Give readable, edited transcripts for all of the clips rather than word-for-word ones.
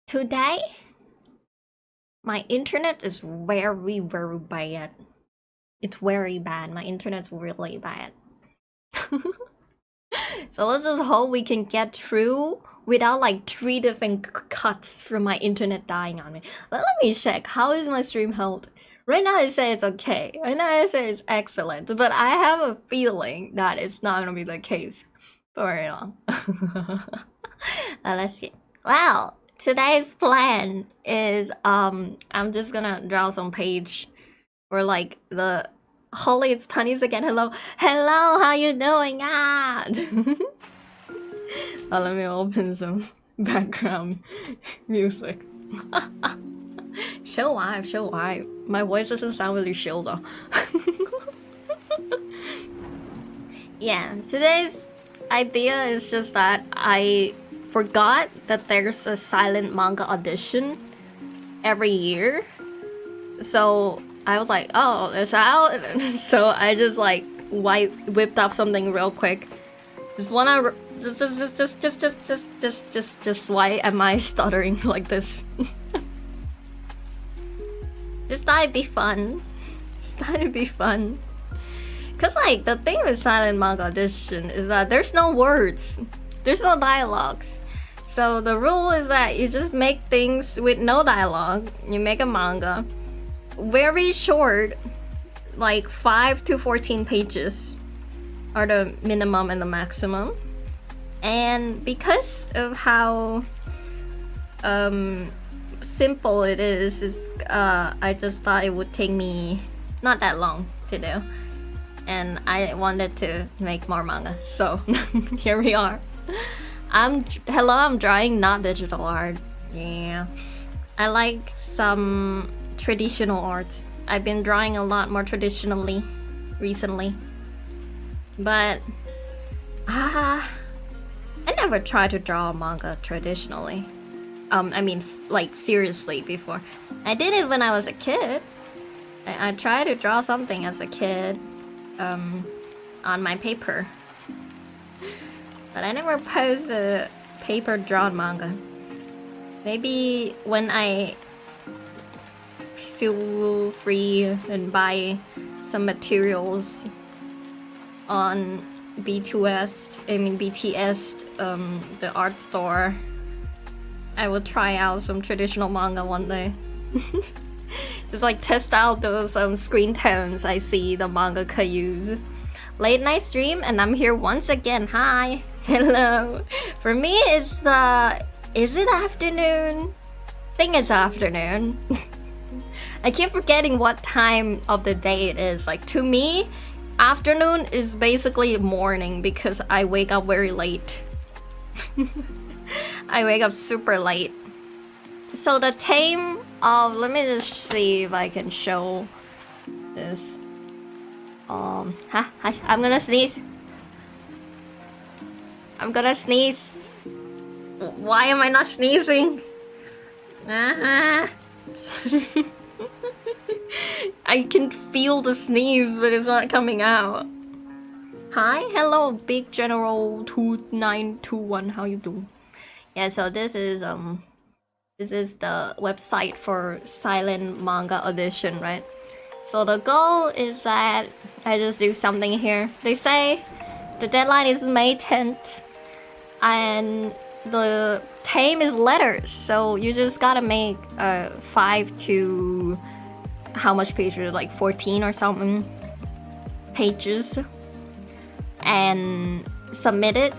Today, my internet is very, very bad. It's very bad. My internet's really bad. So let's just hope we can get through without like 3 different cuts from my internet dying on me. Let me check. How is my stream held? Right now I say it's okay. Right now I say it's excellent. But I have a feeling that it's not gonna be the case for very long. Let's see. Well, today's plan is I'm just gonna draw some page for like the Holly, it's Punnies again. Hello, how you doing? Let me open some background music. Show why. My voice doesn't sound really chill though. Yeah, today's idea is just that I forgot that there's a silent manga audition every year. So I was like, oh, it's out. So I just like whipped up something real quick. Just wanna just why am I stuttering like this? Just thought it'd be fun. Cause like the thing with silent manga audition is that there's no words. There's no dialogues. So the rule is that you just make things with no dialogue. You make a manga. Very short, like 5 to 14 pages are the minimum and the maximum. And because of how simple it is I just thought it would take me not that long to do. And I wanted to make more manga, so here we are. I'm drawing, not digital art. Yeah, I like some traditional arts. I've been drawing a lot more traditionally recently, but I never tried to draw a manga traditionally. I mean, like seriously before. I did it when I was a kid. I tried to draw something as a kid, on my paper, but I never posed a paper drawn manga. Maybe when I feel free and buy some materials on BTS, the art store, I will try out some traditional manga one day. Just like test out those screen tones I see the mangaka use. Late night stream, and I'm here once again. Hi, hello. For me, is it afternoon? I think it's afternoon. I keep forgetting what time of the day it is. Like to me, afternoon is basically morning because I wake up very late. I wake up super late. So the theme of, let me just see if I can show this. I'm gonna sneeze. Why am I not sneezing? I can feel the sneeze, but it's not coming out. Hi, hello, Big General 2921. How you doing? Yeah, so this is the website for Silent Manga Audition, right? So the goal is that I just do something here. They say the deadline is May 10th, and the theme is letters. So you just gotta make 5 to how much pages? Like 14 or something pages, and submit it.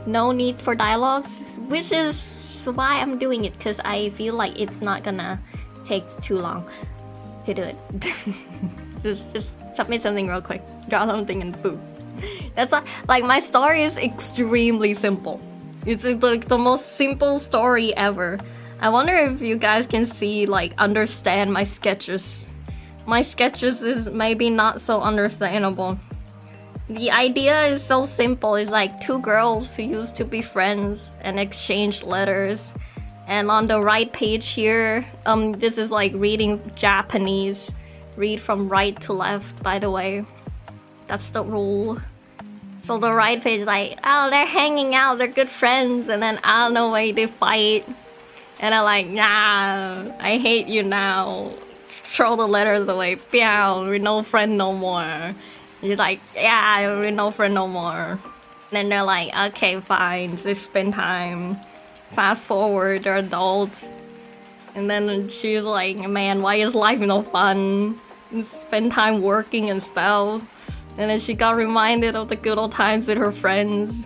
No need for dialogues, which is why I'm doing it, because I feel like it's not gonna take too long to do it. just submit something real quick, draw something, and boom. That's like my story is extremely simple. It's like the most simple story ever. I wonder if you guys can see, like, understand my sketches. My sketches is maybe not so understandable. The idea is so simple. It's like 2 girls who used to be friends and exchange letters. And on the right page here, this is like reading Japanese. Read from right to left, by the way. That's the rule. So the right page is like, oh, they're hanging out, they're good friends, and then I don't know why they fight. And I'm like, nah, I hate you now. Throw the letters away. Pew, we're no friend no more. He's like, yeah, we're no friend no more. Then they're like, okay, fine, just spend time. Fast forward, they're adults. And then she's like, man, why is life no fun? Spend time working and stuff. And then she got reminded of the good old times with her friends.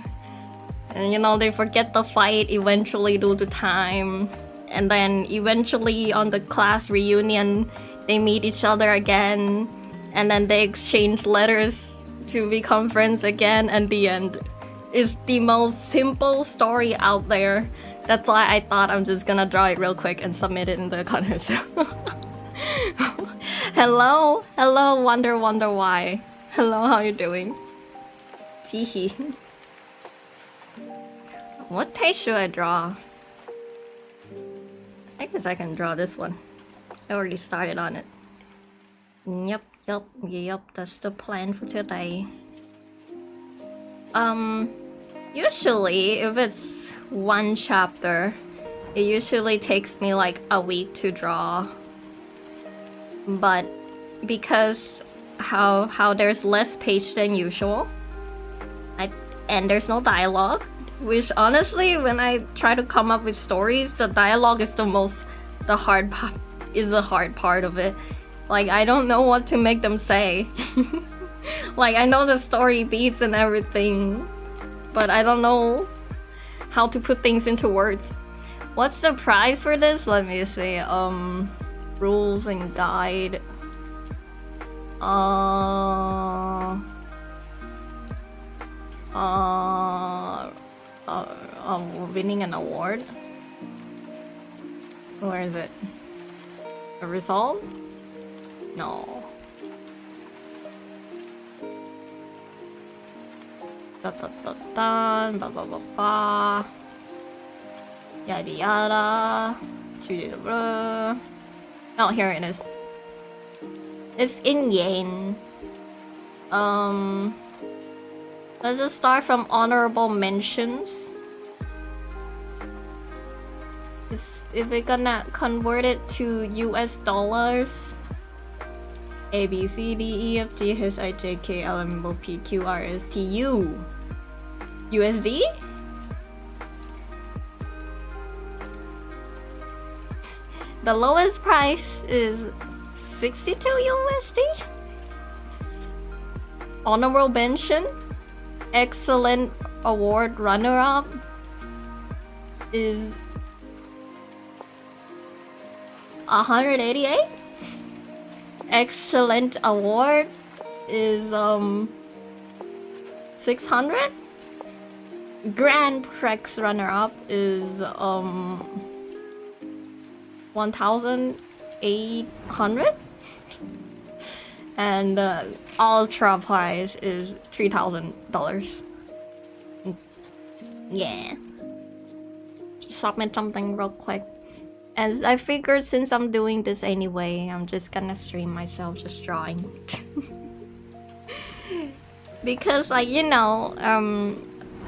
And you know, they forget the fight eventually due to time. And then eventually on the class reunion, they meet each other again. And then they exchange letters to become friends again. And the end is the most simple story out there. That's why I thought I'm just gonna draw it real quick and submit it in the comments. Hello? Hello, wonder why. Hello, how you doing? Teehee. What page should I draw? I guess I can draw this one. I already started on it. Yep, that's the plan for today. Usually, if it's one chapter, it usually takes me like a week to draw. But because how there's less page than usual, and there's no dialogue, which honestly, when I try to come up with stories, the dialogue is the hard part of it. Like, I don't know what to make them say. Like, I know the story beats and everything, but I don't know how to put things into words. What's the prize for this? Let me see. Rules and guide. Winning an award? Where is it? A result? No. Blah blah blah. Yada yada. Oh, here it is. It's in yen. Let's just start from honorable mentions. If we're gonna convert it to US dollars, A B C D E F G H I J K L M N O P Q R S T U USD? The lowest price is 62 USD. Honorable mention, excellent award runner-up is 188. Excellent award is 600. Grand Prix runner-up is 1,800. And ultra prize is $3,000. Yeah. Submit something real quick. And I figured since I'm doing this anyway, I'm just gonna stream myself just drawing. Because, like, you know,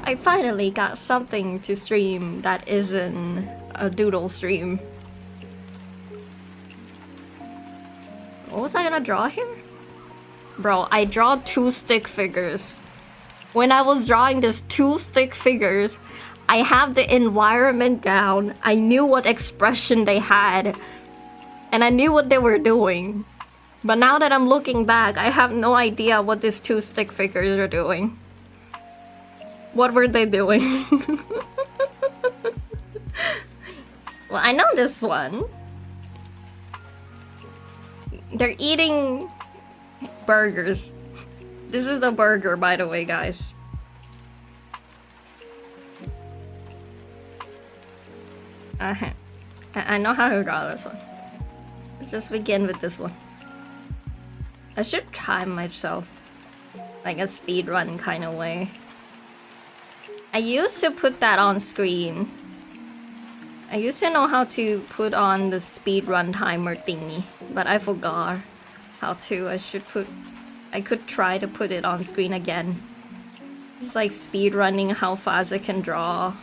I finally got something to stream that isn't a doodle stream. What was I gonna draw here? Bro, I draw 2 stick figures. When I was drawing these 2 stick figures, I have the environment down. I knew what expression they had. And I knew what they were doing. But now that I'm looking back, I have no idea what these 2 stick figures are doing. What were they doing? Well, I know this one. They're eating burgers. This is a burger, by the way, guys. I know how to draw this one. Let's just begin with this one. I should time myself. Like a speed run kind of way. I used to put that on screen. I used to know how to put on the speed run timer thingy, but I forgot how to. I could try to put it on screen again. It's like speed running how fast I can draw.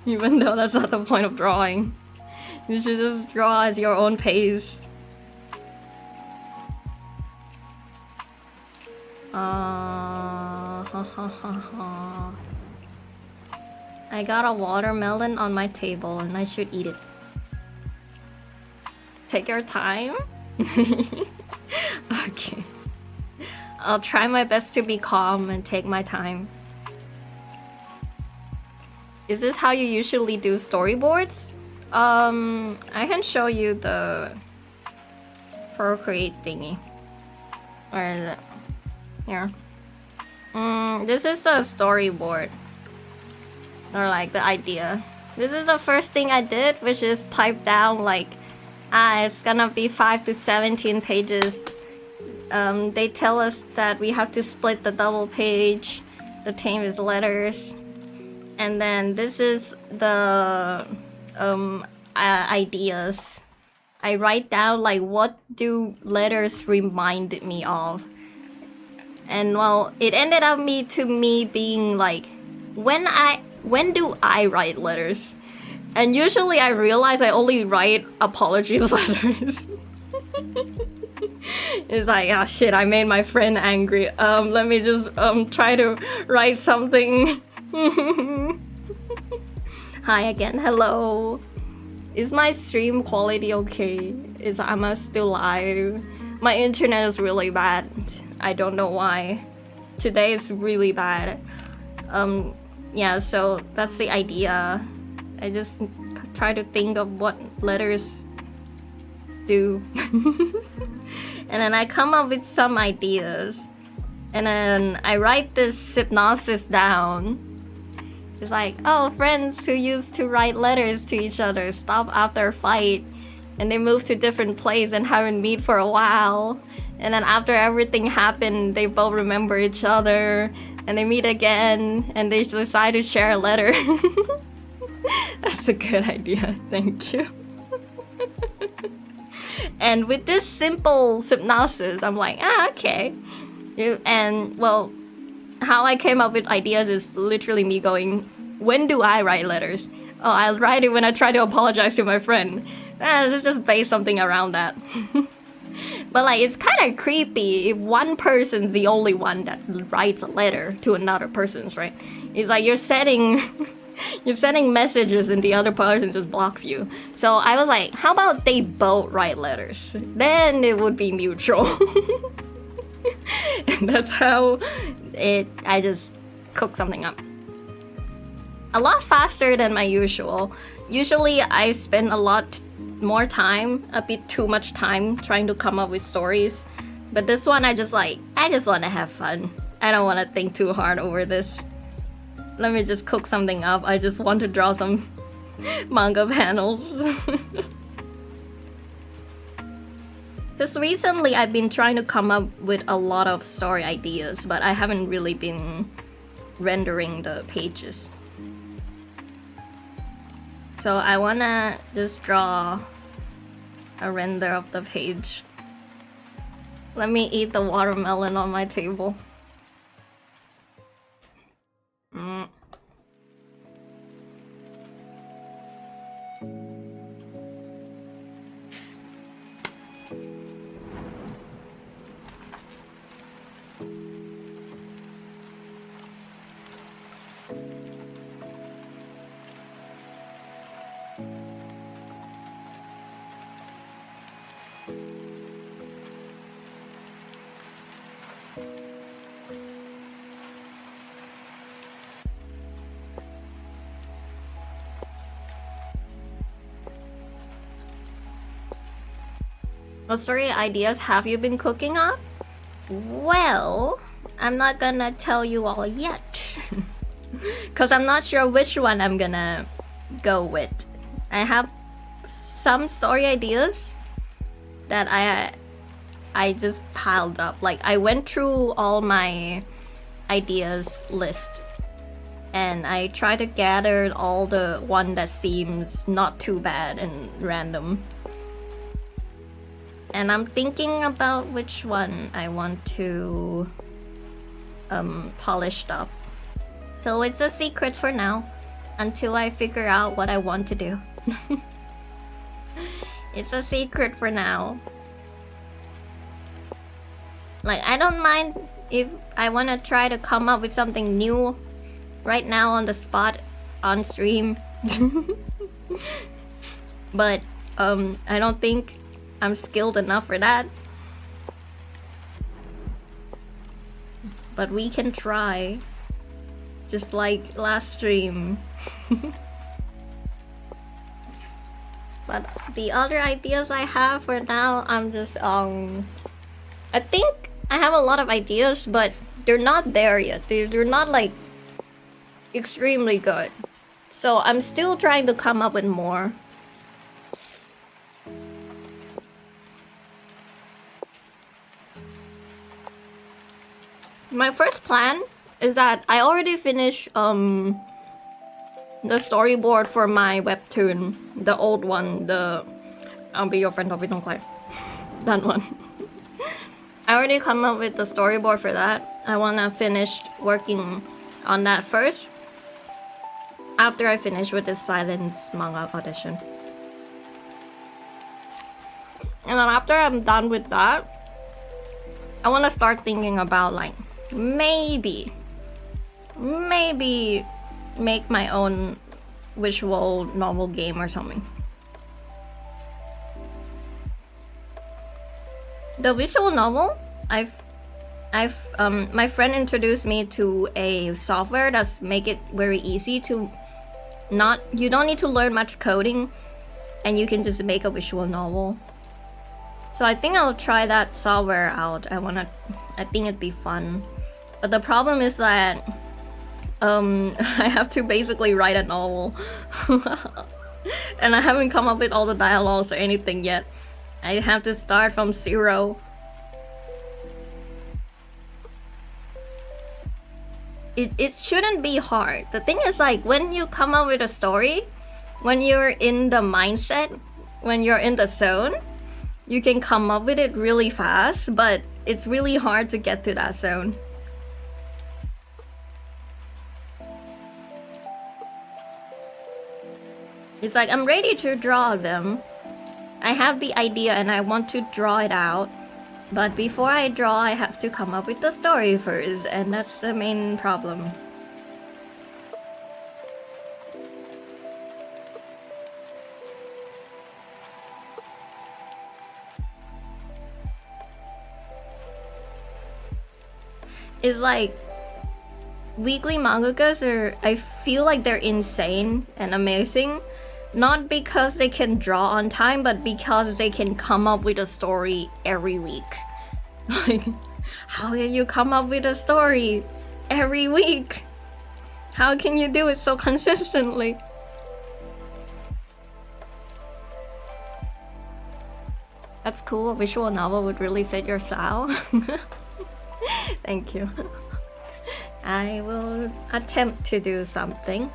Even though that's not the point of drawing. You should just draw at your own pace. I got a watermelon on my table and I should eat it. Take your time? Okay. I'll try my best to be calm and take my time. Is this how you usually do storyboards? I can show you the Procreate thingy. Where is it? Here. This is the storyboard. Or like the idea. This is the first thing I did, which is type down like, it's gonna be 5 to 17 pages. They tell us that we have to split the double page. The theme is letters. And then this is the ideas. I write down like what do letters remind me of. And well, it ended up me being like, when do I write letters? And usually I realize I only write apologies letters. It's like, ah shit, I made my friend angry. Let me just try to write something. Hi again, hello. Is my stream quality okay? Am I still live? My internet is really bad. I don't know why. Today is really bad. Yeah, so that's the idea. I just try to think of what letters do. And then I come up with some ideas. And then I write this synopsis down. It's like, oh, friends who used to write letters to each other stop after a fight. And they move to different place and haven't meet for a while. And then after everything happened, they both remember each other. And they meet again. And they decide to share a letter. That's a good idea. Thank you. And with this simple synopsis, I'm like, okay. And well, how I came up with ideas is literally me going, when do I write letters? Oh, I'll write it when I try to apologize to my friend. Let's just base something around that. But like, it's kind of creepy if one person's the only one that writes a letter to another person's, right? It's like you're sending messages and the other person just blocks you. So I was like, how about they both write letters? Then it would be mutual. And that's how I just cook something up. A lot faster than my usual. Usually I spend a lot more time, a bit too much time trying to come up with stories. But this one I just want to have fun. I don't want to think too hard over this. Let me just cook something up. I just want to draw some manga panels. Because recently I've been trying to come up with a lot of story ideas, but I haven't really been rendering the pages. So I wanna just draw a render of the page. Let me eat the watermelon on my table. What story ideas have you been cooking up? Well, I'm not gonna tell you all yet. Cause I'm not sure which one I'm gonna go with. I have some story ideas that I just piled up. Like I went through all my ideas list and I try to gather all the one that seems not too bad and random. And I'm thinking about which one I want to polish up. So it's a secret for now. until I figure out what I want to do. It's a secret for now. Like, I don't mind if I want to try to come up with something new right now on the spot on stream. But I don't think I'm skilled enough for that. But we can try. Just like last stream. But the other ideas I have for now, I'm just I think I have a lot of ideas, but they're not there yet. They're not like extremely good. So I'm still trying to come up with more. My first plan is that I already finished the storyboard for my webtoon, the old one, the I'll Be Your Friend, Don't Be Don't Cry. That one. I already come up with the storyboard for that. I wanna finish working on that first, after I finish with the Slient Manga Audition. And then after I'm done with that, I wanna start thinking about like maybe make my own visual novel game or something. The visual novel, my friend introduced me to a software that's make it very easy to you don't need to learn much coding and you can just make a visual novel. So I think I'll try that software out. I think it'd be fun. But the problem is that I have to basically write a novel. And I haven't come up with all the dialogues or anything yet. I have to start from zero. It shouldn't be hard. The thing is, like, when you come up with a story, when you're in the mindset, when you're in the zone, you can come up with it really fast, but it's really hard to get to that zone. It's like, I'm ready to draw them. I have the idea and I want to draw it out. But before I draw, I have to come up with the story first, and that's the main problem. It's like, weekly mangakas I feel like they're insane and amazing. Not because they can draw on time, but because they can come up with a story every week. Like, how can you come up with a story every week? How can you do it so consistently? That's cool. A visual novel would really fit your style. Thank you. I will attempt to do something.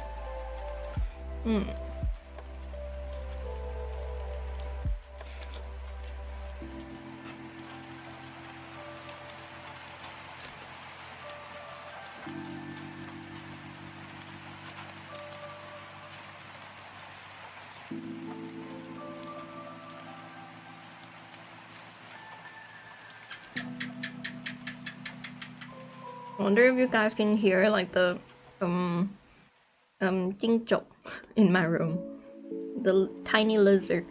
I wonder if you guys can hear like the jinchok in my room, the tiny lizard.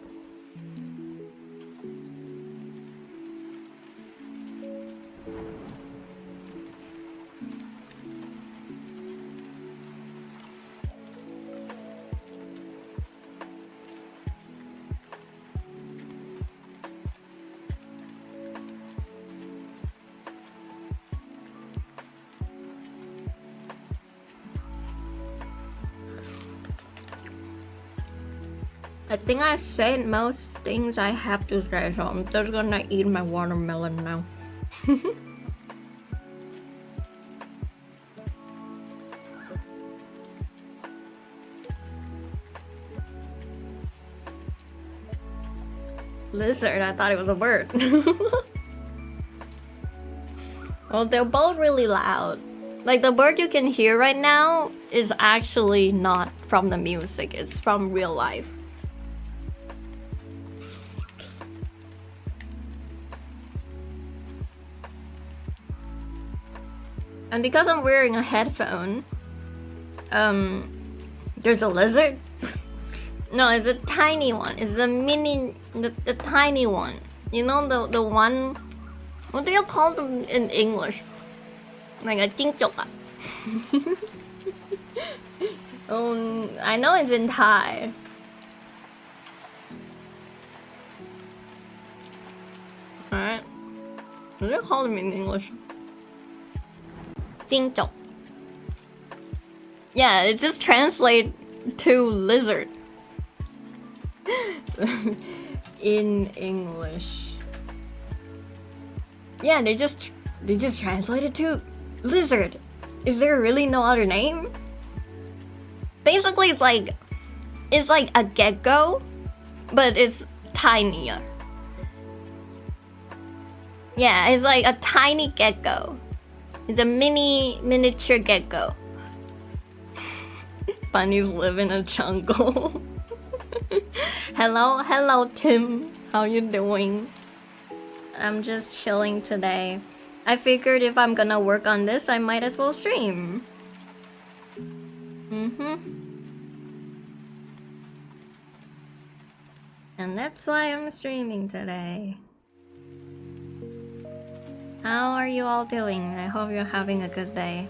I think I said most things I have to say, so I'm just gonna eat my watermelon now. Lizard, I thought it was a bird. Well, they're both really loud. Like the bird you can hear right now is actually not from the music, it's from real life. And because I'm wearing a headphone, there's a lizard. No, it's a tiny one. It's the mini, the tiny one. You know the one. What do you call them in English? Like a jingjok. Oh, I know it's in Thai. Alright. What do you call them in English? Jingjok. Yeah, it just translates to lizard. In English. Yeah, they just translated to lizard. Is there really no other name? Basically, it's like a gecko, but it's tinier. Yeah, it's like a tiny gecko. It's a miniature gecko. Bunnies live in a jungle. Hello Tim. How you doing? I'm just chilling today. I figured if I'm gonna work on this, I might as well stream. And that's why I'm streaming today. How are you all doing? I hope you're having a good day.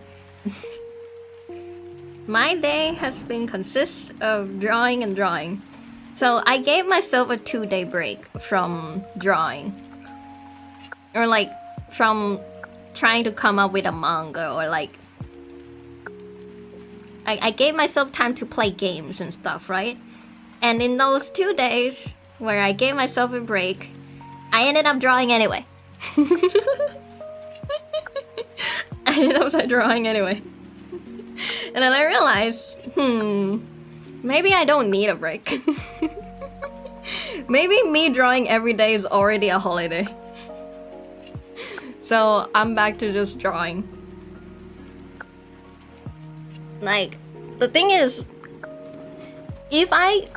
My day has been consist of drawing and drawing. So I gave myself a 2-day break from drawing. Or like from trying to come up with a manga, or like I gave myself time to play games and stuff, right? And in those 2 days where I gave myself a break, I ended up drawing anyway. I ended up drawing anyway. And then I realized, maybe I don't need a break. Maybe me drawing every day is already a holiday. So I'm back to just drawing. Like, the thing is, if I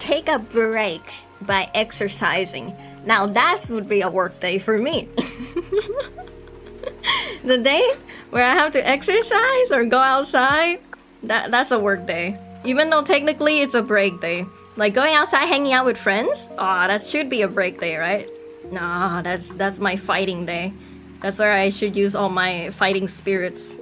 take a break by exercising, now that would be a work day for me. The day where I have to exercise or go outside, that's a work day. Even though technically it's a break day. Like going outside hanging out with friends, that should be a break day, right? Nah, that's my fighting day. That's where I should use all my fighting spirits.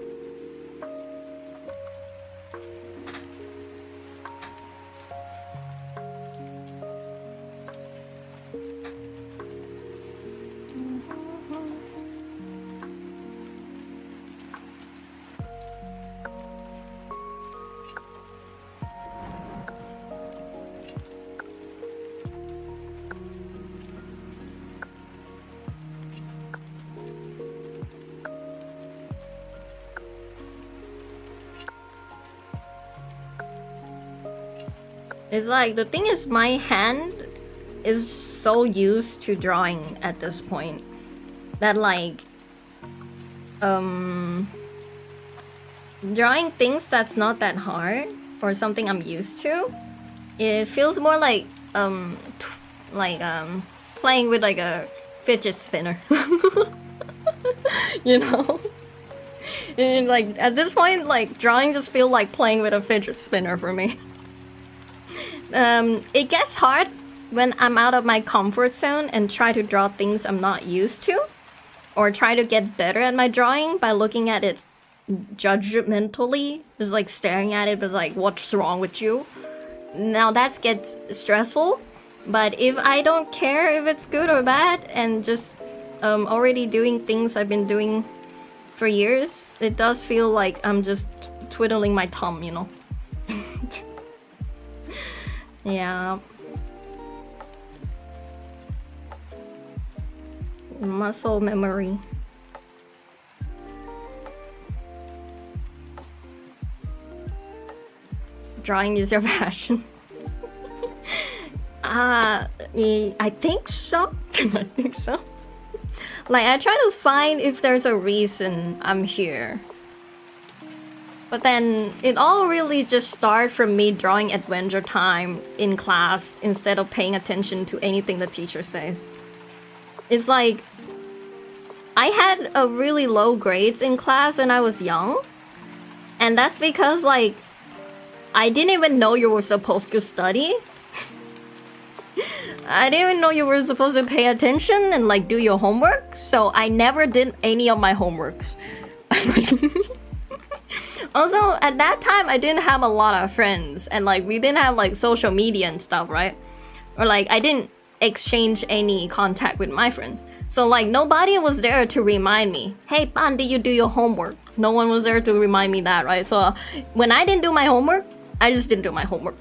It's like, the thing is, my hand is so used to drawing at this point that like drawing things that's not that hard or something I'm used to, it feels more like playing with like a fidget spinner. You know? And like at this point, like drawing just feels like playing with a fidget spinner for me. It gets hard when I'm out of my comfort zone and try to draw things I'm not used to, or try to get better at my drawing by looking at it judgmentally, just like staring at it, but like, what's wrong with you? Now that gets stressful. But if I don't care if it's good or bad and just already doing things I've been doing for years, it does feel like I'm just twiddling my thumb, you know? Yeah. Muscle memory. Drawing is your passion. I think so. I think so. Like, I try to find if there's a reason I'm here. But then it all really just started from me drawing Adventure Time in class instead of paying attention to anything the teacher says. It's like I had a really low grades in class when I was young. And that's because like I didn't even know you were supposed to study. I didn't even know you were supposed to pay attention and like do your homework. So I never did any of my homeworks. Also, at that time, I didn't have a lot of friends, and like we didn't have like social media and stuff, right? Or like I didn't exchange any contact with my friends. So like nobody was there to remind me, hey Pan, did you do your homework? No one was there to remind me that, right? So when I didn't do my homework, I just didn't do my homework.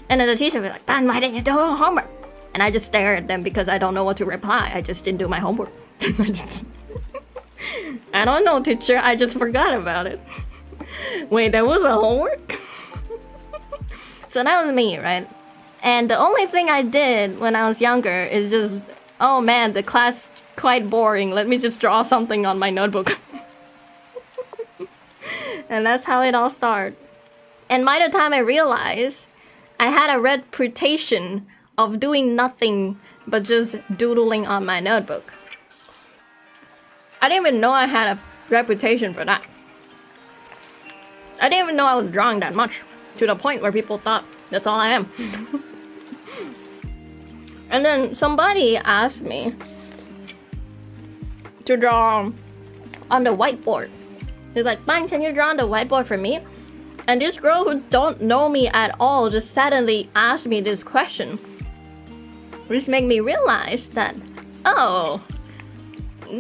And then the teacher would be like, Pan, why didn't you do your homework? And I just stare at them because I don't know what to reply. I just didn't do my homework. I don't know, teacher, I just forgot about it. Wait, that was a homework? So that was me, right? And the only thing I did when I was younger is just, oh man, the class quite boring. Let me just draw something on my notebook. And that's how it all started. And by the time I realized, I had a reputation of doing nothing but just doodling on my notebook. I didn't even know I had a reputation for that. I didn't even know I was drawing that much, to the point where people thought that's all I am. And then somebody asked me to draw on the whiteboard. He's like, Bang, can you draw on the whiteboard for me? And this girl who don't know me at all just suddenly asked me this question. Which made me realize that, oh,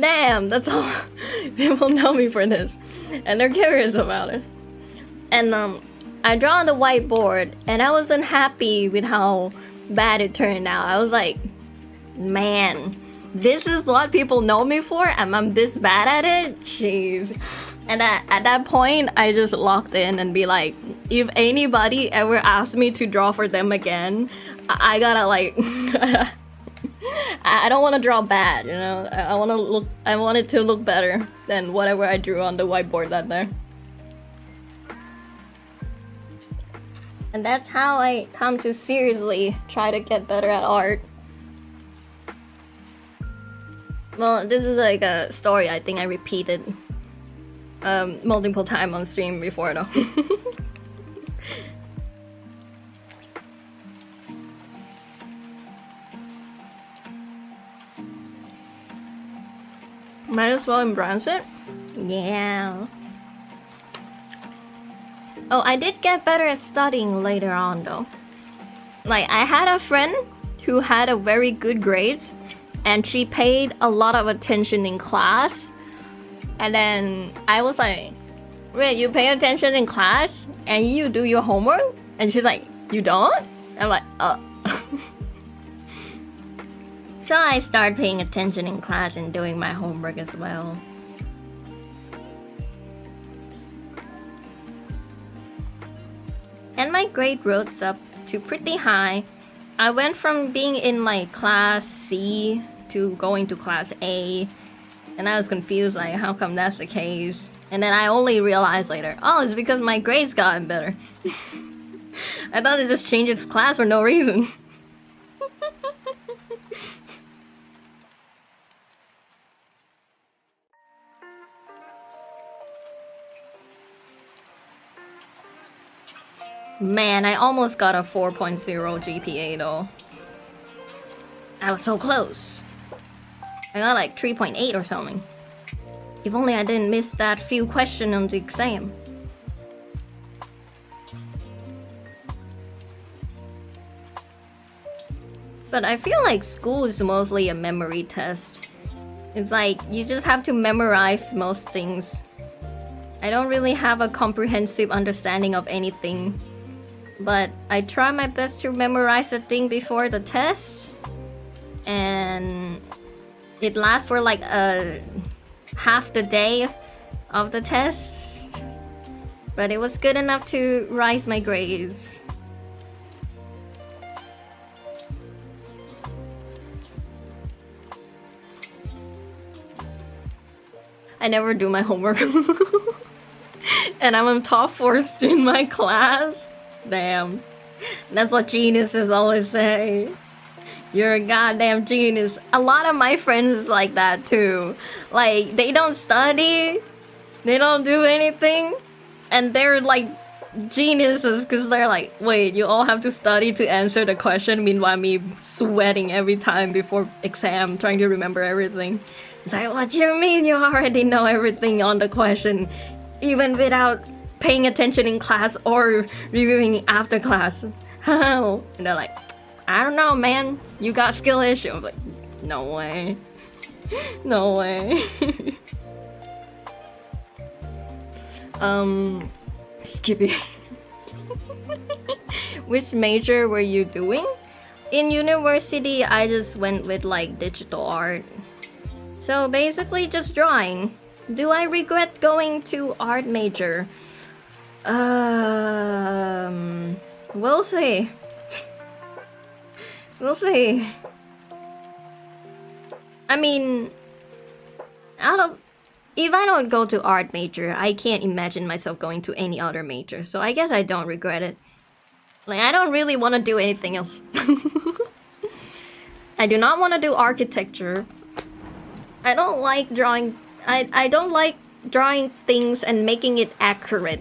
damn, that's all. People know me for this. And they're curious about it. And I draw on the whiteboard and I wasn't happy with how bad it turned out. I was like, man, this is what people know me for? And I'm this bad at it? Jeez. And at that point, I just locked in and be like, if anybody ever asks me to draw for them again, I gotta like... I don't want to draw bad, you know? I want it to look better than whatever I drew on the whiteboard that day. And that's how I come to seriously try to get better at art. Well, this is like a story I think I repeated multiple times on stream before though. Might as well embrace it. Yeah. Oh, I did get better at studying later on though. Like, I had a friend who had a very good grades and she paid a lot of attention in class. And then I was like, wait, you pay attention in class and you do your homework? And she's like, you don't? I'm like, So I started paying attention in class and doing my homework as well. And my grade rose up to pretty high. I went from being in like class C to going to class A. And I was confused, like, how come that's the case? And then I only realized later, oh, it's because my grades gotten better. I thought it just changed its class for no reason. Man, I almost got a 4.0 GPA though. I was so close. I got like 3.8 or something. If only I didn't miss that few questions on the exam. But I feel like school is mostly a memory test. It's like, you just have to memorize most things. I don't really have a comprehensive understanding of anything. But I try my best to memorize the thing before the test. And it lasts for like half the day of the test. But it was good enough to rise my grades. I never do my homework. and I'm a top 4 student in my class. Damn. That's what geniuses always say. You're a goddamn genius. A lot of my friends is like that too. Like, they don't study, they don't do anything, and they're like geniuses because they're like, wait, you all have to study to answer the question, meanwhile me sweating every time before exam, trying to remember everything. It's like, what do you mean you already know everything on the question, even without paying attention in class or reviewing after class? How? And they're like, I don't know, man. You got skill issue. I was like, no way. No way. Skippy. Which major were you doing? In university, I just went with like digital art. So basically just drawing. Do I regret going to art major? We'll see. We'll see. I mean, if I don't go to art major, I can't imagine myself going to any other major. So I guess I don't regret it. Like, I don't really want to do anything else. I do not want to do architecture. I don't like drawing. I don't like drawing things and making it accurate.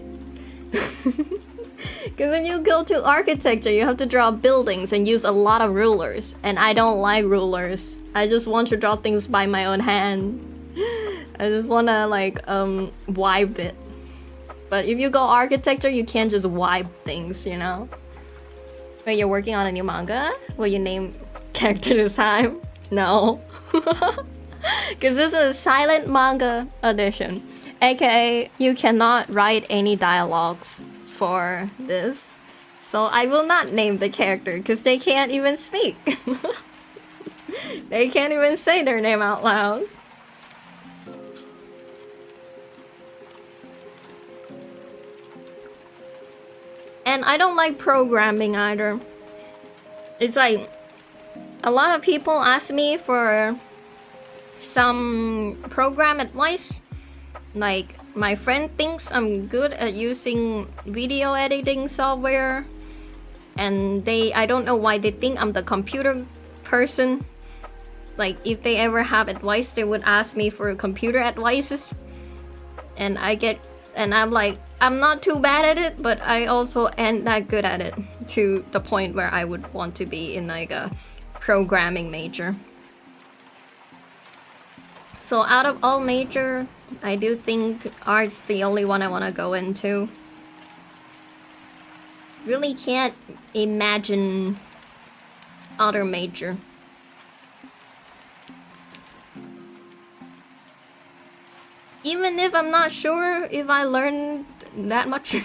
Because when you go to architecture, you have to draw buildings and use a lot of rulers. And I don't like rulers. I just want to draw things by my own hand. I just want to like wipe it. But if you go architecture, you can't just wipe things, you know? Wait, you're working on a new manga? Will you name character this time? No. Because this is Slient Manga Audition. AKA, you cannot write any dialogues for this. So I will not name the character because they can't even speak. They can't even say their name out loud. And I don't like programming either. It's like a lot of people ask me for some program advice. Like, my friend thinks I'm good at using video editing software, and I don't know why they think I'm the computer person. Like, if they ever have advice, they would ask me for computer advices, and I'm like, I'm not too bad at it, but I also ain't that good at it to the point where I would want to be in like a programming major. So out of all major, I do think art's the only one I want to go into. Really can't imagine other major. Even if I'm not sure if I learned that much. I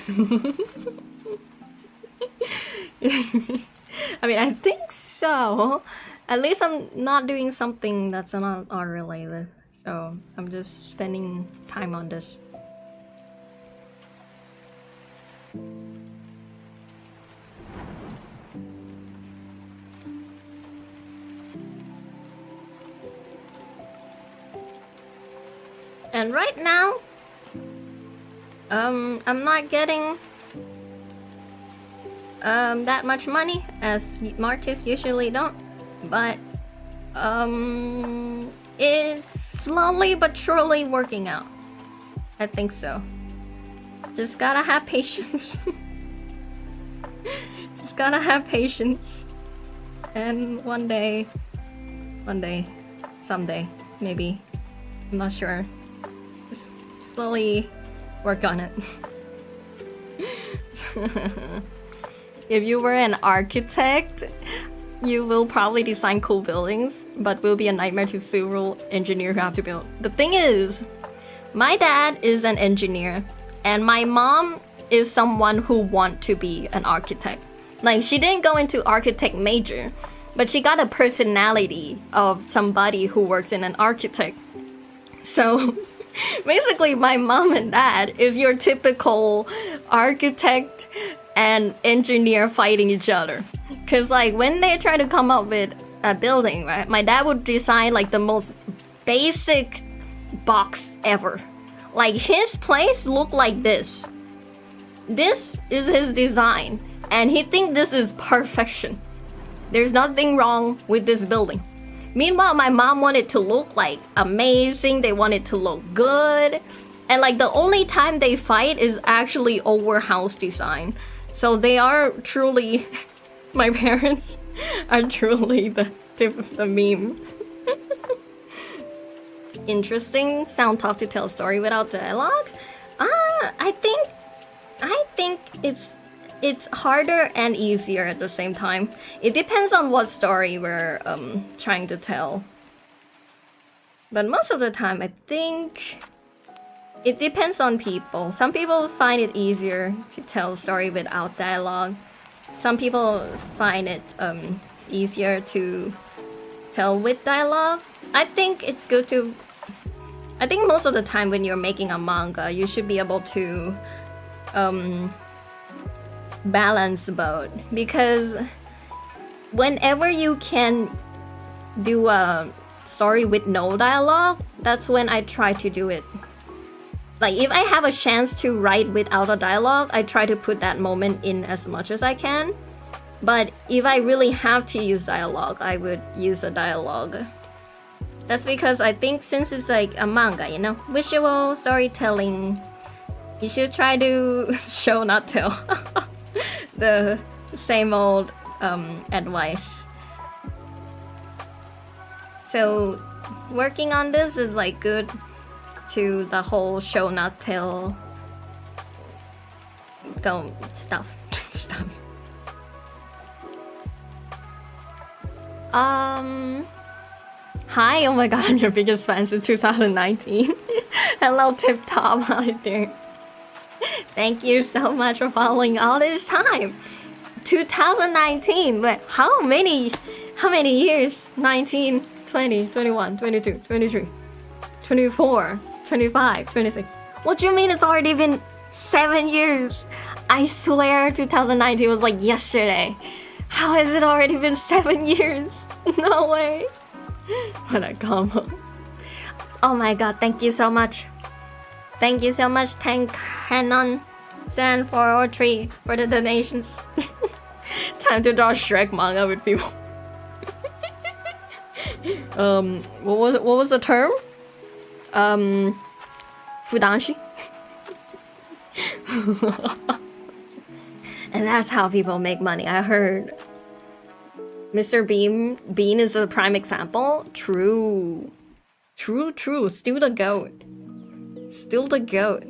mean, I think so. At least I'm not doing something that's not art related. So I'm just spending time on this. And right now, I'm not getting that much money, as artists usually don't, but it's slowly but surely working out. I think so. Just gotta have patience. Just gotta have patience. And one day, someday, maybe, I'm not sure. Just slowly work on it. If you were an architect, you will probably design cool buildings, but will be a nightmare to civil engineer who have to build. The thing is, my dad is an engineer, and my mom is someone who wants to be an architect. Like, she didn't go into architect major, but she got a personality of somebody who works in an architect. So basically, my mom and dad is your typical architect and engineer fighting each other. Cause like when they try to come up with a building, right? My dad would design like the most basic box ever. Like his place look like this. This is his design, and he think this is perfection. There's nothing wrong with this building. Meanwhile, my mom wanted to look like amazing. They wanted to look good. And like the only time they fight is actually over house design. So they are truly, my parents are truly the meme. Interesting. Sound tough to tell a story without dialogue? I think it's harder and easier at the same time. It depends on what story we're trying to tell. But most of the time, I think it depends on people. Some people find it easier to tell a story without dialogue. Some people find it easier to tell with dialogue. I think it's good to... I think most of the time when you're making a manga, you should be able to balance both. Because whenever you can do a story with no dialogue, that's when I try to do it. Like if I have a chance to write without a dialogue, I try to put that moment in as much as I can. But if I really have to use dialogue, I would use a dialogue. That's because I think since it's like a manga, you know, visual storytelling, you should try to show not tell. The same old advice. So working on this is like good to the whole show not tell stuff. Hi, oh my god, I'm your biggest fan since 2019. Hello Tip Top, how you doing? Thank you so much for following all this time. 2019, but how many years? 19, 20, 21, 22, 23, 24, 25, 26. What do you mean it's already been 7 years? I swear 2019 was like yesterday. How has it already been 7 years? No way. What a combo. Oh my god, thank you so much. Thank you so much, Tank Canon San 403 for the donations. Time to draw Shrek manga with people. What was the term? Fudanshi? And that's how people make money, I heard. Mr. Bean is a prime example. True. Still the goat. Still the goat.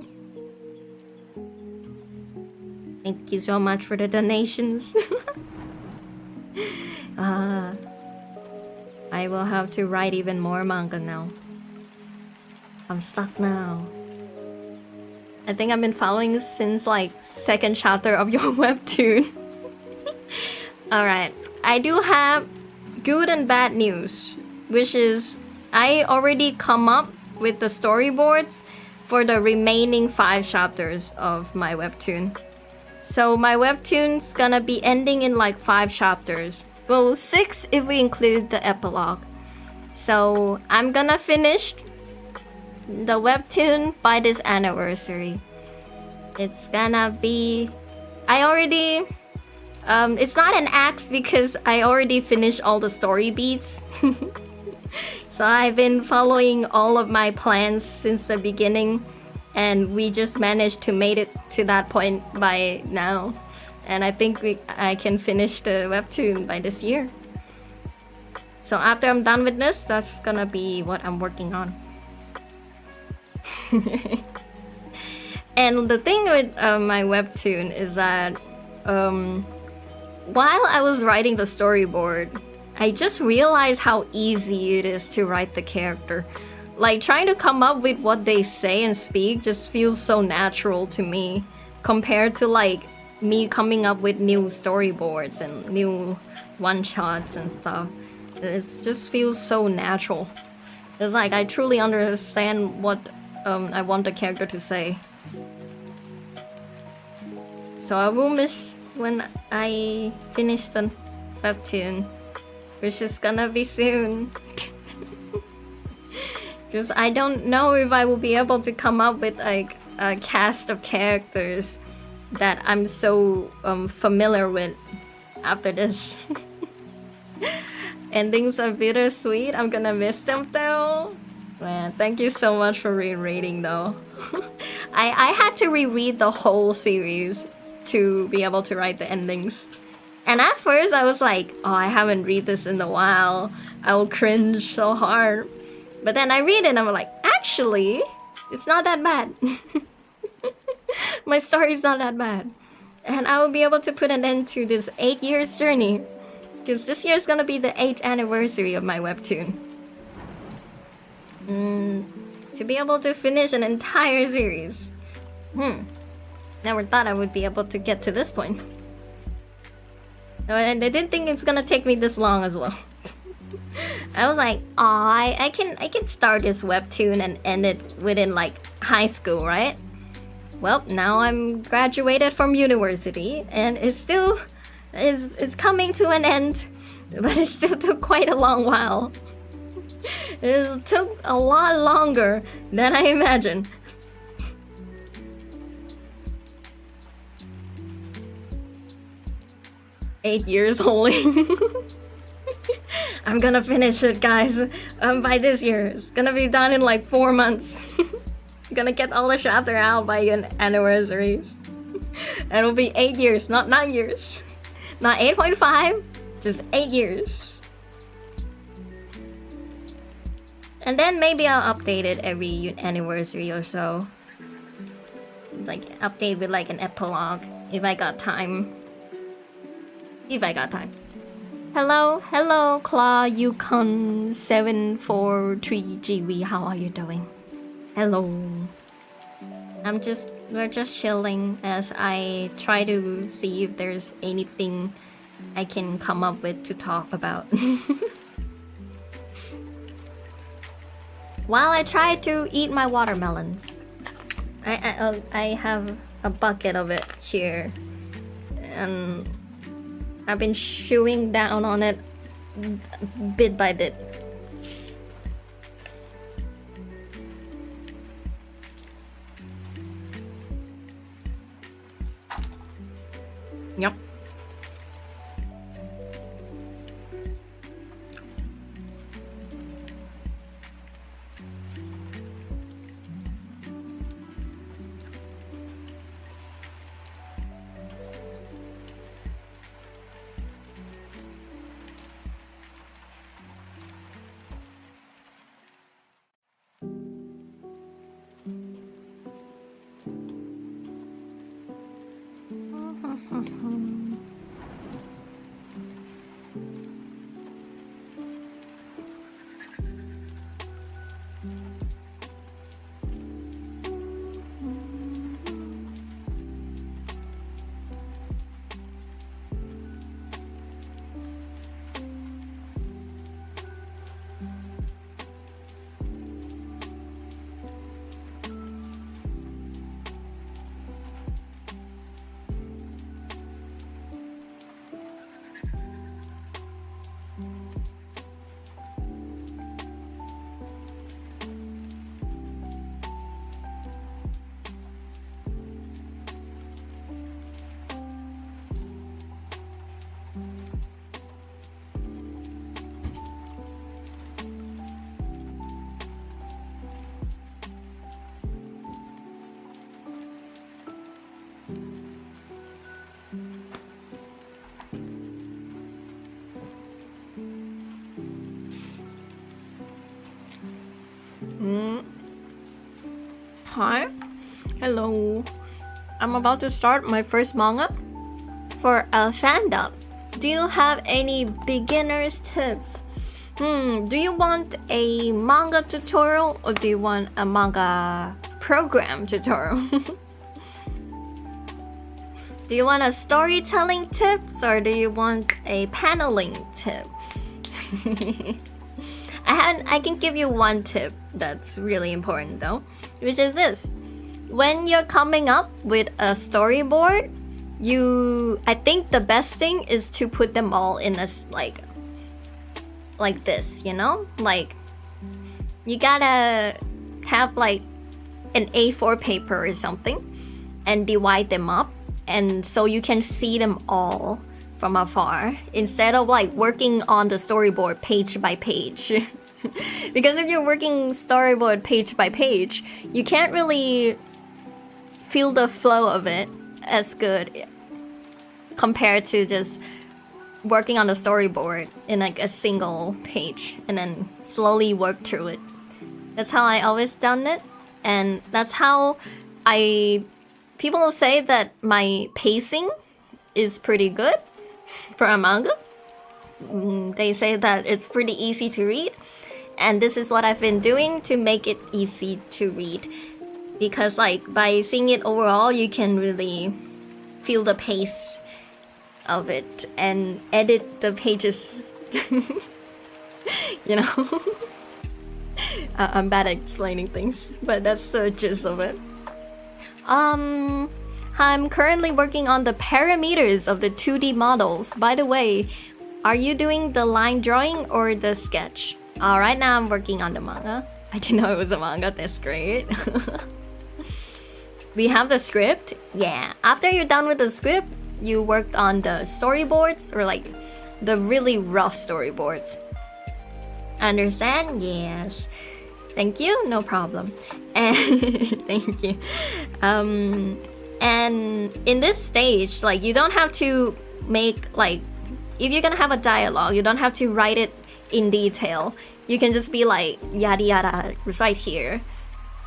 Thank you so much for the donations. I will have to write even more manga now. I'm stuck now. I think I've been following since like second chapter of your webtoon. Alright. I do have good and bad news, which is I already come up with the storyboards for the remaining 5 chapters of my webtoon. So my webtoon's gonna be ending in like 5 chapters. Well, 6 if we include the epilogue. So I'm gonna finish the webtoon by this anniversary. It's gonna be... I already... it's not an axe because I already finished all the story beats. So I've been following all of my plans since the beginning, and we just managed to make it to that point by now. And I think I can finish the webtoon by this year. So after I'm done with this, that's gonna be what I'm working on. And the thing with my webtoon is that while I was writing the storyboard, I just realized how easy it is to write the character. Like, trying to come up with what they say and speak just feels so natural to me compared to like me coming up with new storyboards and new one-shots and stuff. It just feels so natural. It's like I truly understand what I want the character to say. So I will miss when I finish the webtoon, which is gonna be soon. Because I don't know if I will be able to come up with like a cast of characters that I'm so familiar with after this. Endings are bittersweet. I'm gonna miss them though. Man, thank you so much for rereading though. I had to reread the whole series to be able to write the endings. And at first I was like, oh, I haven't read this in a while. I will cringe so hard. But then I read it and I'm like, actually, it's not that bad. My story's not that bad. And I will be able to put an end to this 8 years journey. Because this year is gonna be the 8th anniversary of my webtoon. To be able to finish an entire series. Never thought I would be able to get to this point. And I didn't think it's gonna take me this long as well. I was like, aw, I can start this webtoon and end it within like high school, right? Well, now I'm graduated from university and it's coming to an end, but it still took quite a long while. It took a lot longer than I imagined. "8 years only." I'm gonna finish it, guys. By this year. It's gonna be done in like 4 months. Gonna get all the chapter out by an anniversaries. It'll be 8 years, not 9 years. Not 8.5, just 8 years. And then maybe I'll update it every anniversary or so. Like update with like an epilogue if I got time. If I got time. Hello, Claw Yukon 743GB. How are you doing? Hello. We're just chilling as I try to see if there's anything I can come up with to talk about. While I try to eat my watermelons. I have a bucket of it here. And I've been chewing down on it bit by bit. Yep. Hi. Hello. I'm about to start my first manga for a fandom. Do you have any beginner's tips? Do you want a manga tutorial or do you want a manga program tutorial? Do you want a storytelling tips or do you want a paneling tip? I can give you one tip that's really important though, which is this. When you're coming up with a storyboard, I think the best thing is to put them all in a like this, you know? Like you gotta have like an A4 paper or something and divide them up, and so you can see them all from afar instead of like working on the storyboard page by page. Because if you're working storyboard page by page, you can't really feel the flow of it as good compared to just working on the storyboard in like a single page and then slowly work through it. That's how I always done it, and that's how people say that my pacing is pretty good for a manga. They say that it's pretty easy to read, and this is what I've been doing to make it easy to read, because like by seeing it overall you can really feel the pace of it and edit the pages. You know. I'm bad at explaining things, but that's the gist of it. I'm currently working on the parameters of the 2D models. By the way, are you doing the line drawing or the sketch? Right now I'm working on the manga. I didn't know it was a manga, that's great. We have the script. Yeah, after you're done with the script, you worked on the storyboards, or like the really rough storyboards. Understand? Yes. Thank you. No problem. And thank you. And in this stage, like you don't have to make like, if you're gonna have a dialogue, you don't have to write it in detail. You can just be like yada yada right here,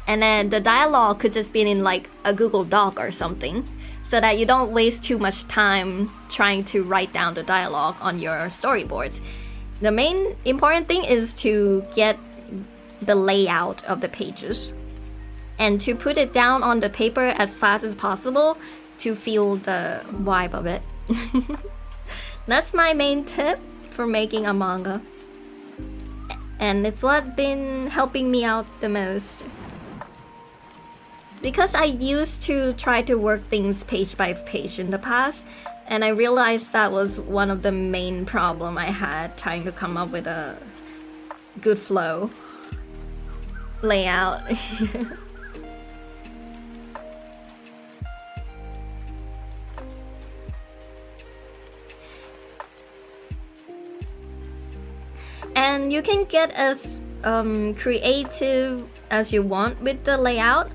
and then the dialogue could just be in like a Google Doc or something, so that you don't waste too much time trying to write down the dialogue on your storyboards. The main important thing is to get the layout of the pages and to put it down on the paper as fast as possible to feel the vibe of it. That's my main tip for making a manga, and it's what been helping me out the most. Because I used to try to work things page by page in the past, and I realized that was one of the main problem I had trying to come up with a good flow layout. And you can get as creative as you want with the layout,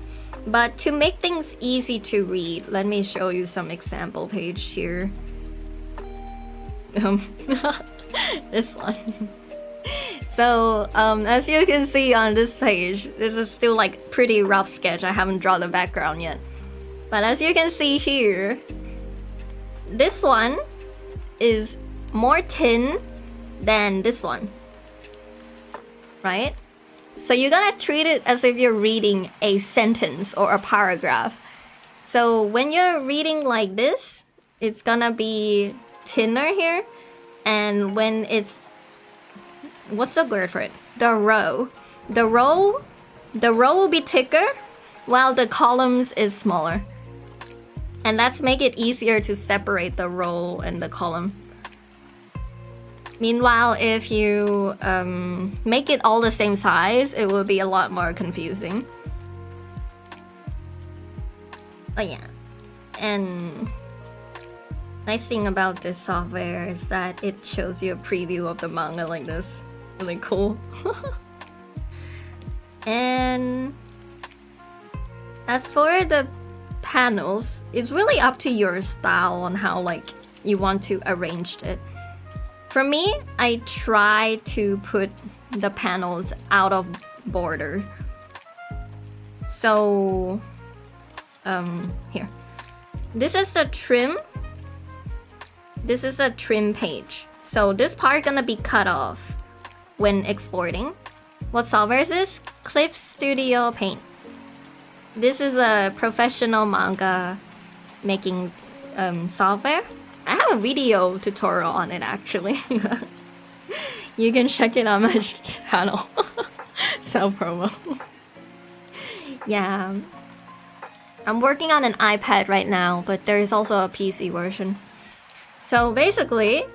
but to make things easy to read, let me show you some example page here. This one. So as you can see on this page, this is still like pretty rough sketch. I haven't drawn the background yet, but as you can see here, this one is more thin than this one, right? So you're gonna treat it as if you're reading a sentence or a paragraph. So when you're reading like this, it's gonna be thinner here, and when it's, what's the word for it? The row will be thicker, while the columns is smaller. And that's make it easier to separate the row and the column. Meanwhile, if you make it all the same size, it will be a lot more confusing. Oh yeah, and nice thing about this software is that it shows you a preview of the manga like this. Really cool. And as for the panels, it's really up to your style on how like you want to arrange it. For me, I try to put the panels out of border. So here, this is the trim. This is a trim page. So this part gonna be cut off when exporting. What software is this? Clip Studio Paint. This is a professional manga making software. I have a video tutorial on it actually. You can check it on my channel. Self promo. Yeah. I'm working on an iPad right now, but there is also a PC version. So basically,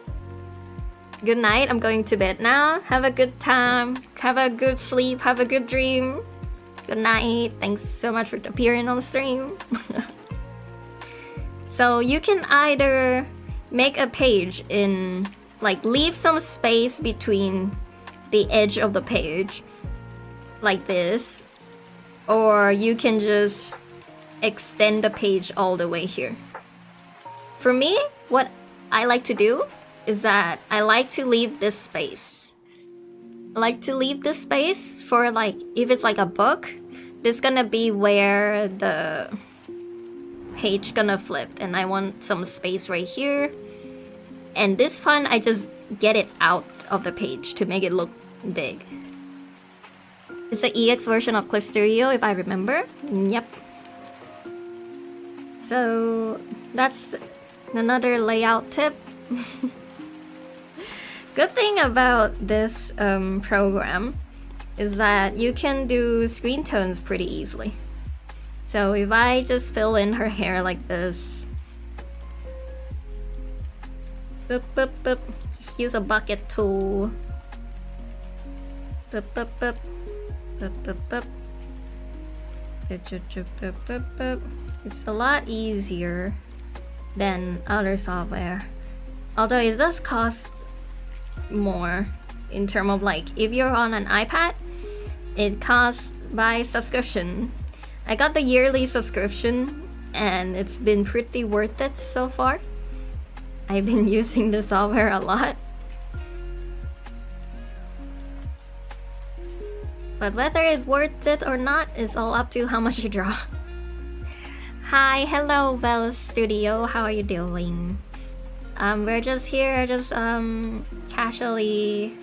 Good night. I'm going to bed now. Have a good time. Have a good sleep. Have a good dream. Good night. Thanks so much for appearing on the stream. So you can either make a page in, like, leave some space between the edge of the page, like this, or you can just extend the page all the way here. For me, what I like to do is that I like to leave this space. I like to leave this space for, like, if it's like a book, this gonna be where the page gonna flip, and I want some space right here. And this one, I just get it out of the page to make it look big. It's the EX version of Clip Studio, if I remember. Yep. So that's another layout tip. Good thing about this program is that you can do screen tones pretty easily. So if I just fill in her hair like this, boop, boop, boop. Just use a bucket tool. Boop, boop, boop. Boop, boop, boop. Boop, boop, boop, boop, boop. It's a lot easier than other software. Although it does cost more in terms of, like, if you're on an iPad, it costs by subscription. I got the yearly subscription and it's been pretty worth it so far. I've been using the software a lot. But whether it's worth it or not is all up to how much you draw. Hi, hello Bell Studio, how are you doing? We're just here, just casually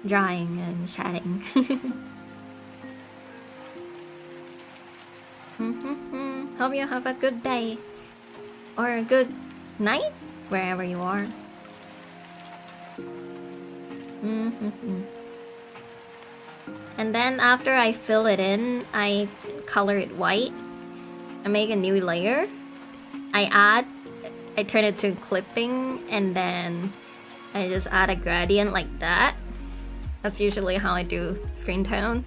drawing and chatting. Hope you have a good day or a good night wherever you are. And then after I fill it in, I color it white. I make a new layer. I turn it to clipping, and then I just add a gradient like that. That's usually how I do screen tone.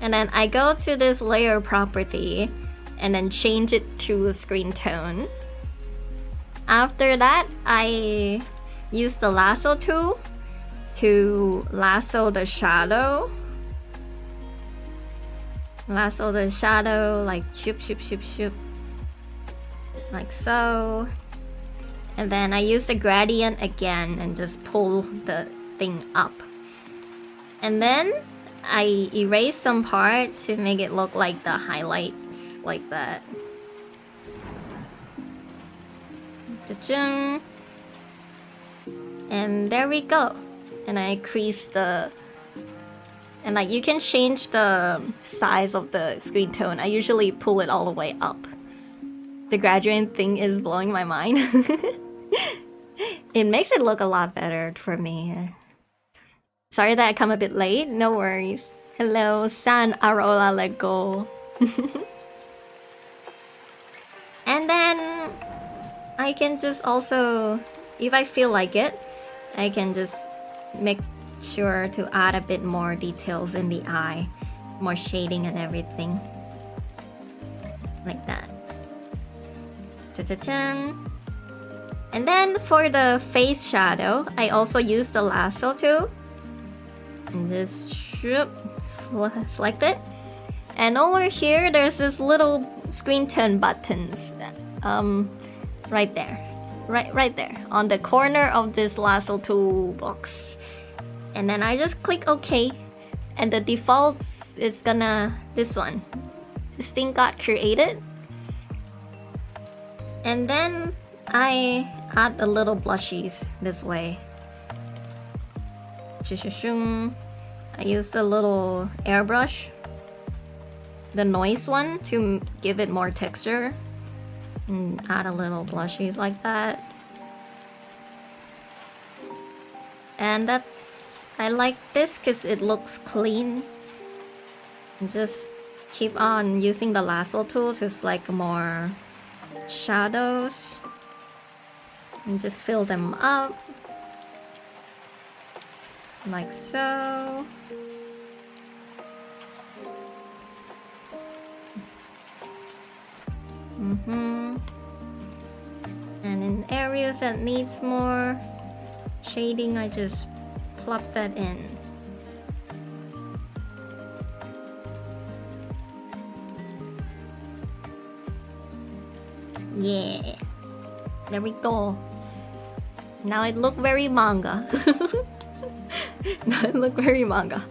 And then I go to this layer property and then change it to a screen tone. After that, I use the lasso tool to lasso the shadow. Lasso the shadow, like shoop, shoop, shoop, shoop. Like so. And then I use the gradient again and just pull the thing up. And then I erase some parts to make it look like the highlights, like that. Ta-chum. And there we go. And I increase the... And like you can change the size of the screen tone. I usually pull it all the way up. The gradient thing is blowing my mind. It makes it look a lot better for me. Sorry that I come a bit late. No worries. Hello, San Arola Lego. And then I can just also, if I feel like it, I can just make sure to add a bit more details in the eye, more shading and everything, like that. Ta-ta-tan. And then for the face shadow, I also use the lasso tool. And just select it. And over here, there's this little screen tone buttons. Right there. Right there. On the corner of this lasso toolbox. And then I just click OK. And the defaults is gonna... This one. This thing got created. And then I add the little blushies this way. I use the little airbrush, the noise one, to give it more texture, and add a little blushies like that. And that's, I like this because it looks clean. And just keep on using the lasso tool to select more shadows and just fill them up. Like so. And in areas that needs more shading, I just plop that in. Yeah, there we go. Now it look very manga. Now it look very manga.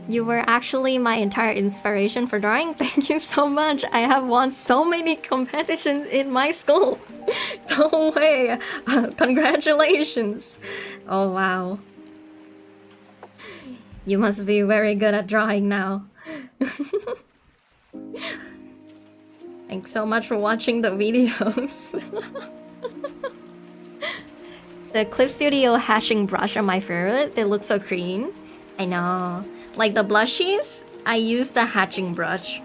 You were actually my entire inspiration for drawing. Thank you so much. I have won so many competitions in my school. No way. Congratulations. Oh wow. You must be very good at drawing now. Thanks so much for watching the videos. The Clip Studio hatching brush are my favorite. They look so clean. I know. Like the blushies, I use the hatching brush.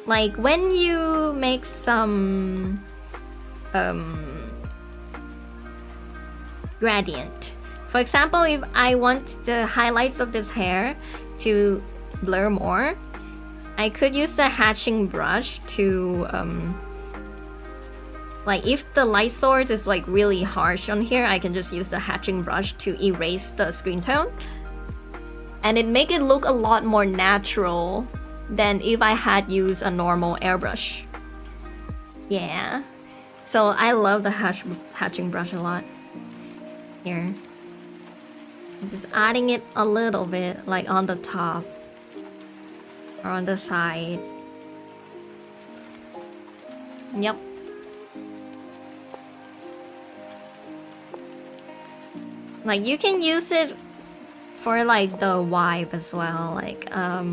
Like when you make some gradient. For example, if I want the highlights of this hair to blur more, I could use the hatching brush to like if the light source is like really harsh on here, I can just use the hatching brush to erase the screen tone. And it make it look a lot more natural than if I had used a normal airbrush. Yeah. So I love the hatching brush a lot. Here. I'm just adding it a little bit, like on the top. Or on the side. Yep. Like you can use it for like the vibe as well. Like let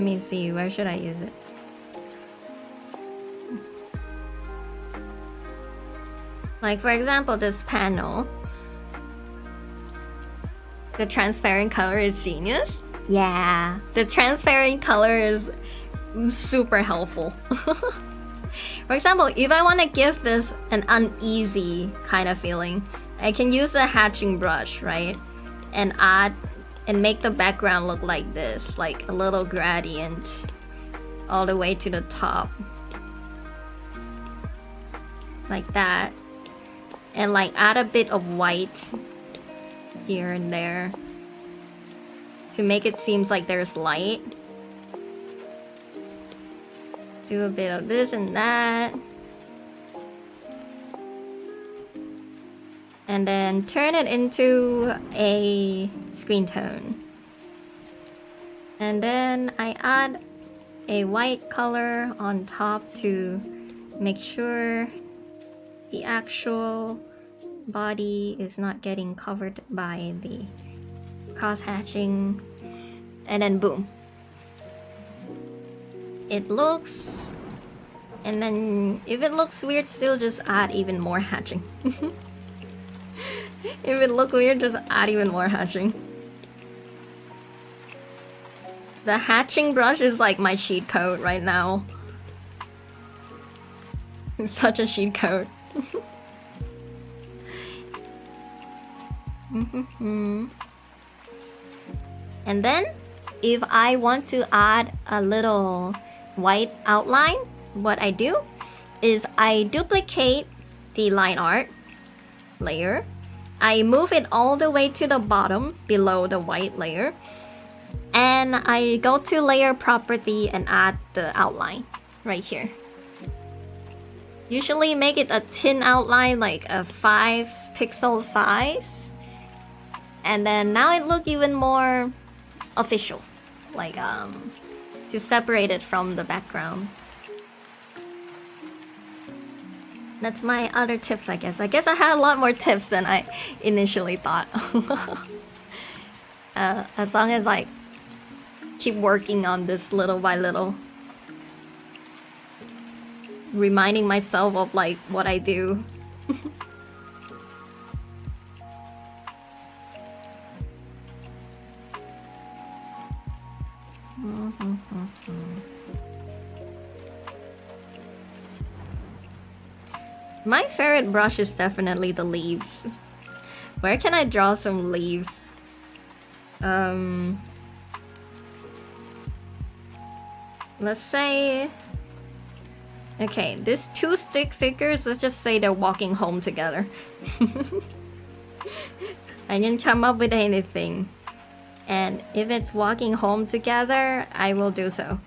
me see, where should I use it? Like for example, this panel. The transparent color is genius. Yeah, the transparent color is super helpful. For example, if I want to give this an uneasy kind of feeling, I can use a hatching brush, right? And add and make the background look like this, like a little gradient all the way to the top. Like that. And like add a bit of white here and there to make it seems like there's light. Do a bit of this and that. And then turn it into a screen tone. And then I add a white color on top to make sure the actual body is not getting covered by the cross hatching. And then boom. It looks... And then if it looks weird still, just add even more hatching. If it looks weird, just add even more hatching. The hatching brush is like my cheat code right now. It's such a cheat code. And then, if I want to add a little white outline, what I do is I duplicate the line art layer. I move it all the way to the bottom below the white layer. And I go to layer property and add the outline right here. Usually make it a thin outline, like a 5 pixel size. And then now it looks even more official. Like to separate it from the background. That's my other tips, I guess. I guess I had a lot more tips than I initially thought. As long as I keep working on this little by little. Reminding myself of like what I do. My favorite brush is definitely the leaves. Where can I draw some leaves? Let's say... Okay, these two stick figures, let's just say they're walking home together. I didn't come up with anything. And if it's walking home together, I will do so.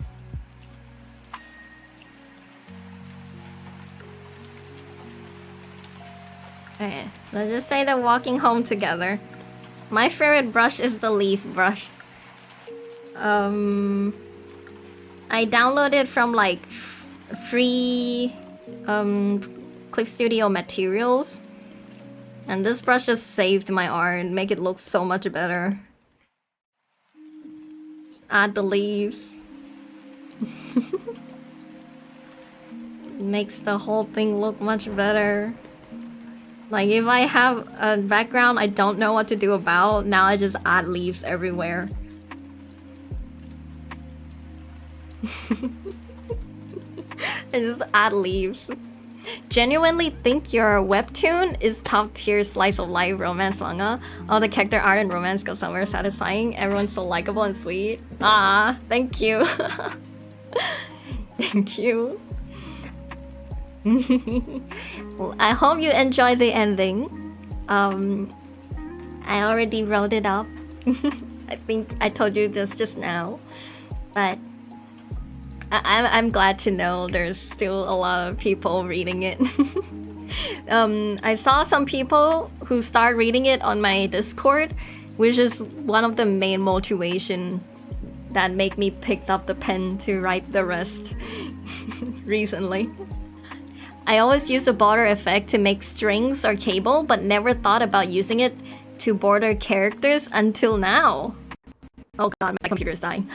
Okay, let's just say they're walking home together. My favorite brush is the leaf brush. I downloaded from like free Clip Studio materials. And this brush just saved my art and make it look so much better. Just add the leaves. Makes the whole thing look much better. Like if I have a background I don't know what to do about, now I just add leaves everywhere. I just add leaves. Genuinely think your webtoon is top tier slice of life romance manga. All the character art and romance go somewhere satisfying. Everyone's so likable and sweet. Ah, thank you. Thank you. Well, I hope you enjoy the ending. I already wrote it up. I think I told you this just now, but I'm glad to know there's still a lot of people reading it. I saw some people who start reading it on my Discord, which is one of the main motivation that make me pick up the pen to write the rest recently. I always use a border effect to make strings or cable, but never thought about using it to border characters until now. Oh god, my computer is dying.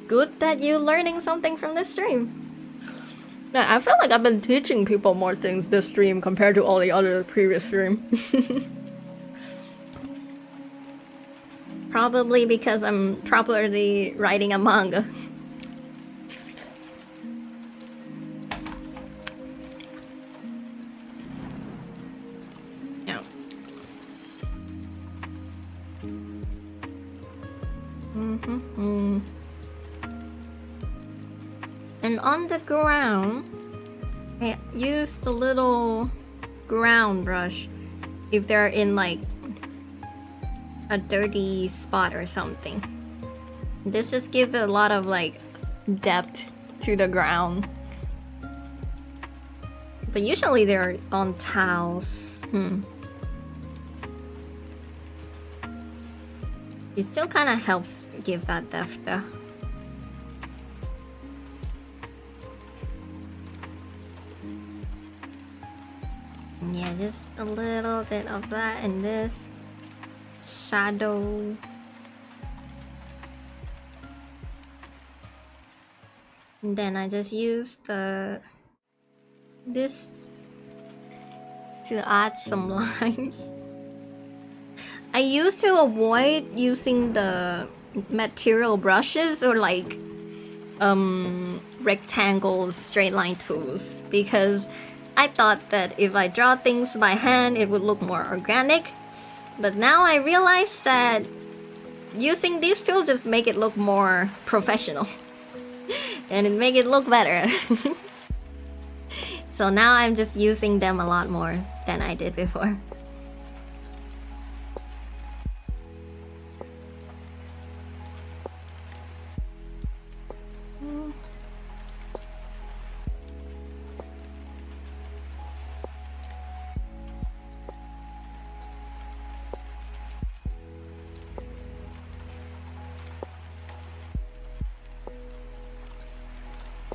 Good that you're learning something from this stream. Yeah, I feel like I've been teaching people more things this stream compared to all the other previous stream. Probably because I'm properly writing a manga. Yeah. And on the ground, I use the little ground brush if they're in like a dirty spot or something. This just gives a lot of like depth to the ground. But usually they're on tiles. It still kind of helps give that depth though. Yeah, just a little bit of that in this shadow. And then I just use this to add some lines. I used to avoid using the material brushes or like rectangles, straight line tools, because I thought that if I draw things by hand it would look more organic. But now I realize that using these tools just make it look more professional. And it make it look better. So now I'm just using them a lot more than I did before.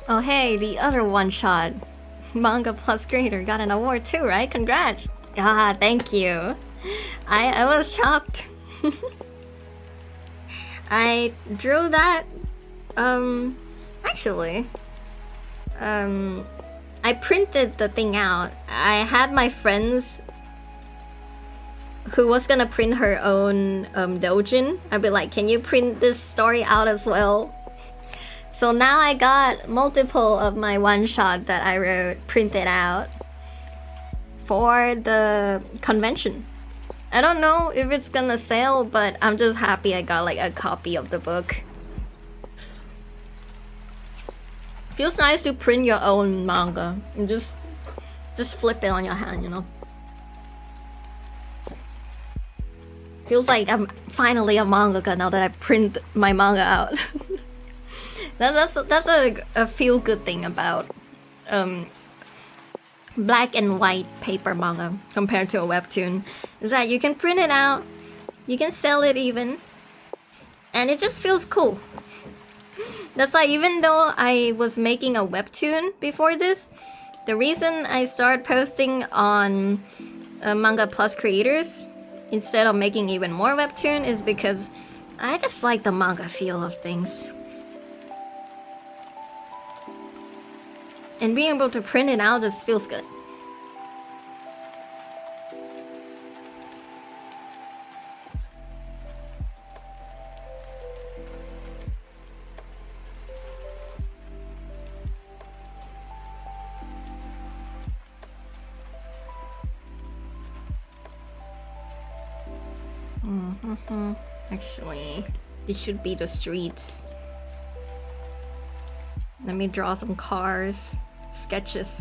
Oh hey, the other one-shot Manga Plus Creator got an award too, right? Congrats! Ah, thank you. I was shocked. I drew that actually I printed the thing out. I had my friends who was gonna print her own doujin. I'd be like, can you print this story out as well? So now I got multiple of my one-shot that I wrote printed out for the convention. I don't know if it's gonna sell, but I'm just happy I got like a copy of the book. Feels nice to print your own manga and just flip it on your hand, you know. Feels like I'm finally a mangaka now that I print my manga out. that's a feel good thing about black and white paper manga compared to a webtoon, is that you can print it out, you can sell it even, and it just feels cool. That's why even though I was making a webtoon before this, the reason I started posting on Manga Plus Creators instead of making even more webtoon is because I just like the manga feel of things. And being able to print it out just feels good. Actually, it should be the streets. Let me draw some cars, sketches.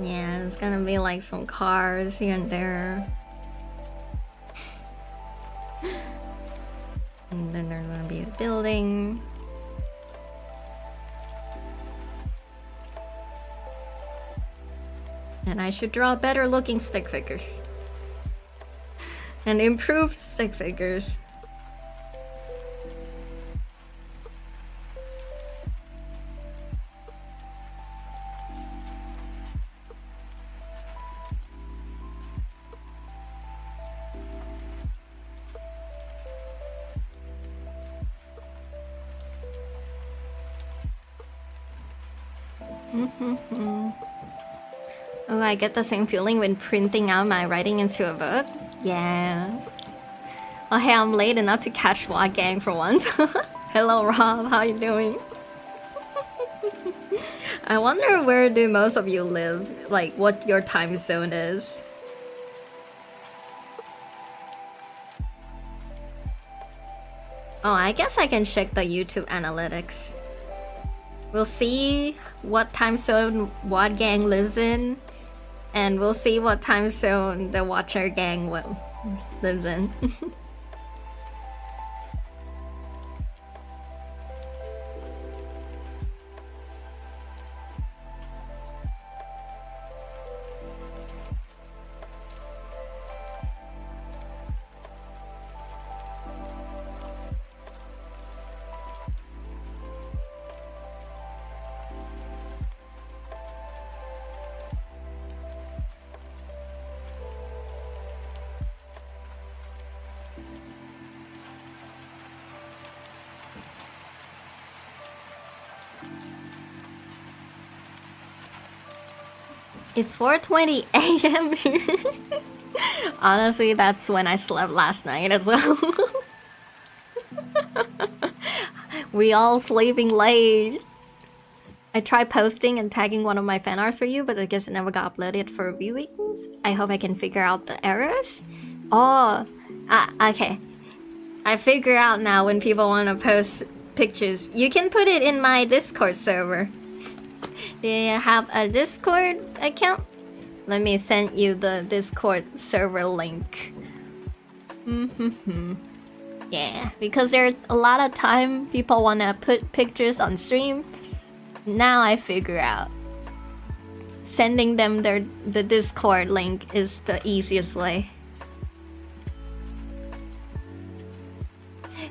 Yeah, it's gonna be like some cars here and there. And then there's gonna be a building. And I should draw better looking stick figures. And improved stick figures. Oh, I get the same feeling when printing out my writing into a book. Yeah. Oh, hey, I'm late enough to catch WAD Gang for once. Hello, Rob. How you doing? I wonder where do most of you live? Like, what your time zone is. Oh, I guess I can check the YouTube analytics. We'll see what time zone WAD Gang lives in. And we'll see what time zone the Watcher Gang lives in. It's 4:20 AM here. Honestly, that's when I slept last night as well. We all sleeping late. I tried posting and tagging one of my fan arts for you, but I guess it never got uploaded for viewings. I hope I can figure out the errors. Oh, okay. I figure out now when people want to post pictures. You can put it in my Discord server. Do you have a Discord account? Let me send you the Discord server link. Yeah, because there's a lot of time people want to put pictures on stream. Now I figure out sending them the Discord link is the easiest way.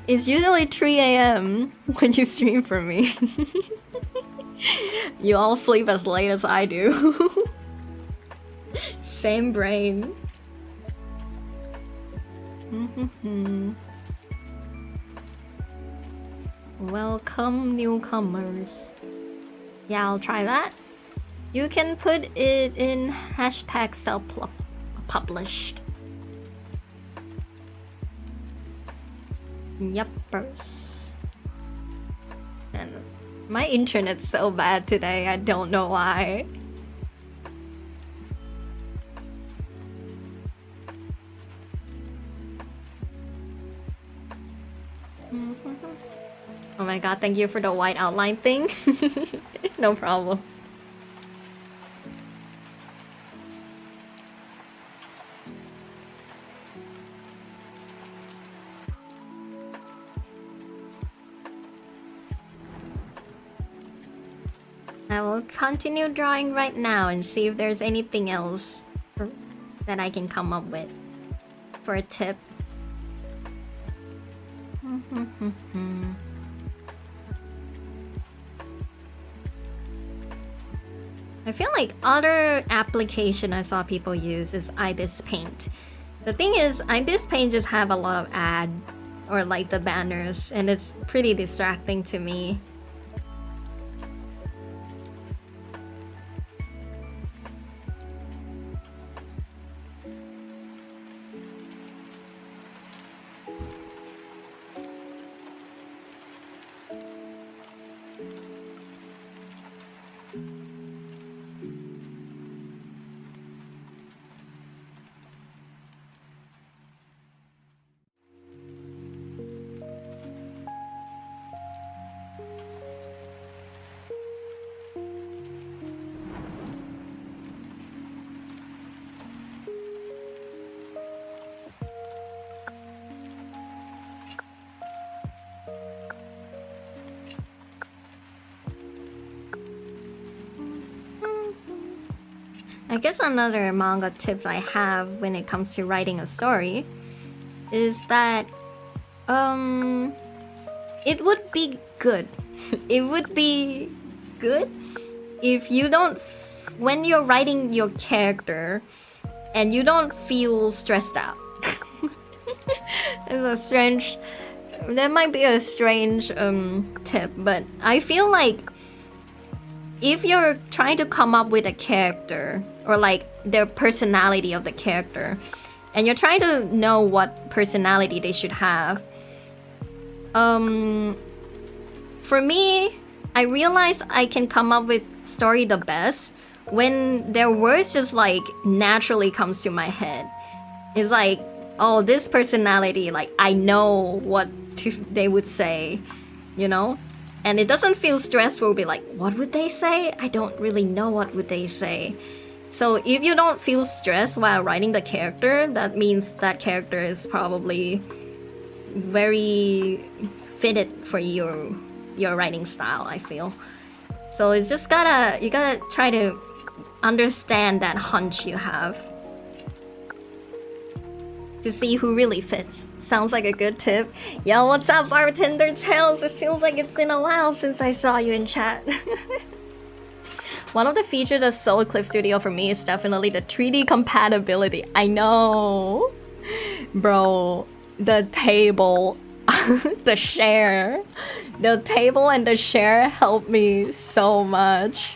It's usually 3 AM when you stream for me. You all sleep as late as I do. Same brain. Welcome newcomers. Yeah, I'll try that. You can put it in hashtag self-published. Yuppers. And My internet's so bad today, I don't know why. Oh my god, thank you for the white outline thing. No problem. I will continue drawing right now and see if there's anything else that I can come up with for a tip. I feel like other application I saw people use is Ibis Paint. The thing is, Ibis Paint just have a lot of ad or like the banners, and it's pretty distracting to me. I guess another manga tips I have when it comes to writing a story is that it would be good. It would be good if you don't when you're writing your character and you don't feel stressed out. It's a strange, that might be a strange tip, but I feel like if you're trying to come up with a character or like their personality of the character, and you're trying to know what personality they should have, for me, I realized I can come up with story the best when their words just like naturally comes to my head. It's like, oh, this personality, like I know what they would say, you know? And it doesn't feel stressful to be like, what would they say? I don't really know what would they say. So if you don't feel stressed while writing the character, that means that character is probably very fitted for your writing style, I feel. So it's just you gotta try to understand that hunch you have to see who really fits. Sounds like a good tip. Yo, what's up, Bartender Tales? It feels like it's been a while since I saw you in chat. One of the features of Soul Eclipse Studio for me is definitely the 3D compatibility. I know. Bro, the table, the share. The table and the share help me so much.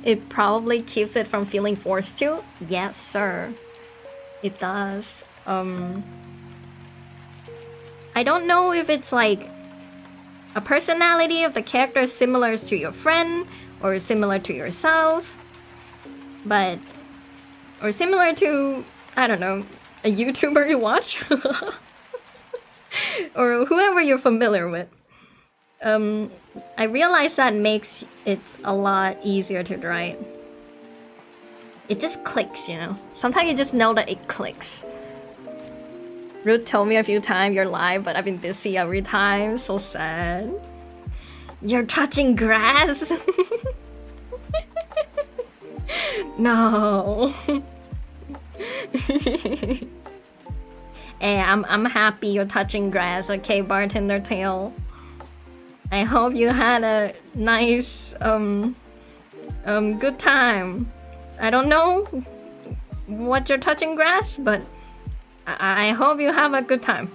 It probably keeps it from feeling forced to. Yes, sir. It does. I don't know if it's like a personality of the character similar to your friend or similar to yourself, but or similar to, I don't know, a YouTuber you watch or whoever you're familiar with. I realize that makes it a lot easier to write. It just clicks, you know? Sometimes you just know that it clicks. Ruth told me a few times you're live, but I've been busy every time. So sad. You're touching grass? No. Hey, I'm happy you're touching grass, okay, Bartender Tail? I hope you had a nice, good time. I don't know what you're touching grass, but I hope you have a good time.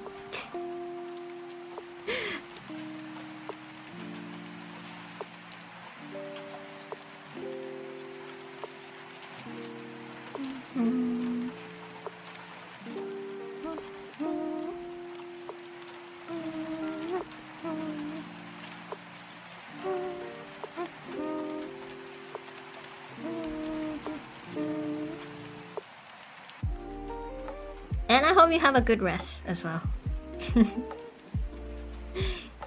And I hope you have a good rest as well.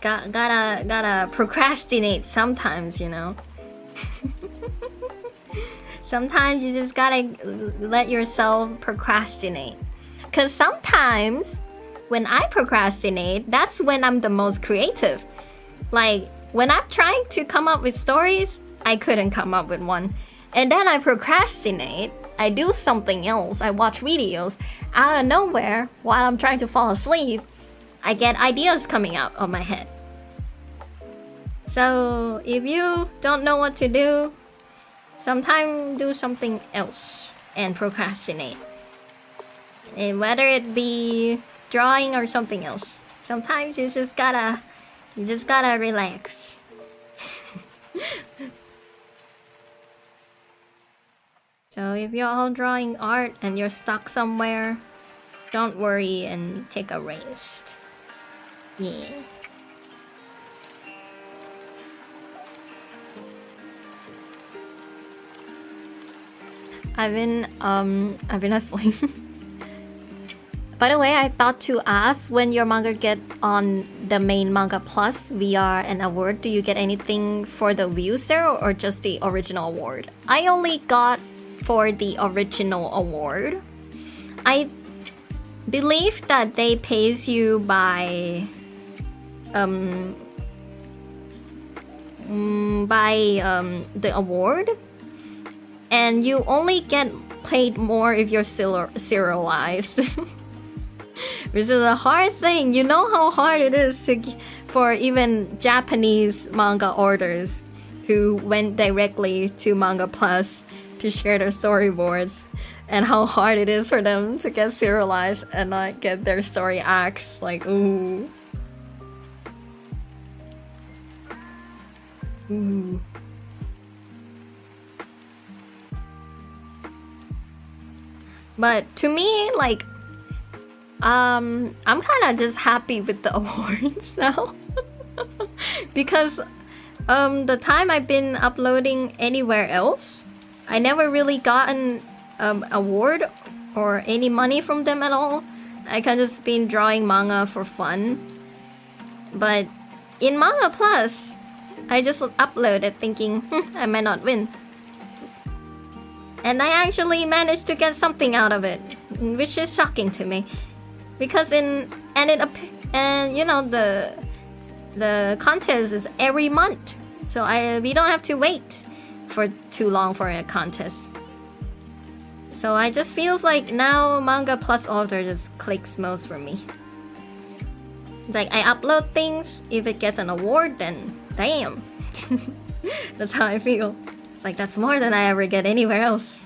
Gotta procrastinate sometimes, you know. Sometimes you just gotta let yourself procrastinate. Cause sometimes when I procrastinate, that's when I'm the most creative. Like when I'm trying to come up with stories, I couldn't come up with one. And then I procrastinate, I do something else, I watch videos. Out of nowhere, while I'm trying to fall asleep, I get ideas coming out of my head. So if you don't know what to do, sometimes do something else and procrastinate. And whether it be drawing or something else. Sometimes you just gotta relax. So if you're all drawing art and you're stuck somewhere, don't worry and take a rest. Yeah. I've been asleep. By the way, I thought to ask, when your manga get on the main Manga Plus VR and award, do you get anything for the views there or just the original award? I only got for the original award. I believe that they pays you by the award, and you only get paid more if you're serialized. Which is a hard thing. You know how hard it is for even Japanese manga orders who went directly to Manga Plus to share their storyboards, and how hard it is for them to get serialized and not get their story acts. Like, ooh. Ooh. But to me, like, I'm kind of just happy with the awards now. Because the time I've been uploading anywhere else, I never really gotten award or any money from them at all. I kind of just been drawing manga for fun. But in Manga Plus, I just uploaded thinking, I might not win. And I actually managed to get something out of it, which is shocking to me. Because you know, the contest is every month, so we don't have to wait for too long for a contest. So I just feels like now Manga Plus Order just clicks most for me. It's like I upload things, if it gets an award, then damn. That's how I feel. It's like that's more than I ever get anywhere else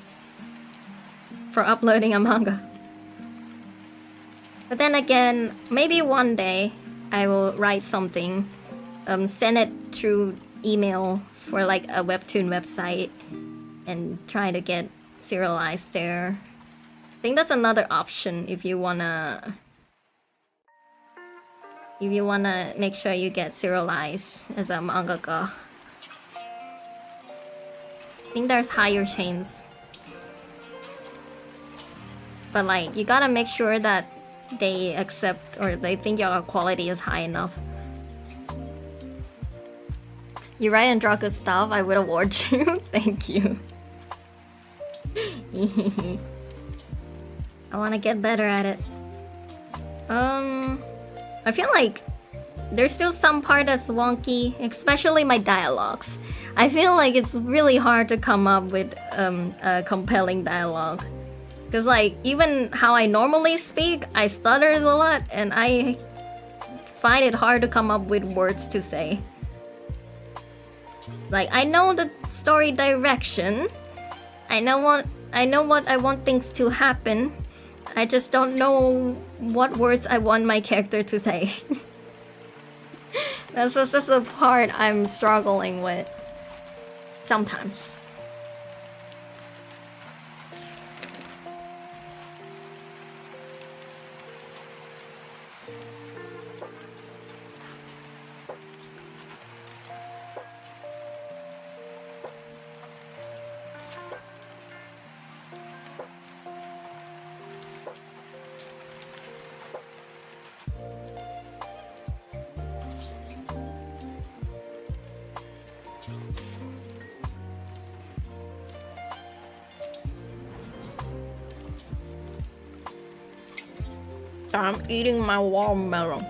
for uploading a manga. But then again, maybe one day I will write something, send it through email for like a webtoon website and try to get serialized there. I think that's another option if you wanna make sure you get serialized as a mangaka. I think there's higher chains. But like, you gotta make sure that they accept or they think your quality is high enough. You write and draw good stuff, I would award you. Thank you. I wanna get better at it. I feel like there's still some part that's wonky, especially my dialogues. I feel like it's really hard to come up with a compelling dialogue. Because like, even how I normally speak, I stutter a lot and I find it hard to come up with words to say. Like, I know the story direction, I know what I want things to happen, I just don't know what words I want my character to say. That's the part I'm struggling with sometimes. So I'm eating my watermelon.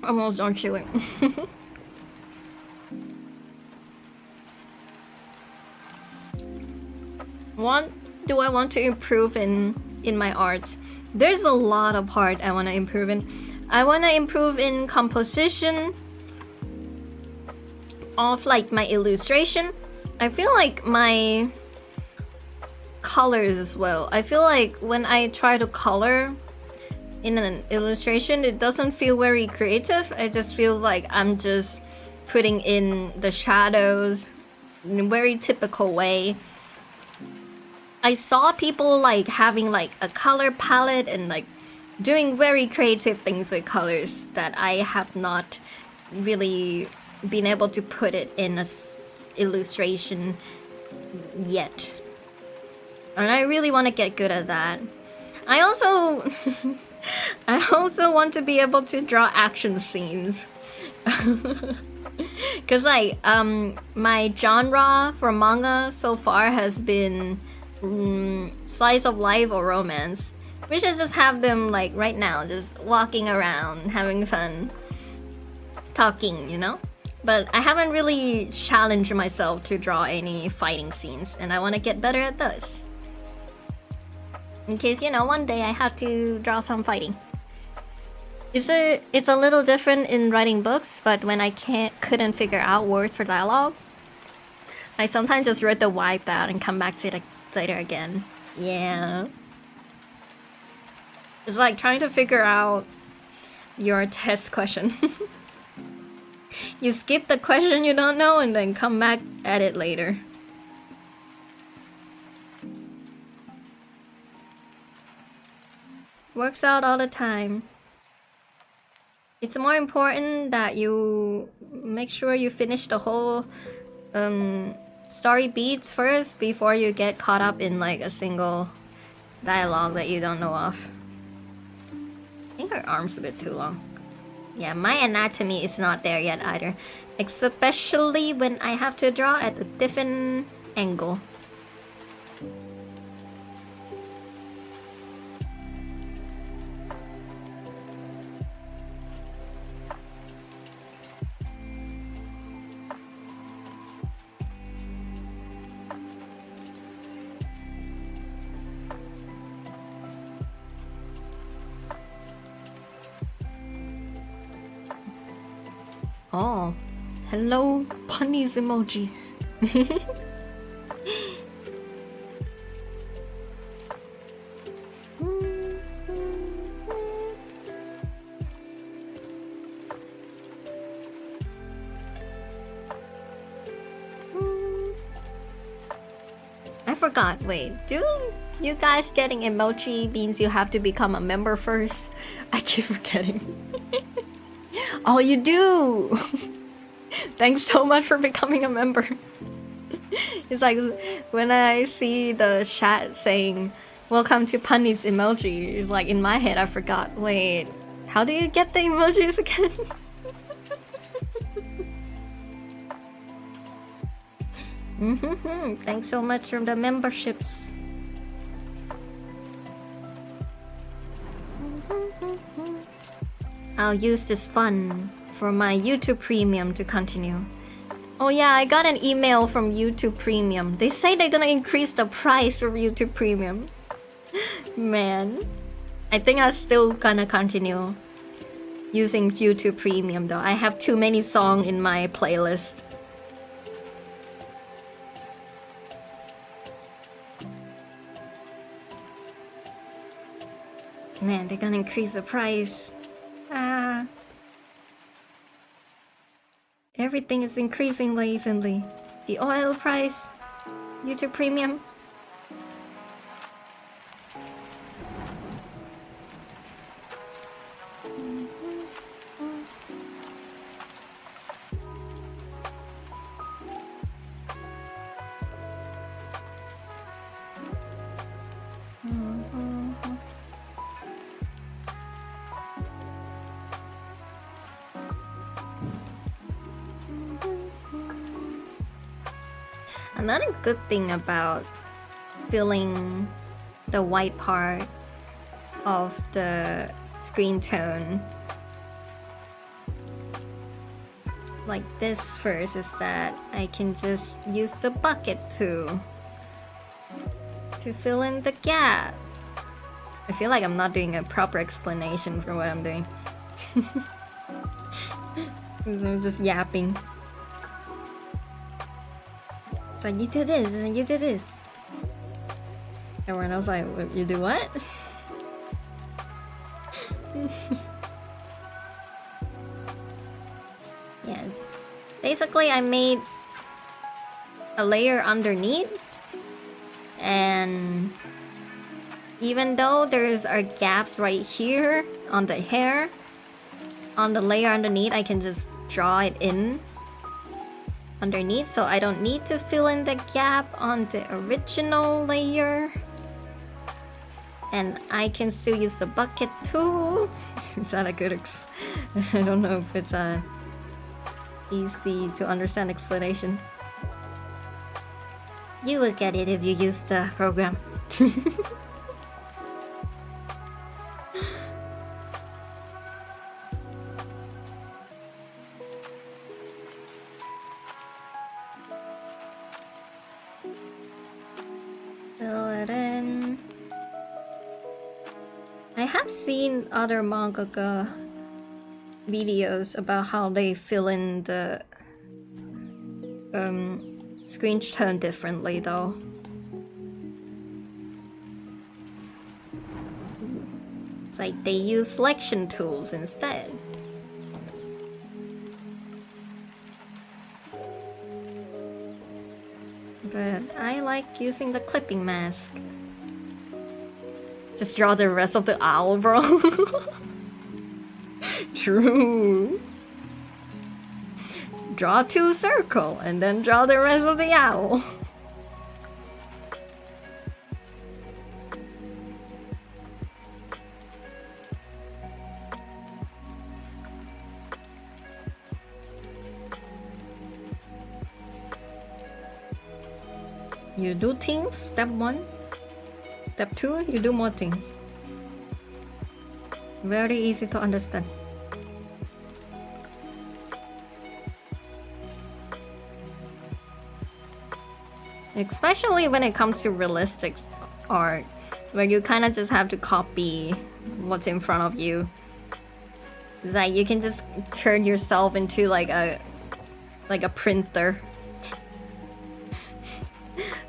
I'm almost done chewing. What do I want to improve in my art? There's a lot of part I want to improve in. I want to improve in composition of like my illustration. I feel like my colors as well. I feel like when I try to color in an illustration, it doesn't feel very creative. It just feels like I'm just putting in the shadows in a very typical way. I saw people like having like a color palette and like doing very creative things with colors that I have not really been able to put it in a illustration yet. And I really want to get good at that. I also I also want to be able to draw action scenes. Cause like my genre for manga so far has been slice of life or romance. We should just have them like right now, just walking around, having fun, talking, you know? But I haven't really challenged myself to draw any fighting scenes, and I want to get better at those. In case, you know, one day I have to draw some fighting. It's a little different in writing books, but when I couldn't figure out words for dialogues, I sometimes just read the wipe out and come back to it later again. Yeah. It's like trying to figure out your test question. You skip the question you don't know and then come back at it later. Works out all the time. It's more important that you make sure you finish the whole story beats first before you get caught up in like a single dialogue that you don't know of. I think her arm's a bit too long. Yeah, my anatomy is not there yet either. Especially when I have to draw at a different angle. Oh, hello, bunnies emojis. I forgot, wait, do you guys getting emoji means you have to become a member first? I keep forgetting. Oh, you do! Thanks so much for becoming a member. It's like when I see the chat saying welcome to Punny's emoji, it's like in my head I forgot, wait, how do you get the emojis again? Thanks so much for the memberships. I'll use this fund for my YouTube Premium to continue. Oh yeah, I got an email from YouTube Premium. They say they're gonna increase the price of YouTube Premium. Man. I think I'm still gonna continue using YouTube Premium though. I have too many songs in my playlist. Man, they're gonna increase the price. Everything is increasing recently. The oil price, YouTube Premium. Another good thing about filling the white part of the screen tone like this first is that I can just use the bucket to fill in the gap. I feel like I'm not doing a proper explanation for what I'm doing. I'm just yapping. It's like, you do this, and then you do this. Everyone else like, you do what? Yeah. Basically, I made a layer underneath. And even though there's are gaps right here on the hair, on the layer underneath, I can just draw it in underneath, so I don't need to fill in the gap on the original layer. And I can still use the bucket too. Is that a good I don't know if it's a easy to understand explanation. You will get it if you use the program. I have seen other mangaka videos about how they fill in the screen tone differently though. It's like they use selection tools instead. But I like using the clipping mask. Just draw the rest of the owl, bro. True. Draw 2 circles and then draw the rest of the owl. You do things, step 1. Step 2, you do more things. Very easy to understand. Especially when it comes to realistic art, where you kind of just have to copy what's in front of you. It's like you can just turn yourself into like a printer.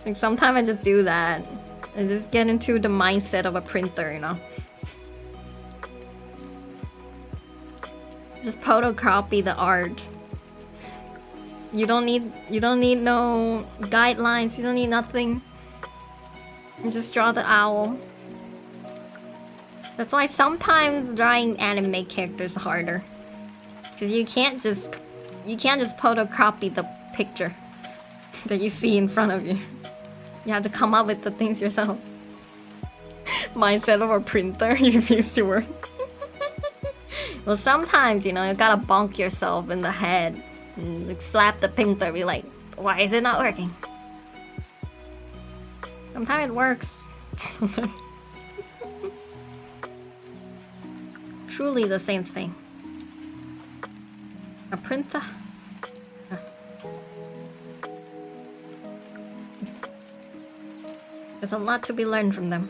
Like sometimes I just do that. I just get into the mindset of a printer, you know. Just photocopy the art. You don't need no guidelines, you don't need nothing. You just draw the owl. That's why sometimes drawing anime characters is harder. Cause you can't just photocopy the picture that you see in front of you. You have to come up with the things yourself. Mindset of a printer, you used to work. Well, sometimes, you know, you gotta bonk yourself in the head and like, slap the printer, be like, why is it not working? Sometimes it works. Truly the same thing. A printer? There's a lot to be learned from them.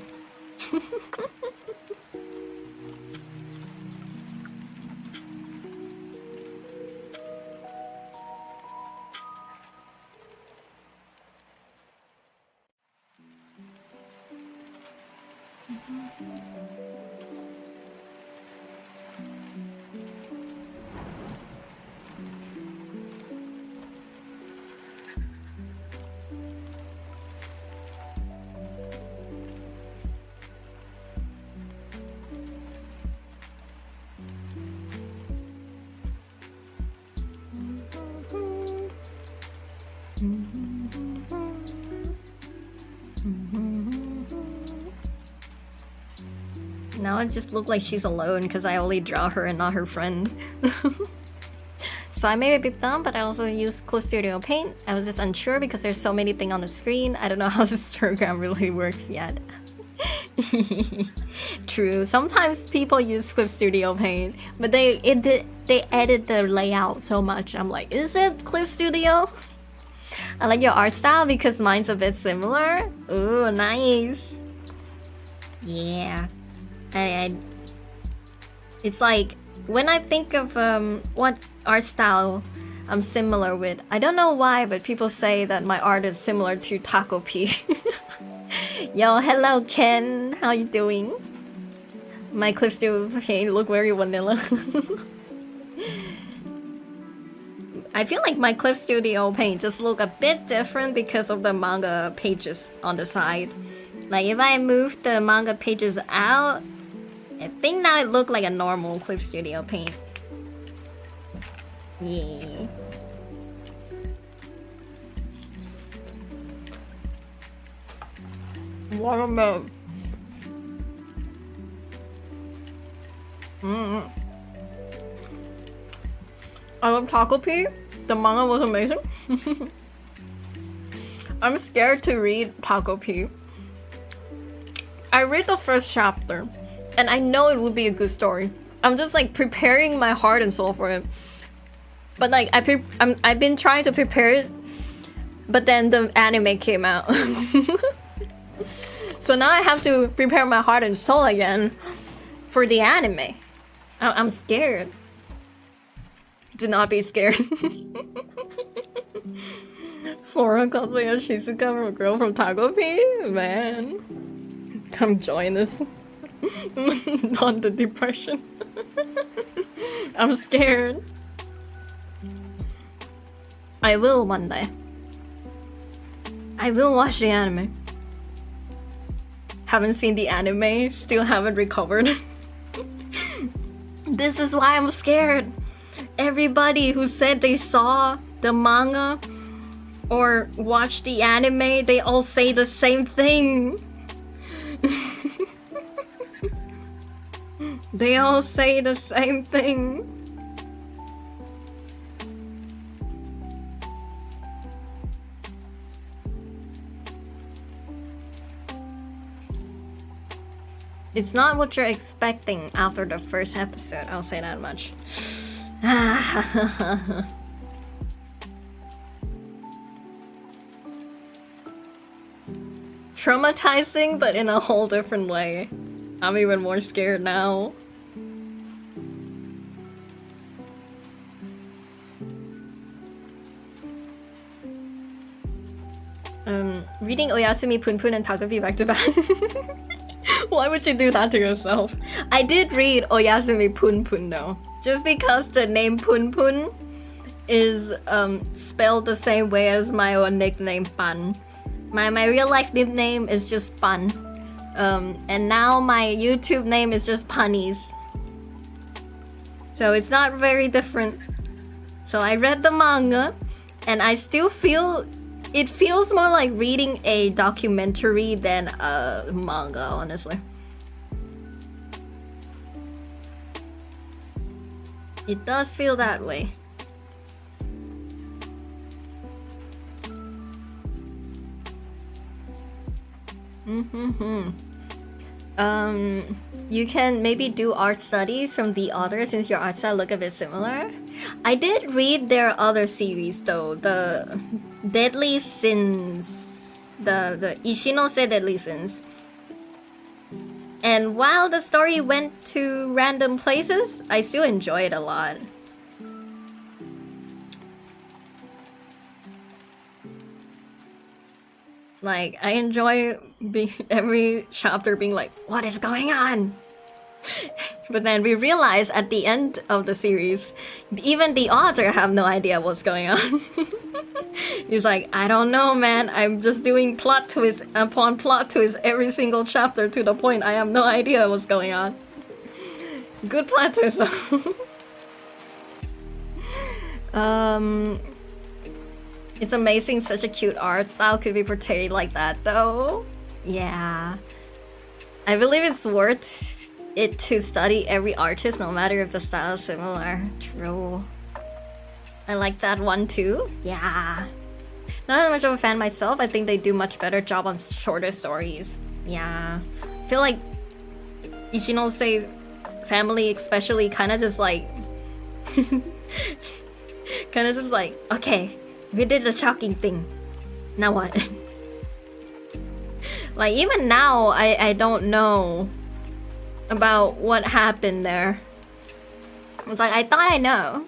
Now it just looks like she's alone because I only draw her and not her friend. So I made a bit dumb, but I also used Clip Studio Paint. I was just unsure because there's so many things on the screen. I don't know how this program really works yet. True. Sometimes people use Clip Studio Paint, but they edit the layout so much. I'm like, is it Clip Studio? I like your art style because mine's a bit similar. Ooh, nice. Yeah. It's like when I think of what art style I'm similar with, I don't know why, but people say that my art is similar to Taco P. Yo, hello Ken, how you doing? My Clip Studio Paint look very vanilla. I feel like my Clip Studio Paint just look a bit different because of the manga pages on the side. Like if I move the manga pages out, I think now it look like a normal Clip Studio Paint. Yeah. Watermelon. I love Taco P. The manga was amazing. I'm scared to read Taco P. I read the first chapter, and I know it would be a good story. I'm just like preparing my heart and soul for it. But like I've been trying to prepare it, but then the anime came out. So now I have to prepare my heart and soul again for the anime. I'm scared. Do not be scared. Flora cosplay as Shizuka from a girl from Taco P? Man. Come join us. On the depression. I'm scared. I will one day. I will watch the anime. Haven't seen the anime, still haven't recovered. This is why I'm scared. Everybody who said they saw the manga or watched the anime, they all say the same thing. They all say the same thing. It's not what you're expecting after the first episode, I'll say that much. Traumatizing, but in a whole different way. I'm even more scared now. Reading Oyasumi Punpun and Takopi back to back. Why would you do that to yourself? I did read Oyasumi Punpun though. Just because the name Punpun is spelled the same way as my own nickname Pan. My real life nickname is just Pan. And now my YouTube name is just Punnies. So it's not very different. So I read the manga and I still feel it feels more like reading a documentary than a manga, honestly. It does feel that way. You can maybe do art studies from the author since your art style look a bit similar. I did read their other series though, the Deadly Sins, the Ishinose Deadly Sins. And while the story went to random places, I still enjoy it a lot. Like, I enjoy every chapter being like, what is going on? But then we realize at the end of the series, even the author have no idea what's going on. He's like, I don't know, man. I'm just doing plot twist upon plot twist every single chapter to the point I have no idea what's going on. Good plot twist though. It's amazing such a cute art style could be portrayed like that though. Yeah. I believe it's worth it to study every artist, no matter if the style is similar. True. I like that one too. Yeah. Not that much of a fan myself. I think they do much better job on shorter stories. Yeah. I feel like Ichinose family especially kind of just like okay, we did the shocking thing. Now what? Like even now I don't know about what happened there. It's like I thought I know.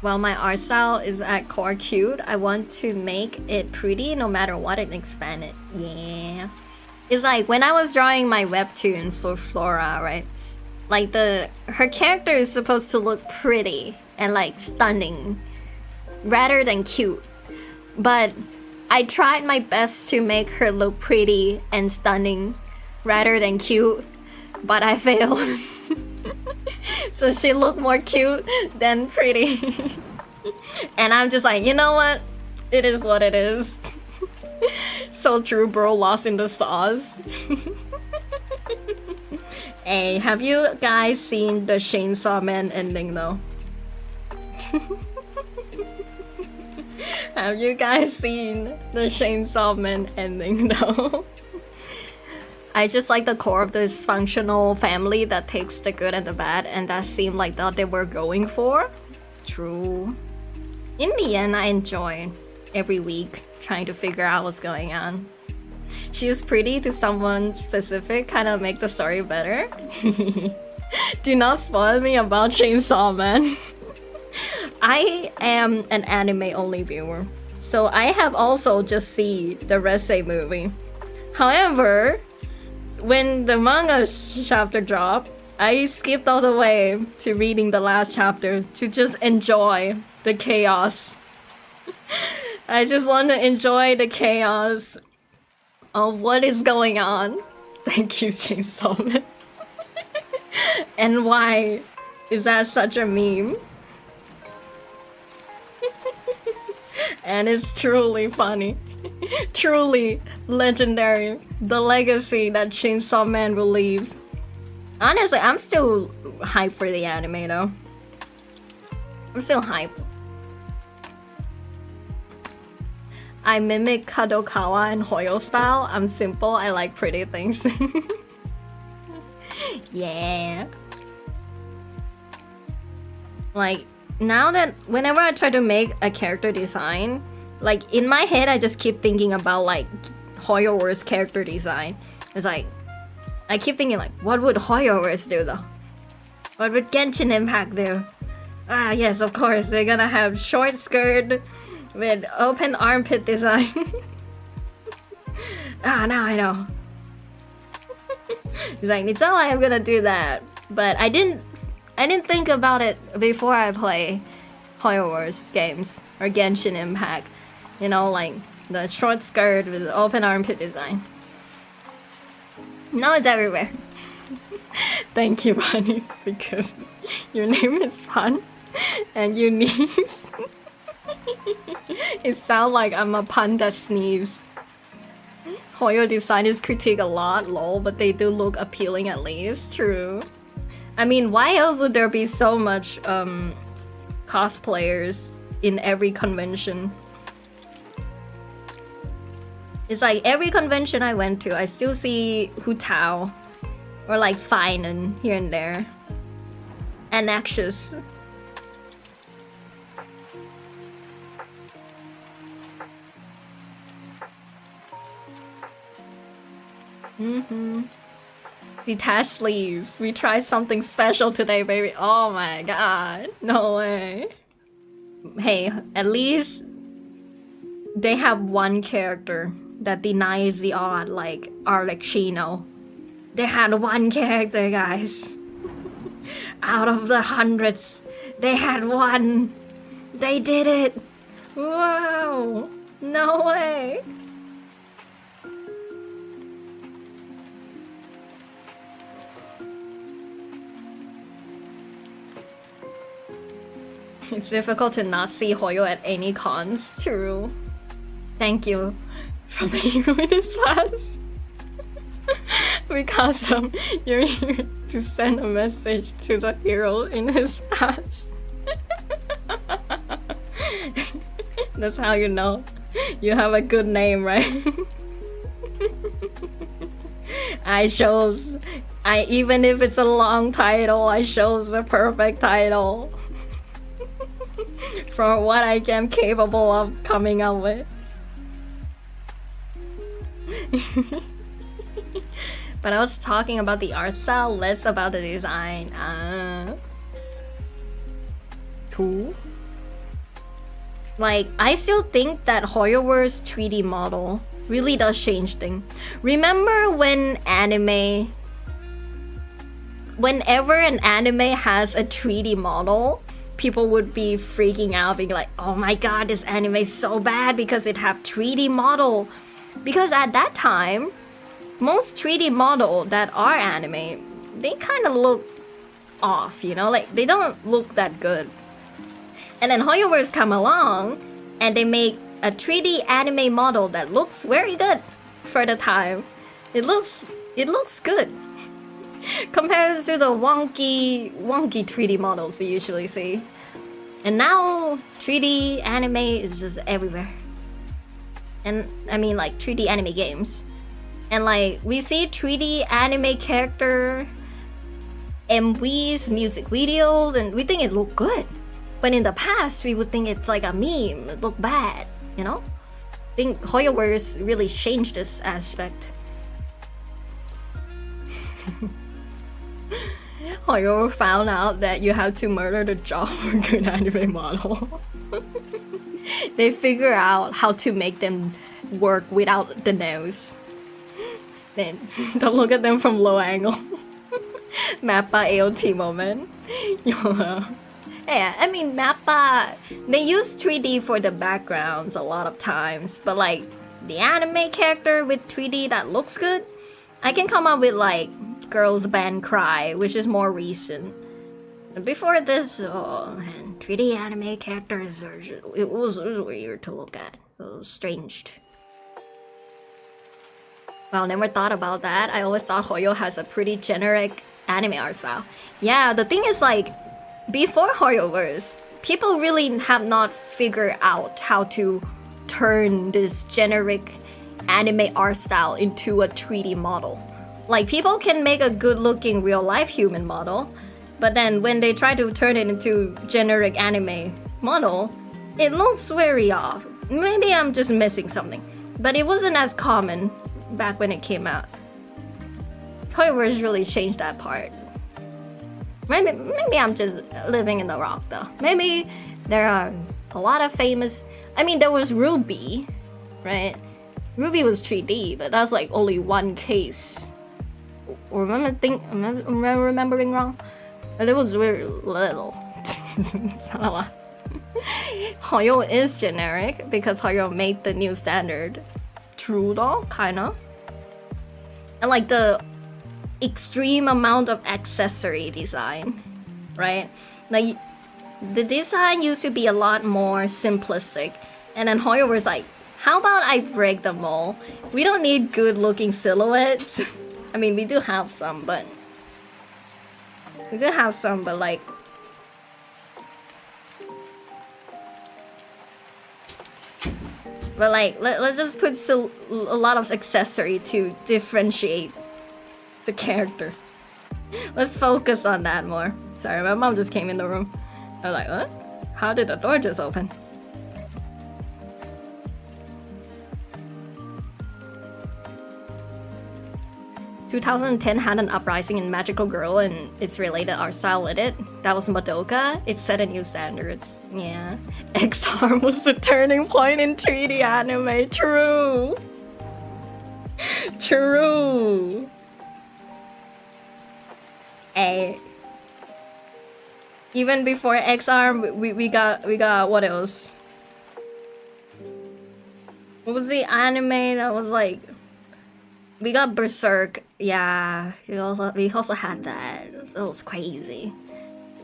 Well, my art style is at core cute. I want to make it pretty no matter what and expand it. Yeah. It's like when I was drawing my webtoon for Flora, right? Like her character is supposed to look pretty and like stunning rather than cute. But I tried my best to make her look pretty and stunning rather than cute, but I failed. So she looked more cute than pretty. And I'm just like, you know what? It is what it is. So true, bro, lost in the sauce. Hey, have you guys seen the Chainsaw Man ending though? Have you guys seen the Chainsaw Man ending though? I just like the core of this functional family that takes the good and the bad, and that seemed like that they were going for. True. In the end, I enjoy every week trying to figure out what's going on. She's pretty to someone specific, kind of make the story better. Do not spoil me about Chainsaw Man. I am an anime-only viewer, so I have also just seen the Rese movie. However, when the manga chapter dropped, I skipped all the way to reading the last chapter to just enjoy the chaos. I just want to enjoy the chaos of what is going on. Thank you, Chainsaw Man. And why is that such a meme? And it's truly funny. Truly legendary. The legacy that Chainsaw Man will leave. Honestly, I'm still hyped for the anime though. I'm still hyped. I mimic Kadokawa and Hoyo style. I'm simple, I like pretty things. Yeah. Like, now that whenever I try to make a character design, like in my head I just keep thinking about like Hoyoverse character design. It's like, I keep thinking like, what would Hoyoverse do though? What would Genshin Impact do? Ah yes, of course, they're gonna have short skirt with open armpit design. Ah, now I know. It's like, it's not like I'm gonna do that. But I didn't think about it before I play Hoyoverse games or Genshin Impact. You know, like the short skirt with the open armpit design. Now it's everywhere. Thank you, Bunnies, because your name is fun and unique. It sounds like I'm a pun that sneezes. Hoyo designers critique a lot, lol, but they do look appealing at least. True. I mean, why else would there be so much cosplayers in every convention? It's like every convention I went to, I still see Hu Tao or like Fine and here and there. And Anxious. Detached sleeves. We tried something special today, baby. Oh my god. No way. Hey, at least they have one character that denies the odd, like Arlecchino. They had one character, guys. Out of the hundreds, they had one. They did it. Wow. No way. It's difficult to not see Hoyo at any cons. True. Thank you for making me this fast. because you're here to send a message to the hero in his past. That's how you know you have a good name, right? Even if it's a long title, I chose the perfect title for what I am capable of coming up with. But I was talking about the art style, less about the design. Cool. Like, I still think that Hoyoverse 3D model really does change things. Remember when whenever an anime has a 3D model, people would be freaking out, being like, oh my god, this anime is so bad because it have 3D model. Because at that time, most 3D model that are anime, they kind of look off, you know? Like, they don't look that good. And then Hoyoverse come along, and they make a 3D anime model that looks very good for the time. It looks good compared to the wonky 3D models you usually see. And now 3D anime is just everywhere. And I mean, like, 3D anime games. And like, we see 3D anime character MVs, music videos, and we think it look good. But in the past, we would think it's like a meme, it look bad, you know? I think Hoyoverse really changed this aspect. Hoyo found out that you have to murder the jaw for a good anime model. They figure out how to make them work without the nose. Then don't look at them from low angle. Mappa AOT moment. Yeah, I mean, Mappa, they use 3D for the backgrounds a lot of times, but like the anime character with 3D that looks good, I can come up with like Girls Band Cry, which is more recent. Before this, oh man, 3D anime characters are just, it was weird to look at. It was strange. Well, never thought about that. I always thought Hoyo has a pretty generic anime art style. Yeah, the thing is, like, before Hoyoverse, people really have not figured out how to turn this generic anime art style into a 3D model. Like, people can make a good-looking real-life human model, but then when they try to turn it into generic anime model, it looks very off. Maybe I'm just missing something, but it wasn't as common back when it came out. Hoyoverse really changed that part. Maybe I'm just living in the rock though. Maybe there are a lot of famous... I mean, there was Ruby, right? Ruby was 3D, but that's like only one case. Am I remembering wrong? But it was very little. It's not a lot. Hoyo is generic because Hoyo made the new standard. True though, kinda. And like the extreme amount of accessory design, right? Like the design used to be a lot more simplistic, and then Hoyo was like, how about I break the mold? We don't need good looking silhouettes. I mean, we do have some, but like let's just put a lot of accessory to differentiate the character. Let's focus on that more. Sorry, my mom just came in the room. I was like, what? How did the door just open? "2010 had an uprising in Magical Girl and its related art style with it. That was Madoka. It set a new standards." Yeah. XR was the turning point in 3D anime. True. True. Hey. Even before XR, we got what else? What was the anime that was like? We got Berserk. Yeah, we also had that. It was crazy.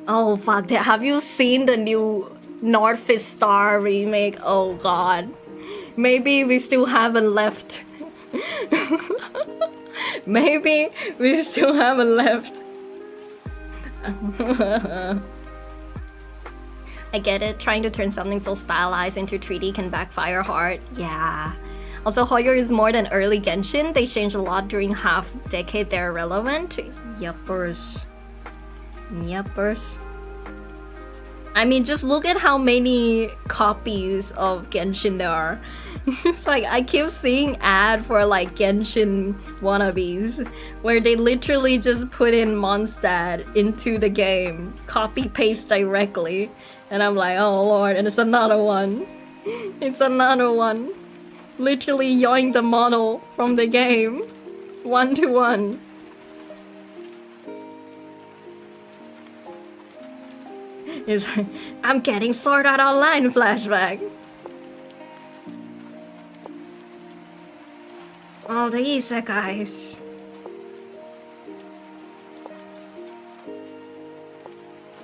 Oh fuck! Have you seen the new North Fist Star remake? Oh god. Maybe we still haven't left. Maybe we still haven't left. I get it, trying to turn something so stylized into 3D can backfire hard. Yeah. Also, Hoyo is more than early Genshin. They changed a lot during half-decade they're relevant. Yuppers. Yuppers. I mean, just look at how many copies of Genshin there are. It's like, I keep seeing ad for like Genshin wannabes, where they literally just put in Mondstadt into the game, copy-paste directly. And I'm like, oh lord, and it's another one. It's another one. Literally yoink the model from the game. 1-to-1. It's like, I'm getting Sword Art Online flashback. All the isekais.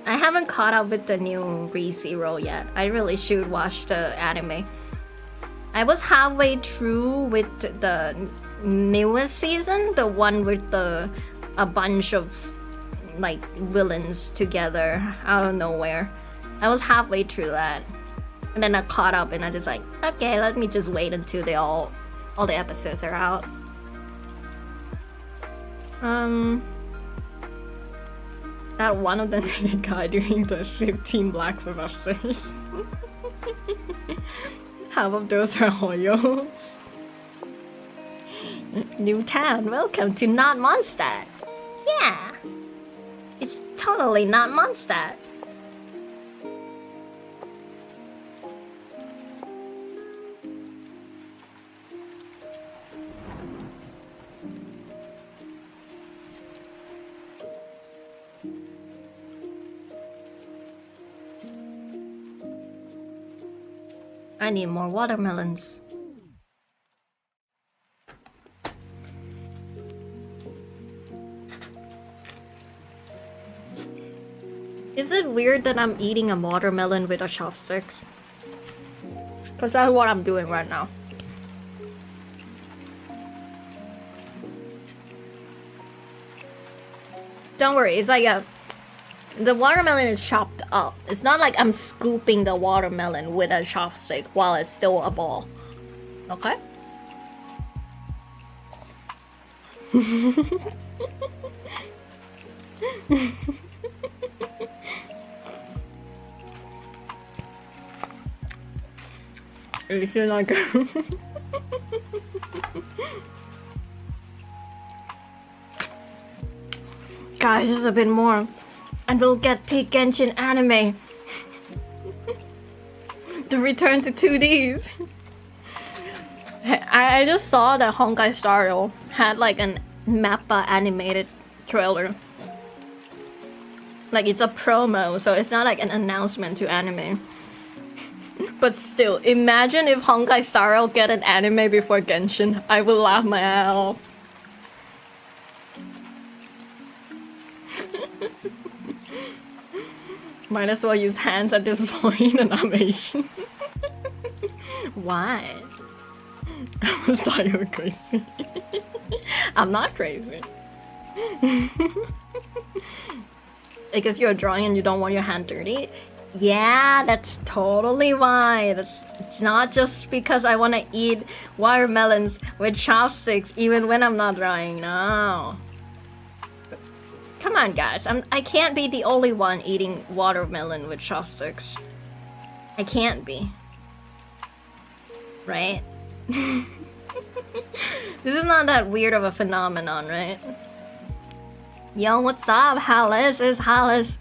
I haven't caught up with the new ReZero yet. I really should watch the anime. I was halfway through with the newest season, the one with a bunch of like villains together out of nowhere. I was halfway through that, and then I caught up, and I just like, okay, let me just wait until they all the episodes are out. That one of the guy doing the 15 black professors. Half of those are Hoyos. New town, welcome to not Mondstadt. Yeah, it's totally not Mondstadt. I need more watermelons. Is it weird that I'm eating a watermelon with a chopsticks? Because that's what I'm doing right now. Don't worry, it's like the watermelon is chopped up. It's not like I'm scooping the watermelon with a chopstick while it's still a ball. Okay? You feel like guys, just a bit more and we'll get peak Genshin anime. The return to 2Ds. I just saw that Honkai Star Rail had like an Mappa animated trailer. Like it's a promo, so it's not like an announcement to anime. But still, imagine if Honkai Star Rail get an anime before Genshin. I will laugh my ass off. Might as well use hands at this point and I'm Asian. Why? I was thought you were crazy. I'm not crazy. I guess you're drawing and you don't want your hand dirty. Yeah, that's totally why. It's not just because I want to eat watermelons with chopsticks even when I'm not drawing. No. Come on, guys. I can't be the only one eating watermelon with chopsticks. I can't be. Right? This is not that weird of a phenomenon, right? Yo, what's up, Hallis? It's Hallis.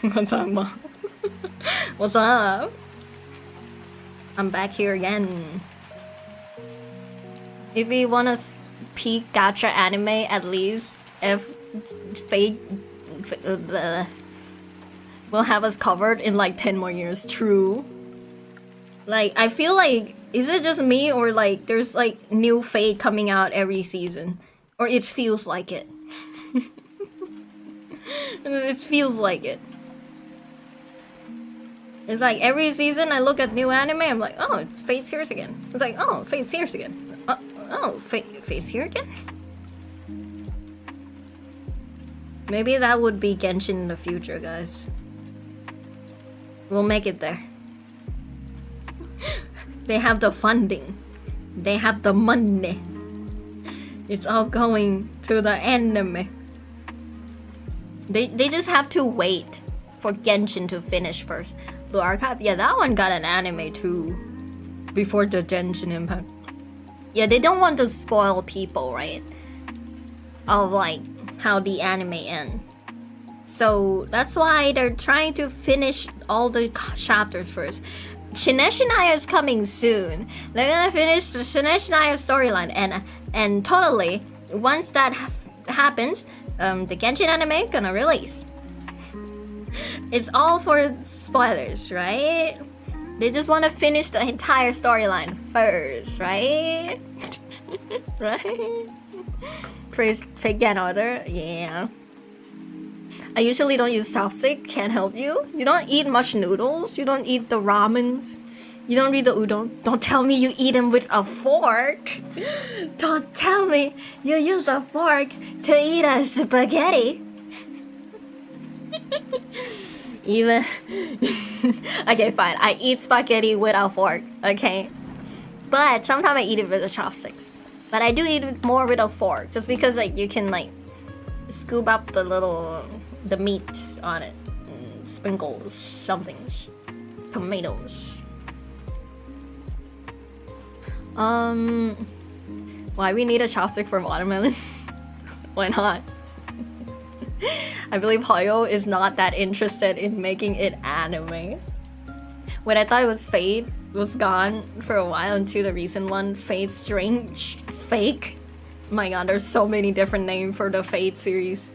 What's up, Mom? What's up? I'm back here again. If we want to peak gacha anime, at least if Fate will have us covered in like 10 more years. True. Like, I feel like, is it just me or like there's like new Fate coming out every season? Or it feels like it. It feels like it. It's like every season I look at new anime, I'm like, oh, it's Fate's here again. It's like, oh, Fate's here again. Oh, Fate's here again? Maybe that would be Genshin in the future, guys. We'll make it there. They have the funding. They have the money. It's all going to the anime. They just have to wait for Genshin to finish first. Blue Archive, yeah, that one got an anime too. Before the Genshin Impact. Yeah, they don't want to spoil people, right? Of like how the anime ends. So that's why they're trying to finish all the chapters first. Shineshinaya is coming soon. They're gonna finish the Shineshinaya storyline, and totally once that happens, the Genshin anime gonna release. It's all for spoilers, right? They just want to finish the entire storyline first, right? Right? Praise fake Gan order, yeah. I usually don't use chopstick, can't help you. You don't eat much noodles, you don't eat the ramens, you don't eat the udon. Don't tell me you eat them with a fork. Don't tell me you use a fork to eat a spaghetti. Even okay, fine. I eat spaghetti with a fork, okay? But sometimes I eat it with the chopsticks. But I do eat it more with a fork, just because like you can like scoop up the meat on it, sprinkles, somethings, tomatoes. Why we need a chopstick for watermelon? Why not? I believe Hoyo is not that interested in making it anime. When I thought it was Fate, it was gone for a while until the recent one, Fate Strange Fake. My god, there's so many different names for the Fate series.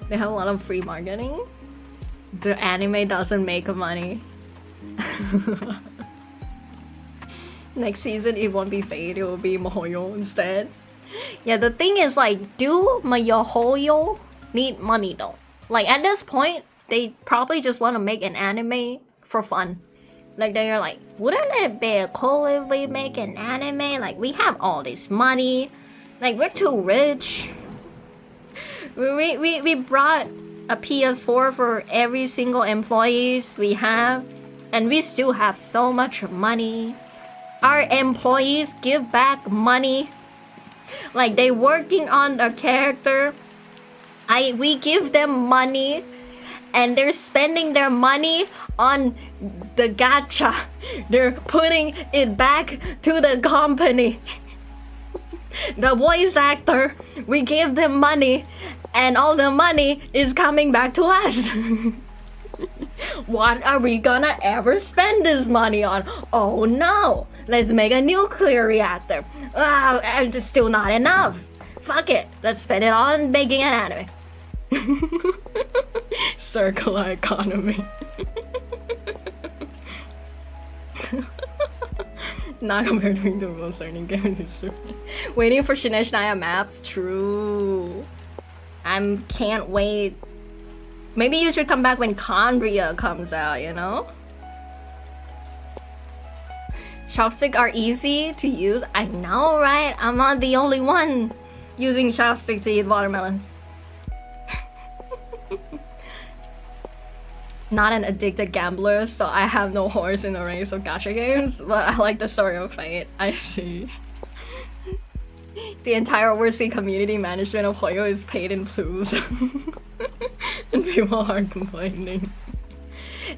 They have a lot of free marketing. The anime doesn't make money. Next season, it won't be Fate, it will be Mihoyo instead. Yeah, the thing is like, do Mihoyo need money though? Like at this point, they probably just want to make an anime for fun. Like they're like, wouldn't it be cool if we make an anime? Like we have all this money, like we're too rich. We brought a PS4 for every single employees we have, and we still have so much money. Our employees give back money. Like they working on a character. We give them money, and they're spending their money on the gacha. They're putting it back to the company. The voice actor, we give them money, and all the money is coming back to us. What are we gonna ever spend this money on? Oh no, let's make a nuclear reactor. And it's still not enough. Fuck it, let's spend it on making an anime. Circular economy. Not compared to the most learning game. Waiting for Shineshinaya maps. True. Can't wait. Maybe you should come back when Conria comes out, you know? Chopsticks are easy to use. I know, right? I'm not the only one using chopsticks to eat watermelons. Not an addicted gambler, so I have no horse in the race of gacha games, but I like the story of Fate. I see. The entire overseas community management of Hoyo is paid in plus. And people are complaining.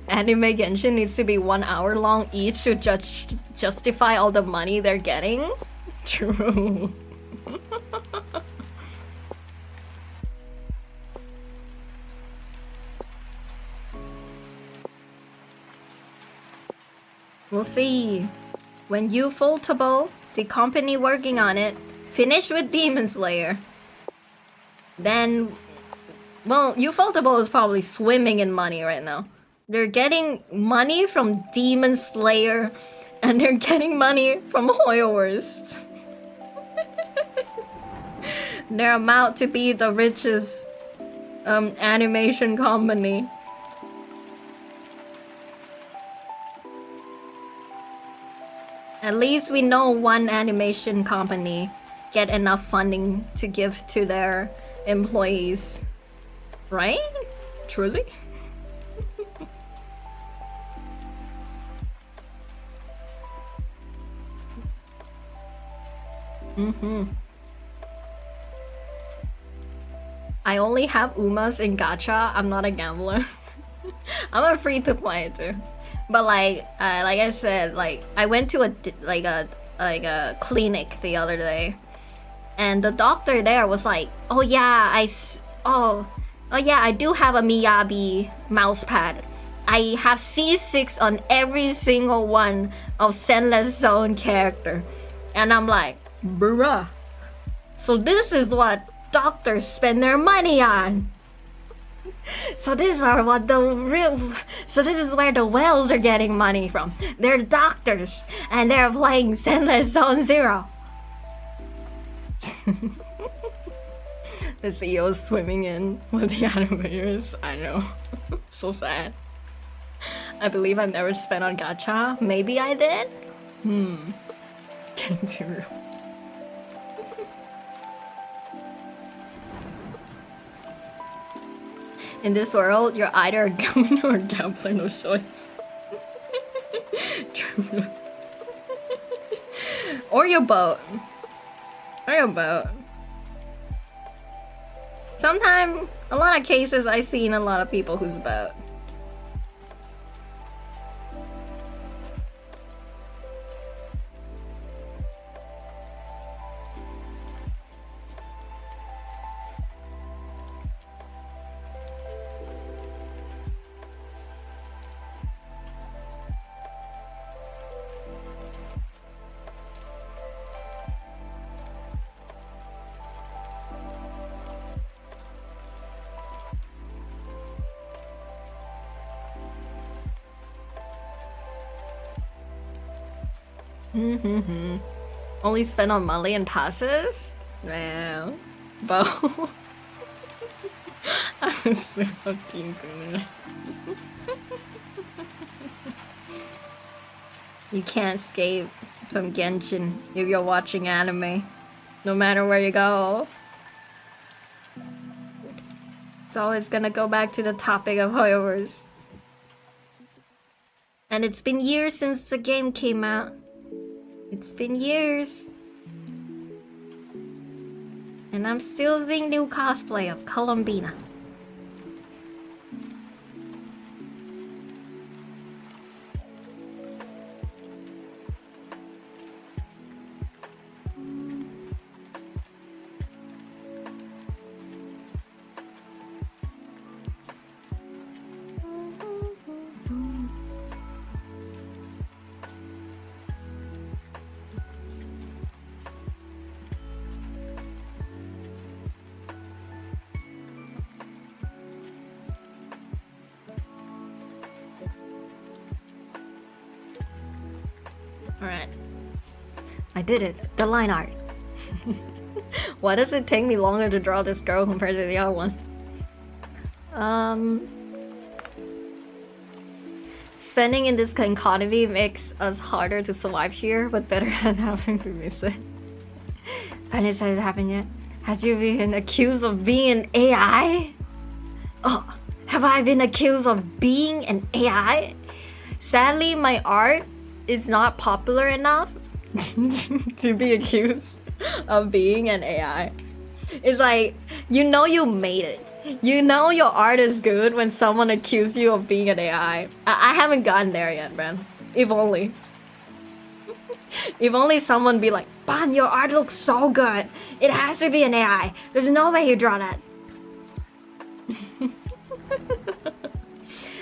Anime Genshin needs to be 1 hour long each to justify all the money they're getting. True. We'll see. When Ufotable, the company working on it, finished with Demon Slayer, then, well, Ufotable is probably swimming in money right now. They're getting money from Demon Slayer, and they're getting money from Hoyoverse. They're about to be the richest animation company. At least we know one animation company get enough funding to give to their employees, right? Truly? I only have Umas in gacha. I'm not a gambler. I'm a free to play too. But like I said, like I went to a clinic the other day, and the doctor there was like, "Oh yeah, oh yeah, I do have a Miyabi mouse pad. I have C6 on every single one of Zenless Zone character," and I'm like, "Bruh, so this is what doctors spend their money on." So this is where the whales are getting money from. They're doctors, and they're playing Zenless Zone Zero. The CEO is swimming in with the animators. I know. So sad. I believe I've never spent on gacha. Maybe I did? Getting too real. In this world, you're either a gambler or a gambler, no choice. True. Or your boat. Or your boat. Sometimes, a lot of cases I seen a lot of people who's boat. Only spend on Molly and passes? Man. Bo. I was so team Gunner. You can't escape from Genshin if you're watching anime. No matter where you go. It's always gonna go back to the topic of hoyoverse. And it's been years since the game came out. It's been years. And I'm still seeing new cosplay of Columbina. Alright. I did it. The line art. Why does it take me longer to draw this girl compared to the other one? Spending in this economy makes us harder to survive here, but better than having to miss it. Has it happened yet? Has you been accused of being an AI? Oh, have I been accused of being an AI? Sadly, my art is not popular enough to be accused of being an AI. It's like, you know you made it. You know your art is good when someone accuses you of being an AI. I haven't gotten there yet, man. If only. If only someone be like, Ban, your art looks so good. It has to be an AI. There's no way you draw that.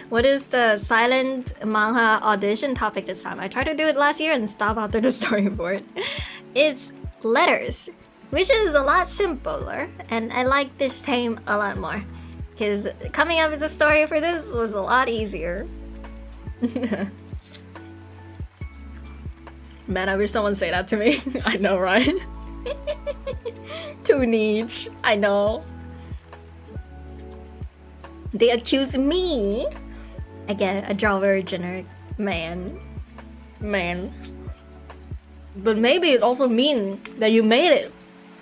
What is the Slient Manga Audition topic this time? I tried to do it last year and stopped after the storyboard. It's letters, which is a lot simpler, and I like this theme a lot more. Because coming up with the story for this was a lot easier. Man, I wish someone say that to me. I know, right? Too niche. I know. They accuse me. Again, I draw very generic. Man. But maybe it also means that you made it.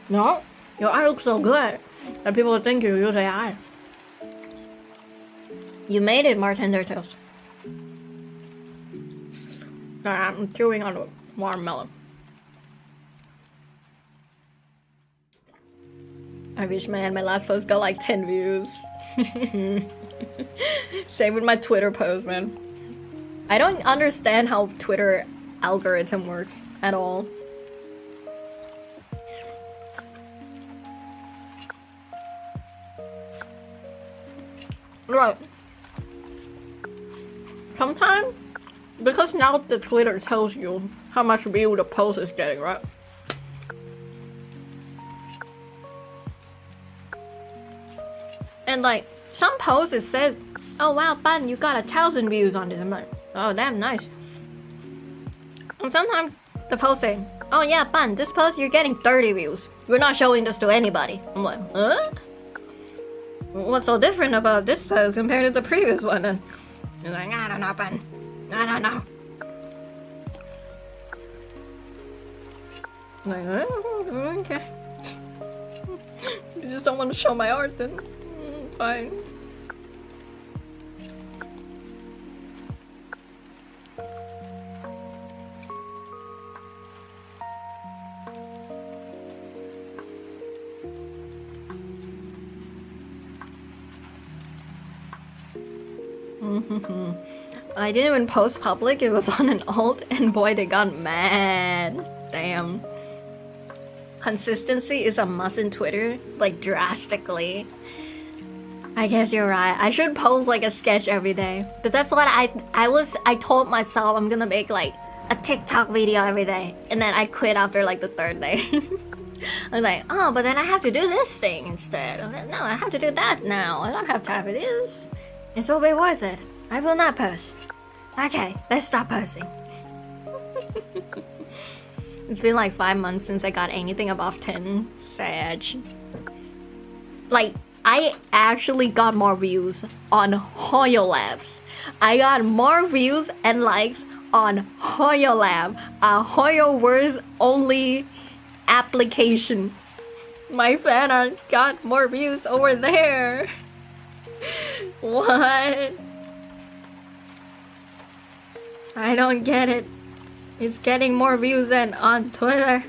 No? Your art looks so good. And people think you use AI. You made it, Bartender Toast. I'm chewing on a watermelon. I wish, man, my last post got like 10 views. Same with my Twitter post, man. I don't understand how Twitter algorithm works at all. Right. Sometimes, because now the Twitter tells you how much view the post is getting, right? And like, some posts it says, oh wow, Bun, you got 1,000 views on this. I'm like, oh damn, nice. And sometimes the post say, oh yeah, Bun, this post you're getting 30 views. We're not showing this to anybody. I'm like, huh? What's so different about this post compared to the previous one? And you're like, I don't know, Bun. I don't know. I'm like, oh, okay. You just don't want to show my art then. Fine. I didn't even post public, it was on an alt, and boy, they got mad. Damn. Consistency is a must in Twitter, like drastically. I guess you're right. I should post like a sketch every day. But that's what I told myself I'm gonna make like a TikTok video every day. And then I quit after like the third day. I was like, oh, but then I have to do this thing instead. I'm like, no, I have to do that now. I don't have time for this. It will be worth it. I will not post. Okay, let's stop posting. It's been like 5 months since I got anything above 10. Sad. Like, I actually got more views on Hoyo Labs. I got more views and likes on Hoyo Lab, a Hoyo Words only application. My fan art got more views over there. What? I don't get it. It's getting more views than on Twitter.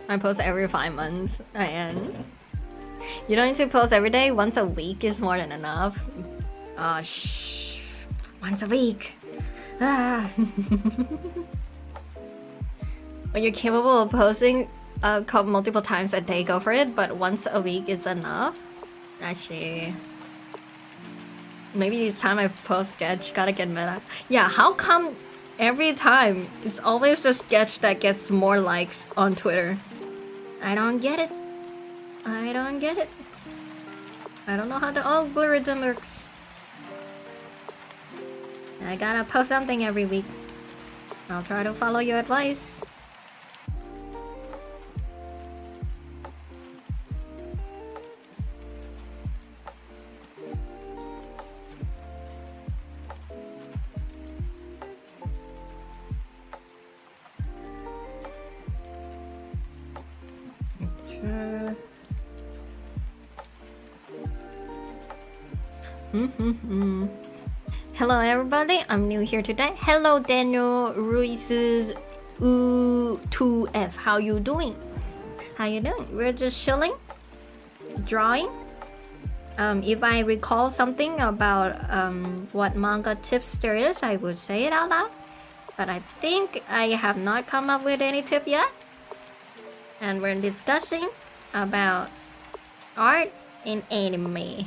I post every 5 months, and you don't need to post every day. Once a week is more than enough. Oh, once a week. Ah. When you're capable of posting multiple times a day, go for it. But once a week is enough. Actually, maybe each time I post sketch, gotta get meta. Yeah, how come? Every time, it's always the sketch that gets more likes on Twitter. I don't get it. I don't get it. I don't know how the algorithm works. I gotta post something every week. I'll try to follow your advice. Hello everybody, I'm new here today. Hello Daniel Ruiz's 2F. How you doing? How you doing? We're just chilling, drawing. If I recall something about what manga tips there is, I would say it out loud. But I think I have not come up with any tip yet. And we're discussing about art in anime.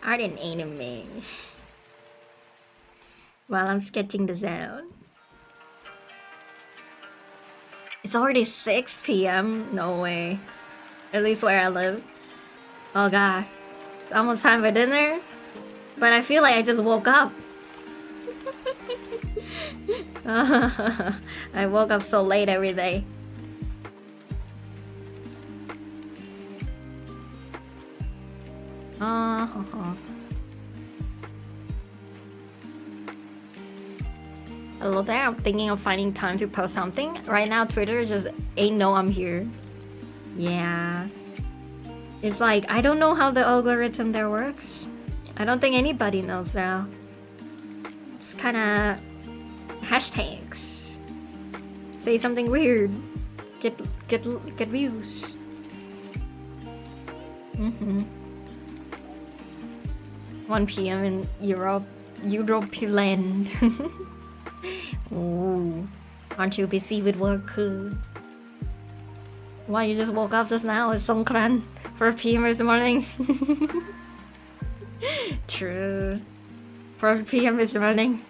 Art in anime. While I'm sketching the zone. It's already 6 p.m. No way. At least where I live. Oh god. It's almost time for dinner. But I feel like I just woke up. I woke up so late every day. Hello there, I'm thinking of finding time to post something. Right now, Twitter just ain't know I'm here. Yeah. It's like, I don't know how the algorithm there works. I don't think anybody knows now. It's kinda... hashtags. Say something weird. Get views. 1 p.m. in Europe. Europeland. Ooh. Aren't you busy with work? Why you just woke up just now? It's Songkran. 4 p.m. this morning. True. 4 p.m. this morning.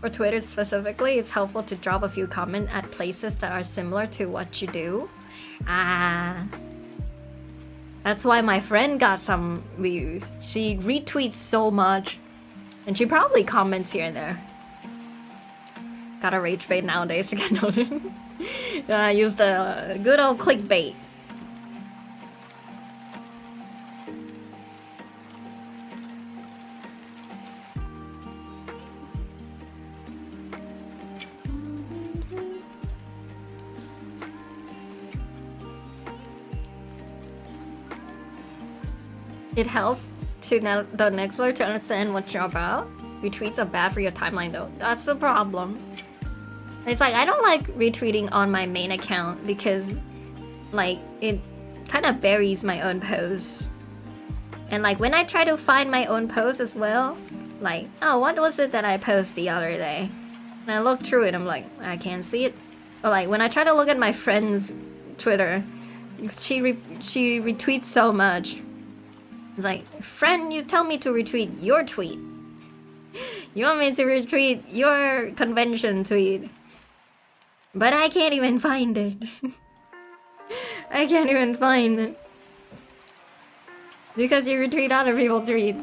For Twitter specifically, it's helpful to drop a few comments at places that are similar to what you do. That's why my friend got some views. She retweets so much. And she probably comments here and there. Gotta rage bait nowadays to get noticed. Use the good old clickbait. It helps to the next player to understand what you're about. Retweets are bad for your timeline though. That's the problem. It's like, I don't like retweeting on my main account because like it kind of buries my own posts. And like when I try to find my own posts as well, like, oh, what was it that I posted the other day? And I look through it, I'm like, I can't see it. Or like when I try to look at my friend's Twitter, she retweets so much. It's like, friend, you tell me to retweet your tweet. You want me to retweet your convention tweet. But I can't even find it. I can't even find it. Because you retweet other people's tweet.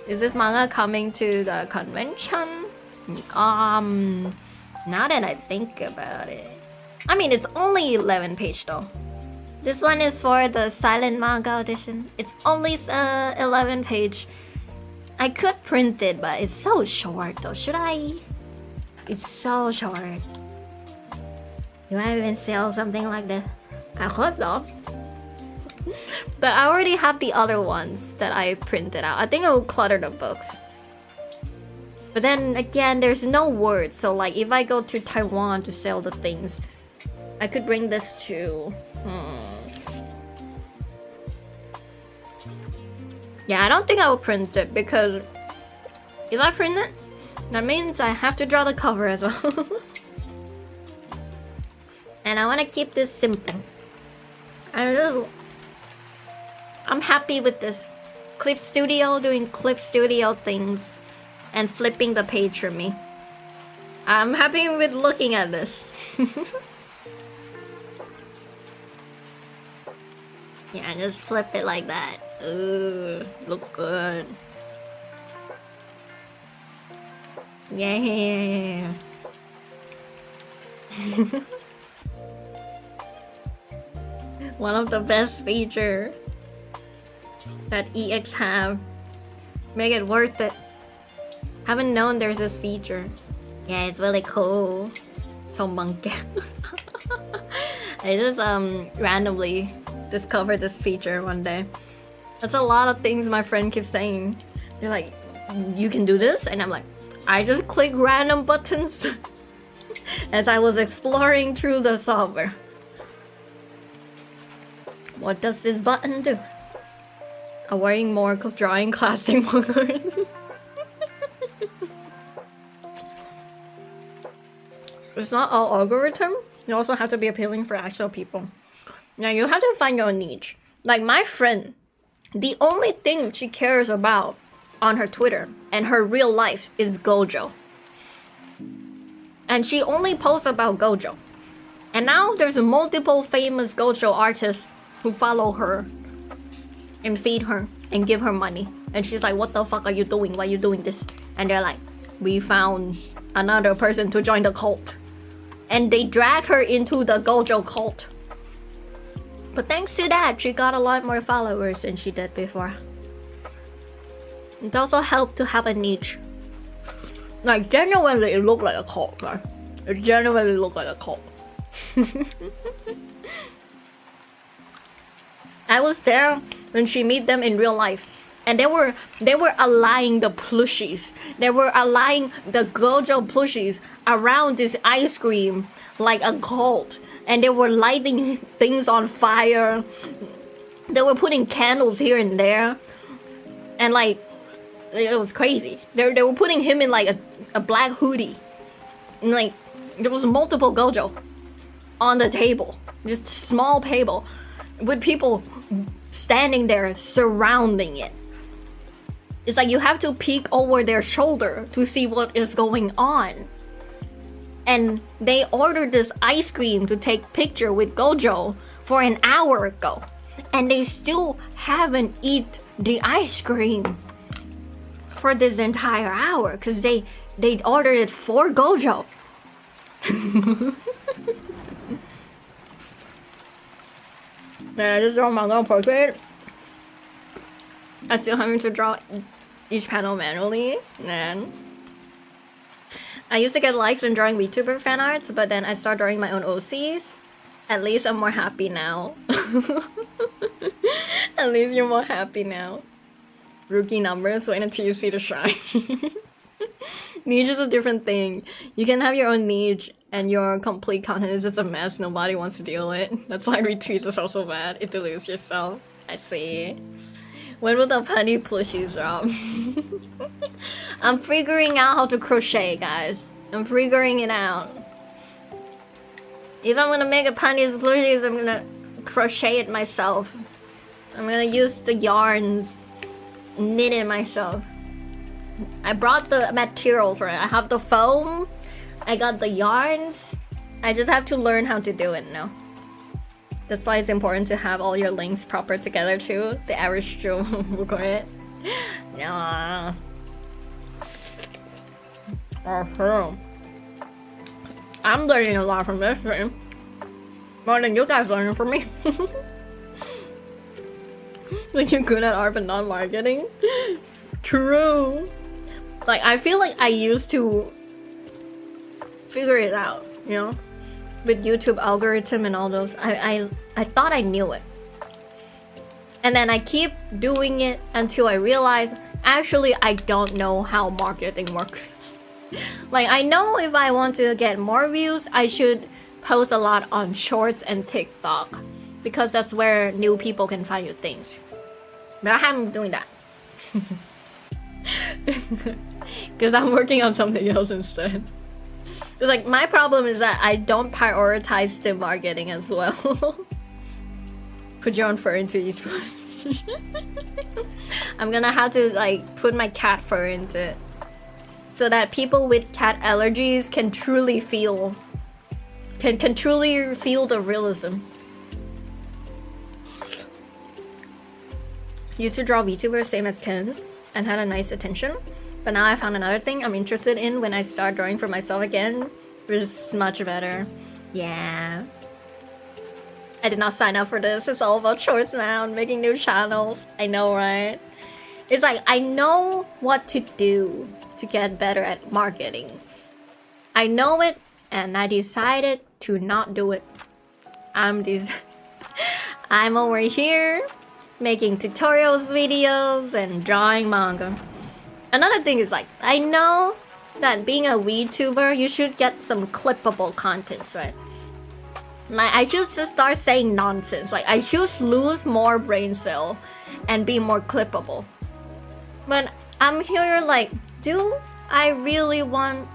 Is this manga coming to the convention? Now that I think about it. I mean, it's only 11 page though. This one is for the Slient Manga Audition. It's only 11 page. I could print it, but it's so short though. Should I? It's so short. Do I even sell something like this? I hope so. But I already have the other ones that I printed out. I think I will clutter the books. But then again, there's no words. So like if I go to Taiwan to sell the things, I could bring this to... Yeah, I don't think I will print it because if I print it, that means I have to draw the cover as well. And I want to keep this simple. I'm happy with this. Clip Studio doing Clip Studio things and flipping the page for me. I'm happy with looking at this. Yeah, just flip it like that. Ooh, look good. Yeah. One of the best feature that EX have. Make it worth it. Haven't known there's this feature. Yeah, it's really cool. So monkey. I just randomly discovered this feature one day. That's a lot of things my friend keeps saying. They're like, you can do this? And I'm like, I just click random buttons as I was exploring through the software. What does this button do? I'm wearing more drawing classic manga. It's not all algorithm. You also have to be appealing for actual people. Now you have to find your niche. Like my friend, the only thing she cares about on her Twitter and her real life is Gojo. and she only posts about Gojo. And now there's multiple famous Gojo artists who follow her and feed her and give her money. And she's like, what the fuck are you doing? Why are you doing this? And they're like, we found another person to join the cult. And they drag her into the Gojo cult. But thanks to that, she got a lot more followers than she did before. It also helped to have a niche. Like, genuinely, it looked like a cult, right? It genuinely looked like a cult. I was there when she met them in real life, and they were aligning the plushies. They were aligning the Gojo plushies around this ice cream like a cult, and they were lighting things on fire. They were putting candles here and there, and like it was crazy. They were putting him in like a black hoodie, and like there was multiple Gojo on the table, just small table, with people standing there surrounding it. It's like you have to peek over their shoulder to see what is going on. And they ordered this ice cream to take picture with Gojo for an hour ago, and they still haven't eat the ice cream for this entire hour because they ordered it for Gojo. Man, I just draw my little portrait. I still having to draw each panel manually, man. I used to get likes when drawing VTuber fan arts, but then I started drawing my own OCs. At least I'm more happy now. At least you're more happy now. Rookie numbers, wait until you see the shine. Niche is a different thing. You can have your own niche and your complete content is just a mess nobody wants to deal with. That's why retweets are so bad. It dilutes yourself. I see. When will the punny plushies drop? I'm figuring out how to crochet, guys. I'm figuring it out. If I'm gonna make a punny's plushies, I'm gonna crochet it myself. I'm gonna use the yarns, knit it myself. I brought the materials, right? I have the foam, I got the yarns. I just have to learn how to do it now. That's why it's important to have all your links proper together too. The average Joe will go it. Yeah. I'm learning a lot from this stream. More than you guys learning from me. Like you're good at art but not marketing. True. Like I feel like I used to figure it out, you know? With YouTube algorithm and all those. I thought I knew it. And then I keep doing it until I realize actually I don't know how marketing works. Like I know if I want to get more views, I should post a lot on shorts and TikTok because that's where new people can find your things. But I haven't been doing that. Because I'm working on something else instead. It's like my problem is that I don't prioritize the marketing as well. Put your own fur into each post. I'm gonna have to like put my cat fur into it so that people with cat allergies can truly feel the realism. Used to draw VTubers same as Ken's and had a nice attention. But now I found another thing I'm interested in when I start drawing for myself again, which is much better. Yeah. I did not sign up for this. It's all about shorts now and making new channels. I know, right? It's like I know what to do to get better at marketing. I know it and I decided to not do it. I'm over here making tutorials videos and drawing manga. Another thing is like, I know that being a VTuber, you should get some clippable contents, right? Like, I choose to start saying nonsense. Like, I choose lose more brain cell and be more clippable. But I'm here like, do I really want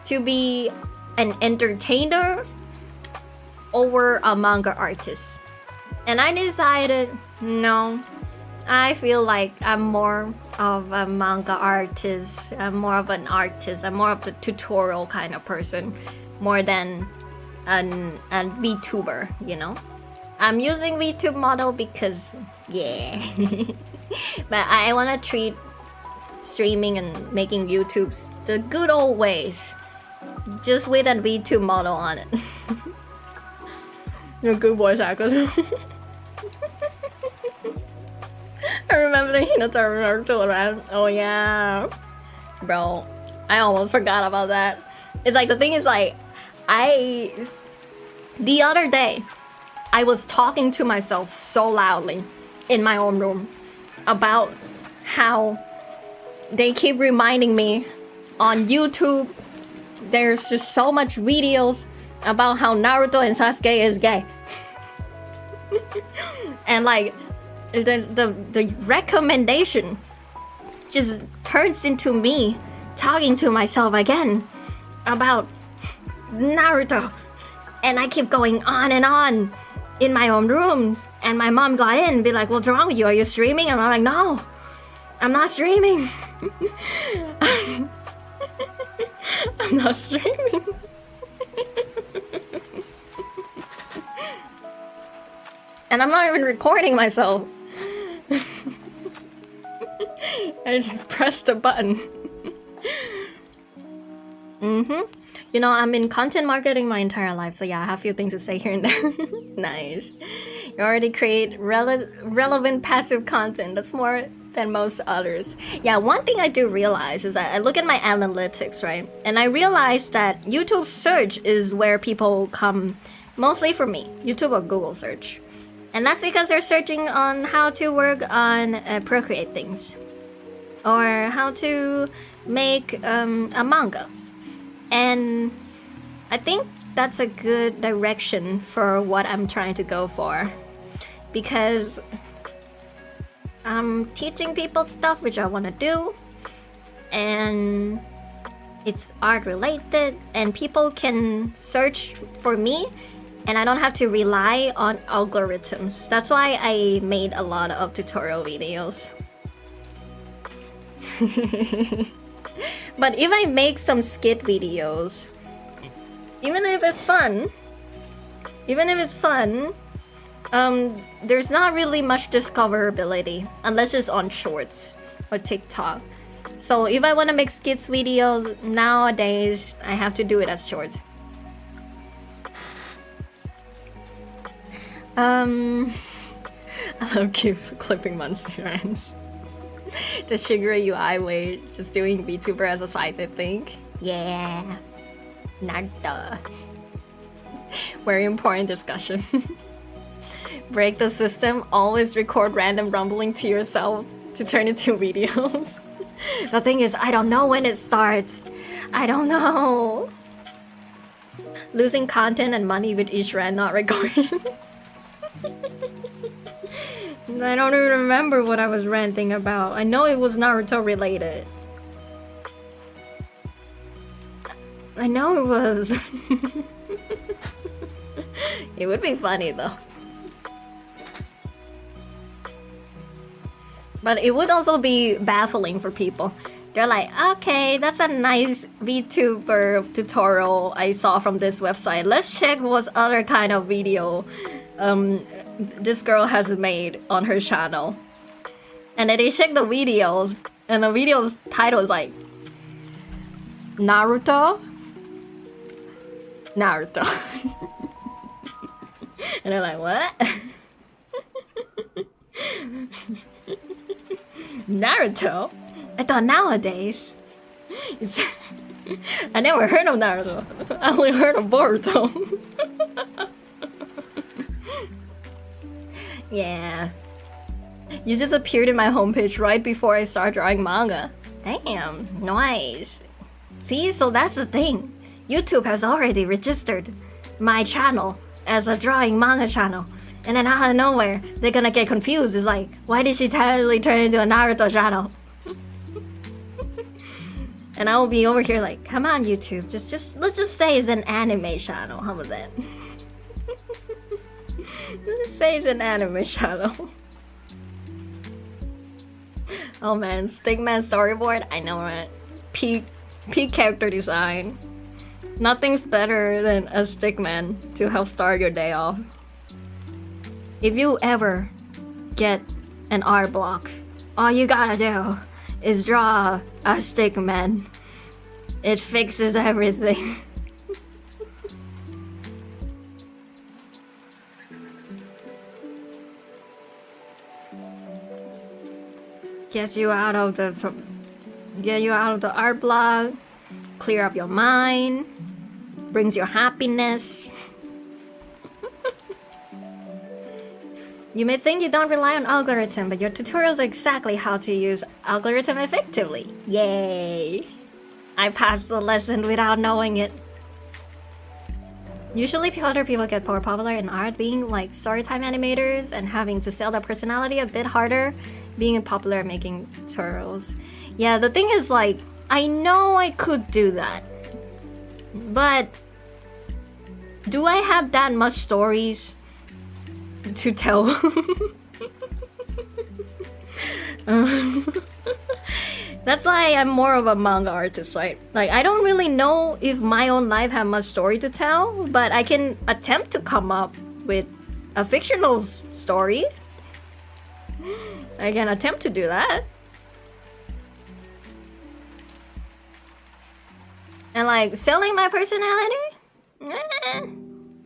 to be an entertainer or a manga artist? And I decided, no, I feel like I'm more of a manga artist. I'm more of an artist. I'm more of the tutorial kind of person, more than a VTuber, you know? I'm using VTube model because, yeah. But I want to treat streaming and making YouTubes the good old ways. Just with a VTube model on it. You're a good voice actor. I remember the Hinata Naruto around. Oh yeah. Bro, I almost forgot about that. It's like, the thing is like, the other day, I was talking to myself so loudly in my own room about how they keep reminding me on YouTube there's just so much videos about how Naruto and Sasuke is gay. And like the recommendation just turns into me talking to myself again about Naruto, and I keep going on and on in my own rooms, and my mom got in and be like, what's wrong with you? Are you streaming? And I'm like, no, I'm not streaming. I'm not streaming. And I'm not even recording myself. I just pressed a button. You know, I'm in content marketing my entire life, so yeah, I have a few things to say here and there. Nice. You already create relevant passive content. That's more than most others. Yeah, one thing I do realize is that I look at my analytics, right? And I realize that YouTube search is where people come mostly for me. YouTube or Google search. And that's because they're searching on how to work on Procreate things. Or how to make a manga. And I think that's a good direction for what I'm trying to go for. Because I'm teaching people stuff which I want to do. And it's art related. And people can search for me. And I don't have to rely on algorithms. That's why I made a lot of tutorial videos. But if I make some skit videos, even if it's fun, there's not really much discoverability unless it's on Shorts or TikTok. So if I want to make skits videos nowadays, I have to do it as Shorts. I love keep clipping monster hands. The Shigure UI way, just doing VTuber as a side, I think. Yeah. Naruto. Very important discussion. Break the system, always record random rumbling to yourself to turn into videos. The thing is, I don't know when it starts. I don't know. Losing content and money with each rant not recorded. I don't even remember what I was ranting about. I know it was Naruto related. I know it was. It would be funny though. But it would also be baffling for people. They're like, okay, that's a nice VTuber tutorial I saw from this website. Let's check what other kind of video this girl has made on her channel. And then they check the videos, and the video's title is like Naruto. And they're like, what? Naruto? I thought nowadays it's I never heard of Naruto. I only heard of Boruto. Yeah. You just appeared in my homepage right before I started drawing manga. Damn, nice. See, so that's the thing. YouTube has already registered my channel as a drawing manga channel. And then out of nowhere, they're gonna get confused. It's like, why did she totally turn into a Naruto channel? And I will be over here like, come on YouTube, let's just say it's an anime channel. How about that? Let's say it's an anime channel. Oh man, Stickman storyboard, I know it. Peak character design. Nothing's better than a Stickman to help start your day off. If you ever get an art block, all you gotta do is draw a Stickman. It fixes everything. Get you out of the art block, clear up your mind, brings your happiness. You may think you don't rely on algorithm, but your tutorials are exactly how to use algorithm effectively. Yay! I passed the lesson without knowing it. Usually other people get more popular in art being like storytime animators and having to sell their personality a bit harder, being popular at making tutorials. Yeah, the thing is like, I know I could do that, but do I have that much stories to tell? That's why I'm more of a manga artist. Like I don't really know if my own life have much story to tell, but I can attempt to come up with a fictional story. I can attempt to do that. And like selling my personality?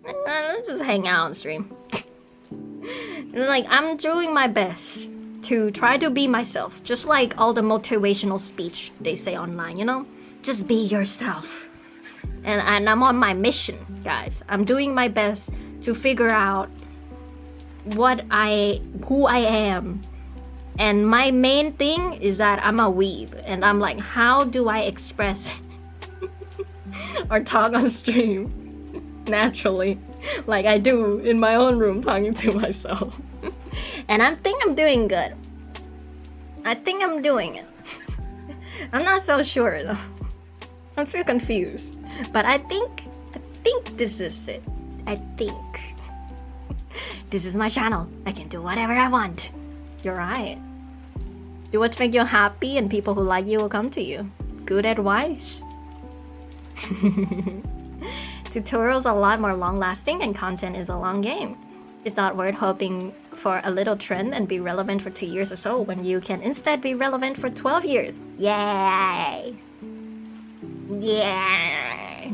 Let's just hang out on stream. Like I'm doing my best to try to be myself, just like all the motivational speech they say online, you know? Just be yourself. And I'm on my mission, guys. I'm doing my best to figure out who I am. And my main thing is that I'm a weeb, and I'm like, how do I express or talk on stream naturally, like I do in my own room talking to myself? And I think I'm doing good. I think I'm doing it. I'm not so sure though. I'm still confused. But I think this is it. I think. This is my channel. I can do whatever I want. You're right. Do what makes you happy and people who like you will come to you. Good advice. Tutorials are a lot more long-lasting and content is a long game. It's not worth hoping for a little trend and be relevant for 2 years or so when you can instead be relevant for 12 years. Yay! Yeah!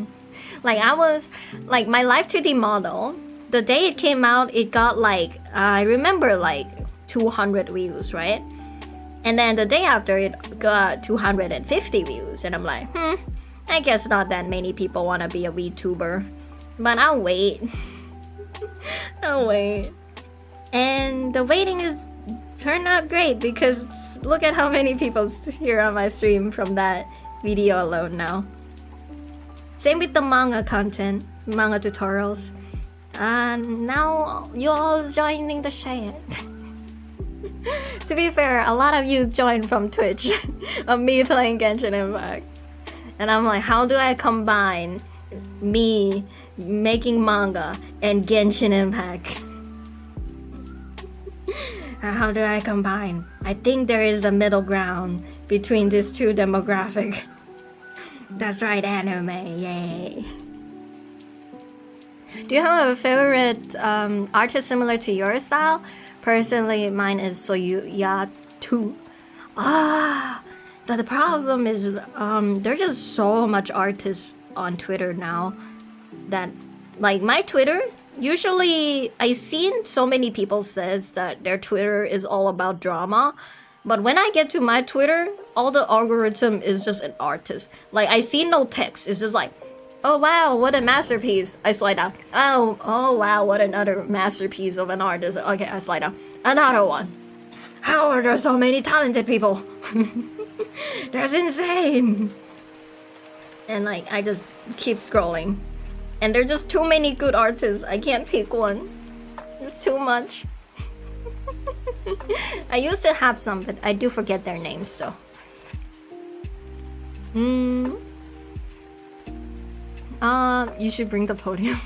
Like I was, like my Live 2D model, the day it came out, it got like, I remember like 200 views, right? And then the day after it got 250 views and I'm like, I guess not that many people want to be a VTuber, but I'll wait. I'll wait. And the waiting is turned out great because look at how many people here on my stream from that video alone now. Same with the manga content, manga tutorials. Now you're all joining the shade. To be fair, a lot of you joined from Twitch of me playing Genshin Impact. And I'm like, how do I combine me making manga and Genshin Impact? How do I combine? I think there is a middle ground between these two demographics. That's right, anime, yay. Do you have a favorite artist similar to your style? Personally, mine is Soyuya 2. The problem is there's just so much artists on Twitter now that, like my Twitter, usually I've seen so many people says that their Twitter is all about drama, but when I get to my Twitter, all the algorithm is just an artist. Like I see no text, it's just like, oh wow, what a masterpiece. I slide down. Oh wow, what another masterpiece of an artist. Okay, I slide down. Another one. How are there so many talented people? That's insane. And like I just keep scrolling. And there's just too many good artists. I can't pick one. There's too much. I used to have some, but I do forget their names, so. You should bring the podium.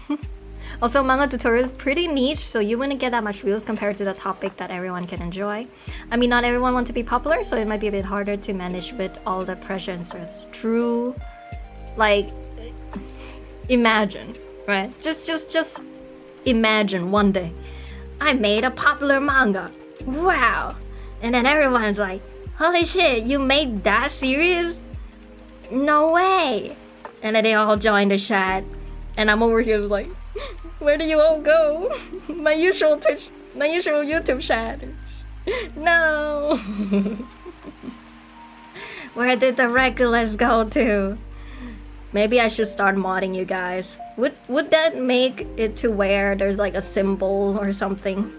Also, manga tutorial is pretty niche, so you wouldn't get that much views compared to the topic that everyone can enjoy. I mean, not everyone wants to be popular, so it might be a bit harder to manage with all the pressure and stress. True. Like, imagine, right? Just imagine one day, I made a popular manga. Wow. And then everyone's like, holy shit, you made that series? No way. And then they all join the chat. And I'm over here like, where do you all go? My usual YouTube chatters. No. Where did the regulars go to? Maybe I should start modding you guys. Would that make it to where there's like a symbol or something?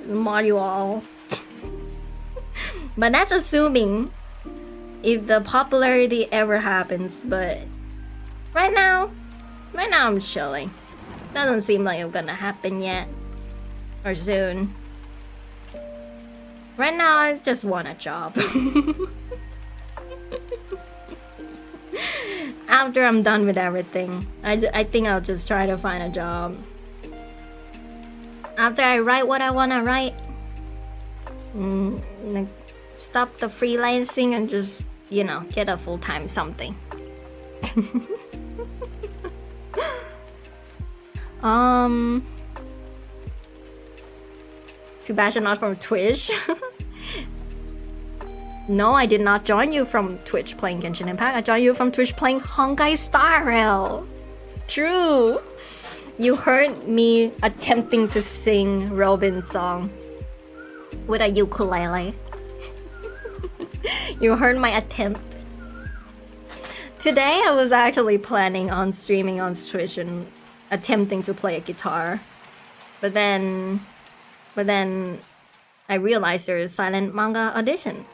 Mod you all. But that's assuming if the popularity ever happens, but right now I'm chilling. Doesn't seem like it's gonna happen yet. Or soon. Right now I just want a job. After I'm done with everything, I think I'll just try to find a job. After I write what I wanna write, like, stop the freelancing and just, you know, get a full-time something. Sebastian not from Twitch. No, I did not join you from Twitch playing Genshin Impact. I joined you from Twitch playing Honkai Star Rail. True. You heard me attempting to sing Robin's song with a ukulele. You heard my attempt. Today I was actually planning on streaming on Twitch and attempting to play a guitar. But then I realized there is Slient Manga Audition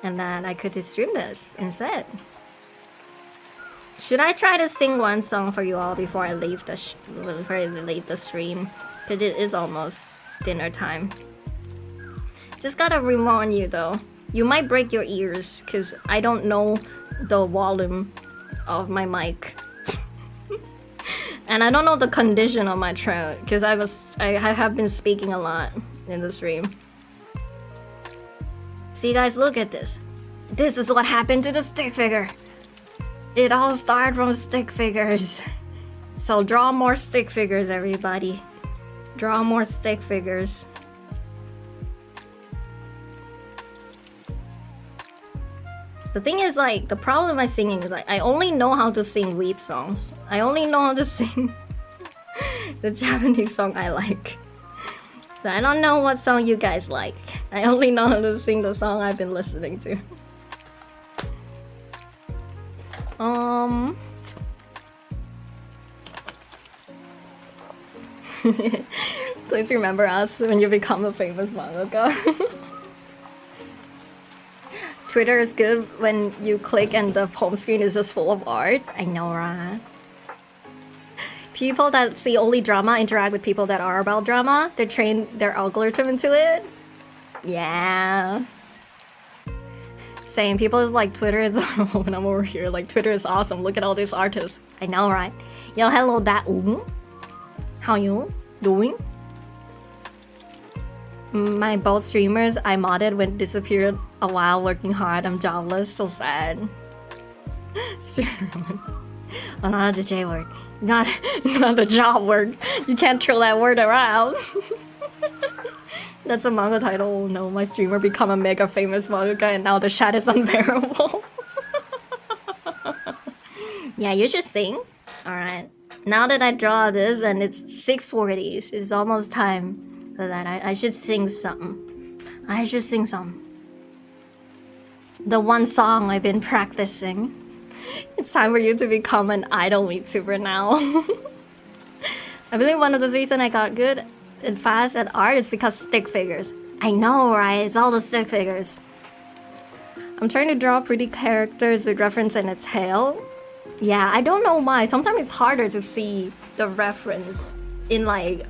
and that I could stream this instead. Should I try to sing one song for you all before I leave the stream? Because it is almost dinner time. Just gotta warn you though, you might break your ears because I don't know the volume of my mic. And I don't know the condition of my throat because I have been speaking a lot in the stream. See guys, look at this. This is what happened to the stick figure. It all started from stick figures. So draw more stick figures, everybody. Draw more stick figures. The thing is, like, the problem with my singing is, like, I only know how to sing weep songs. I only know how to sing the Japanese song I like. So I don't know what song you guys like. I only know how to sing the song I've been listening to. Please remember us when you become a famous mangaka. Twitter is good when you click and the home screen is just full of art. I know, right? People that see only drama interact with people that are about drama. They train their algorithm into it. Yeah. Same. People is like, Twitter is... when I'm over here, like, Twitter is awesome. Look at all these artists. I know, right? Yo, hello, how you doing? My both streamers I modded went disappeared a while working hard. I'm jobless. So sad. Oh, not the J word. Not the job word. You can't throw that word around. That's a manga title. Oh, no, my streamer become a mega famous mangaka and now the chat is unbearable. Yeah, you should sing. Alright. Now that I draw this and it's 6:40, it's almost time for that. I should sing something. I should sing something. The one song I've been practicing. It's time for you to become an idol VTuber now. I believe one of the reasons I got good and fast at art is because stick figures. I know, right? It's all the stick figures. I'm trying to draw pretty characters with reference in its tail. Yeah, I don't know why. Sometimes it's harder to see the reference in like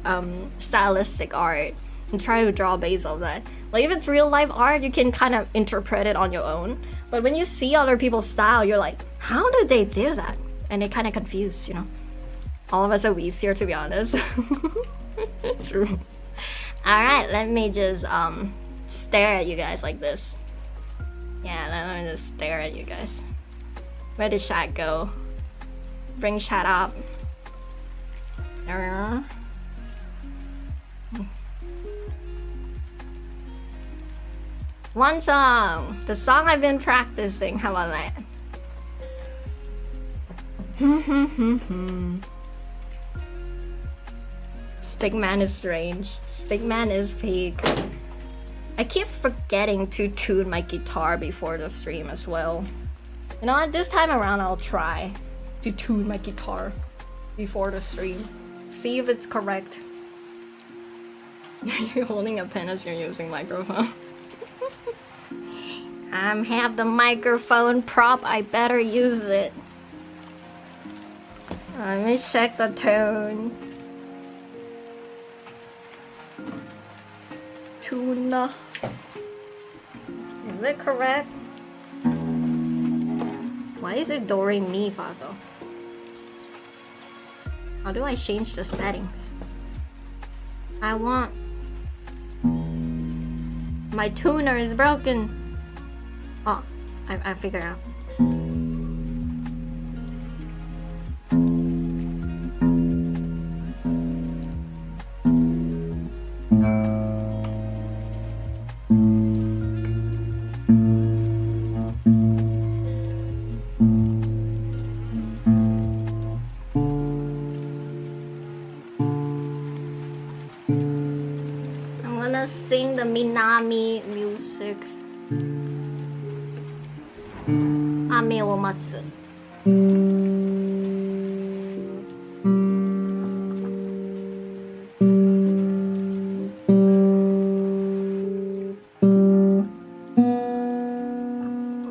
stylistic art and try to draw based on that. Like if it's real life art, you can kind of interpret it on your own. But when you see other people's style, you're like, how did they do that? And it kind of confused, you know. All of us are weeps here, to be honest. True. Alright, let me just stare at you guys like this. Yeah, let me just stare at you guys. Where did chat go? Bring chat up. One song! The song I've been practicing. How about that? Stickman is strange. Stickman is fake. I keep forgetting to tune my guitar before the stream as well. You know what? This time around I'll try to tune my guitar before the stream. See if it's correct. You're holding a pen as you're using microphone. I have the microphone prop, I better use it. Let me check the tone. Tuna. Is it correct? Why is it do re mi fa so? How do I change the settings? I want... My tuner is broken. Oh, I figured out. I'm gonna sing the Minami music. Ame wo matsu. Oh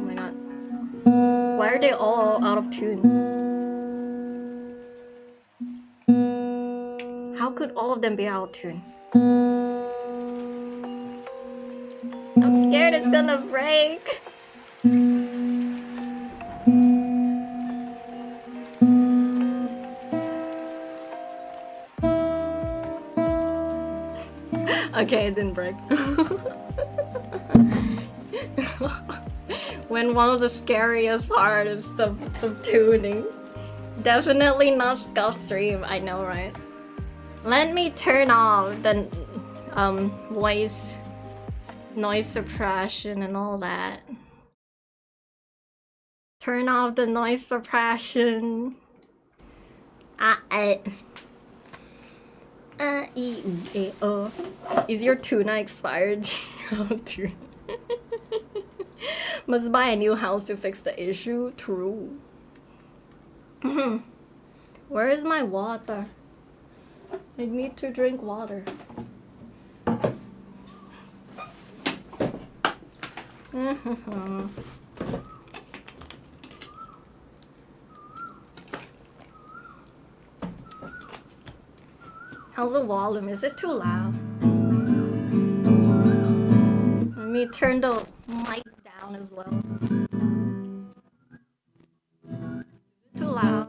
my god. Why are they all out of tune? How could all of them be out of tune? I'm scared it's gonna break. Okay, it didn't break. When one of the scariest part is the tuning. Definitely not Scuff stream, I know, right? Let me turn off the voice noise suppression and all that. Turn off the noise suppression. Is your tuna expired? Oh, tuna. Must buy a new house to fix the issue. True. Where is my water? I need to drink water. How's the volume? Is it too loud? Let me turn the mic down as well. Too loud.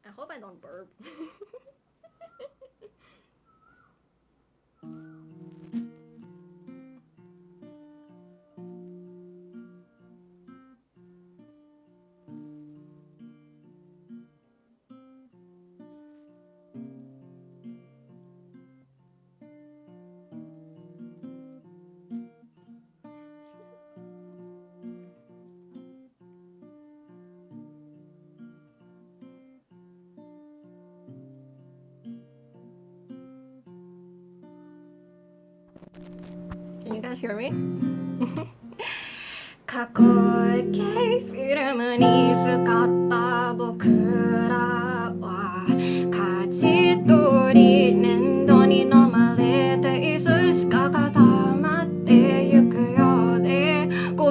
I hope I don't burp. Can you guys hear me? 過去形フィルムに使った僕らは舵取り粘土に飲まれていつしか固まってゆくようでこ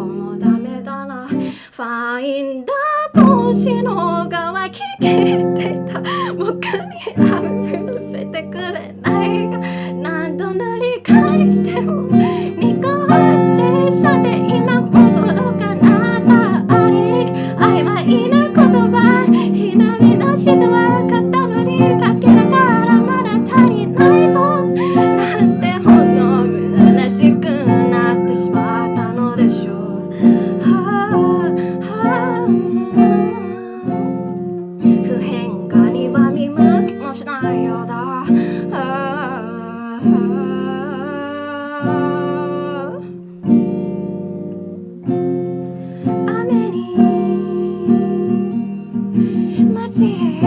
もダメだな。ファインダー帽子の側聞けてた僕に許せてくれないが何度なり返しても見変わってしまって今も届かなかったあれ曖昧な言葉ひなりなしとは固まりかけながらまだ足りないとなんてほんの虚しくなってしまったのでしょう。不変化には見向きもしないようだ。雨に街へ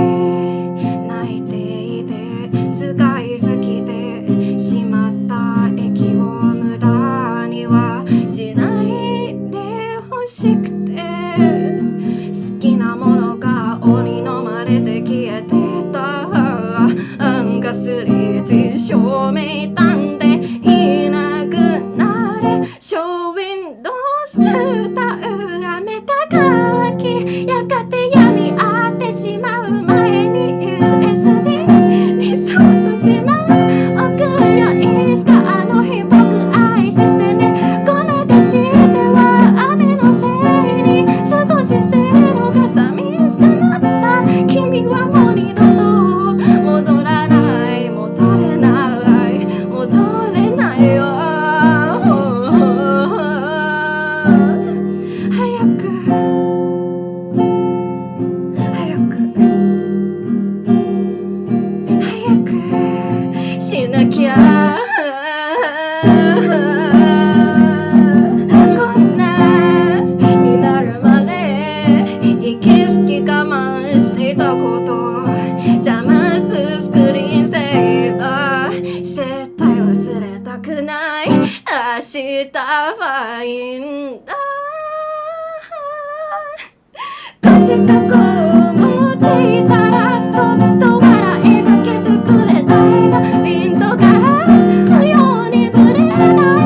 泣いていて使いすぎてしまった駅を無駄にはしないでほしくて好きなものが鬼飲まれて消えてたガスリーチ照明弾でいなくなれショーウィンドウスター雨が乾きやがて闇あってしまう前に USB にそっとしまう送るよいつかあの日僕愛してねごまかしては雨のせいに少し背が寂しくなった君はもう二度と戻らない戻れない戻れないよ早くしなきゃこんなになるまで息好き我慢していたこと邪魔するスクリーンセーバー絶対忘れたくない明日ファインダー確かこう思っていたらそっと笑いかけてくれたいがピントが不要にぶれな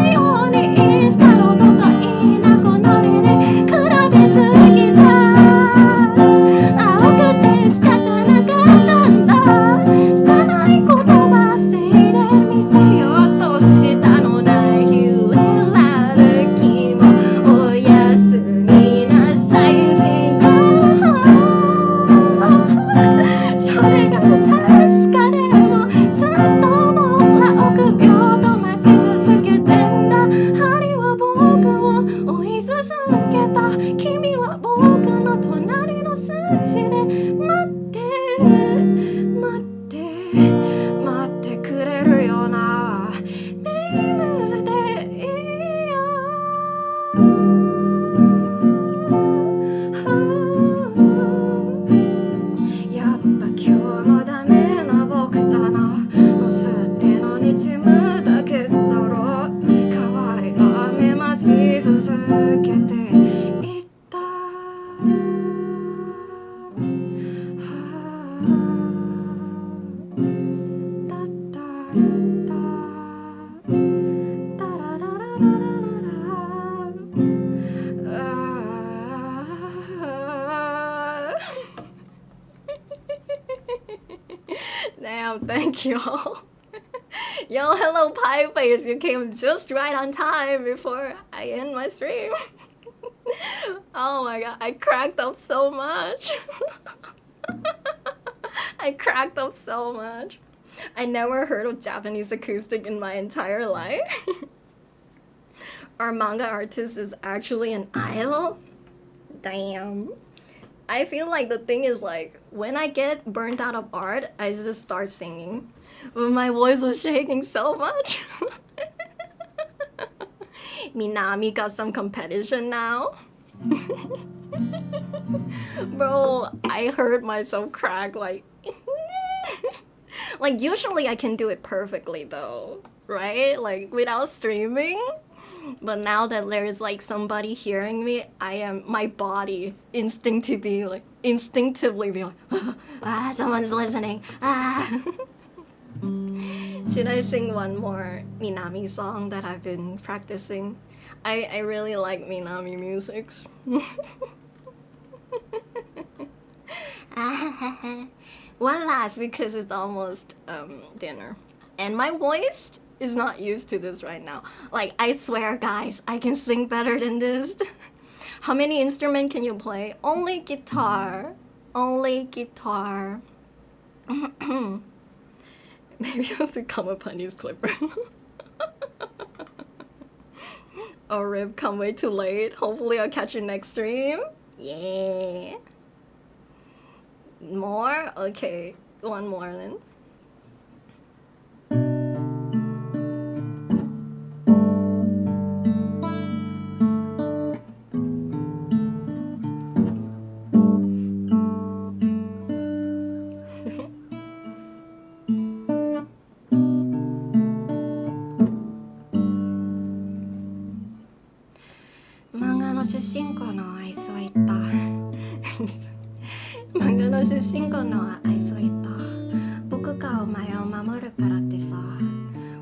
いようにインスタローとかいいなこのリで比べすぎた青くて仕方なかったんだ拙い言葉せいで見せようとしたのないひれられ気もおやすみなさいしよそれが確かでもさっと僕ら臆病と待ち続けてんだ針は僕を追い続けた君は僕の隣の席で待ってくれるよなメールでいいよやっぱ今日もダメな僕だなもうすってのにちむだけだろ乾いた雨待ち続けていったタッタルタタラララララDamn, thank you all. Yo, hello Pie Face, you came just right on time before I end my stream. Oh my god, I cracked up so much. I cracked up so much. I never heard of Japanese acoustic in my entire life. Our manga artist is actually an idol? Damn. I feel like the thing is like, when I get burnt out of art, I just start singing. But my voice was shaking so much. Minami got some competition now. Bro, I heard myself crack like... like usually I can do it perfectly though, right? Like without streaming. But now that there is like somebody hearing me, my body instinctively be like, ah, someone's listening. Ah. Should I sing one more Minami song that I've been practicing? I really like Minami musics. One last because it's almost dinner. And my voice is not used to this right now. Like, I swear, guys, I can sing better than this. How many instruments can you play? Only guitar. Only guitar. Maybe I have to come up on these clippers. Oh, rip, can't wait too late. Hopefully I'll catch you next stream. Yeah. More? Okay, one more then. Manga no 主人公の愛想言った漫画の主人公の愛想言った僕がお前を守るからってさ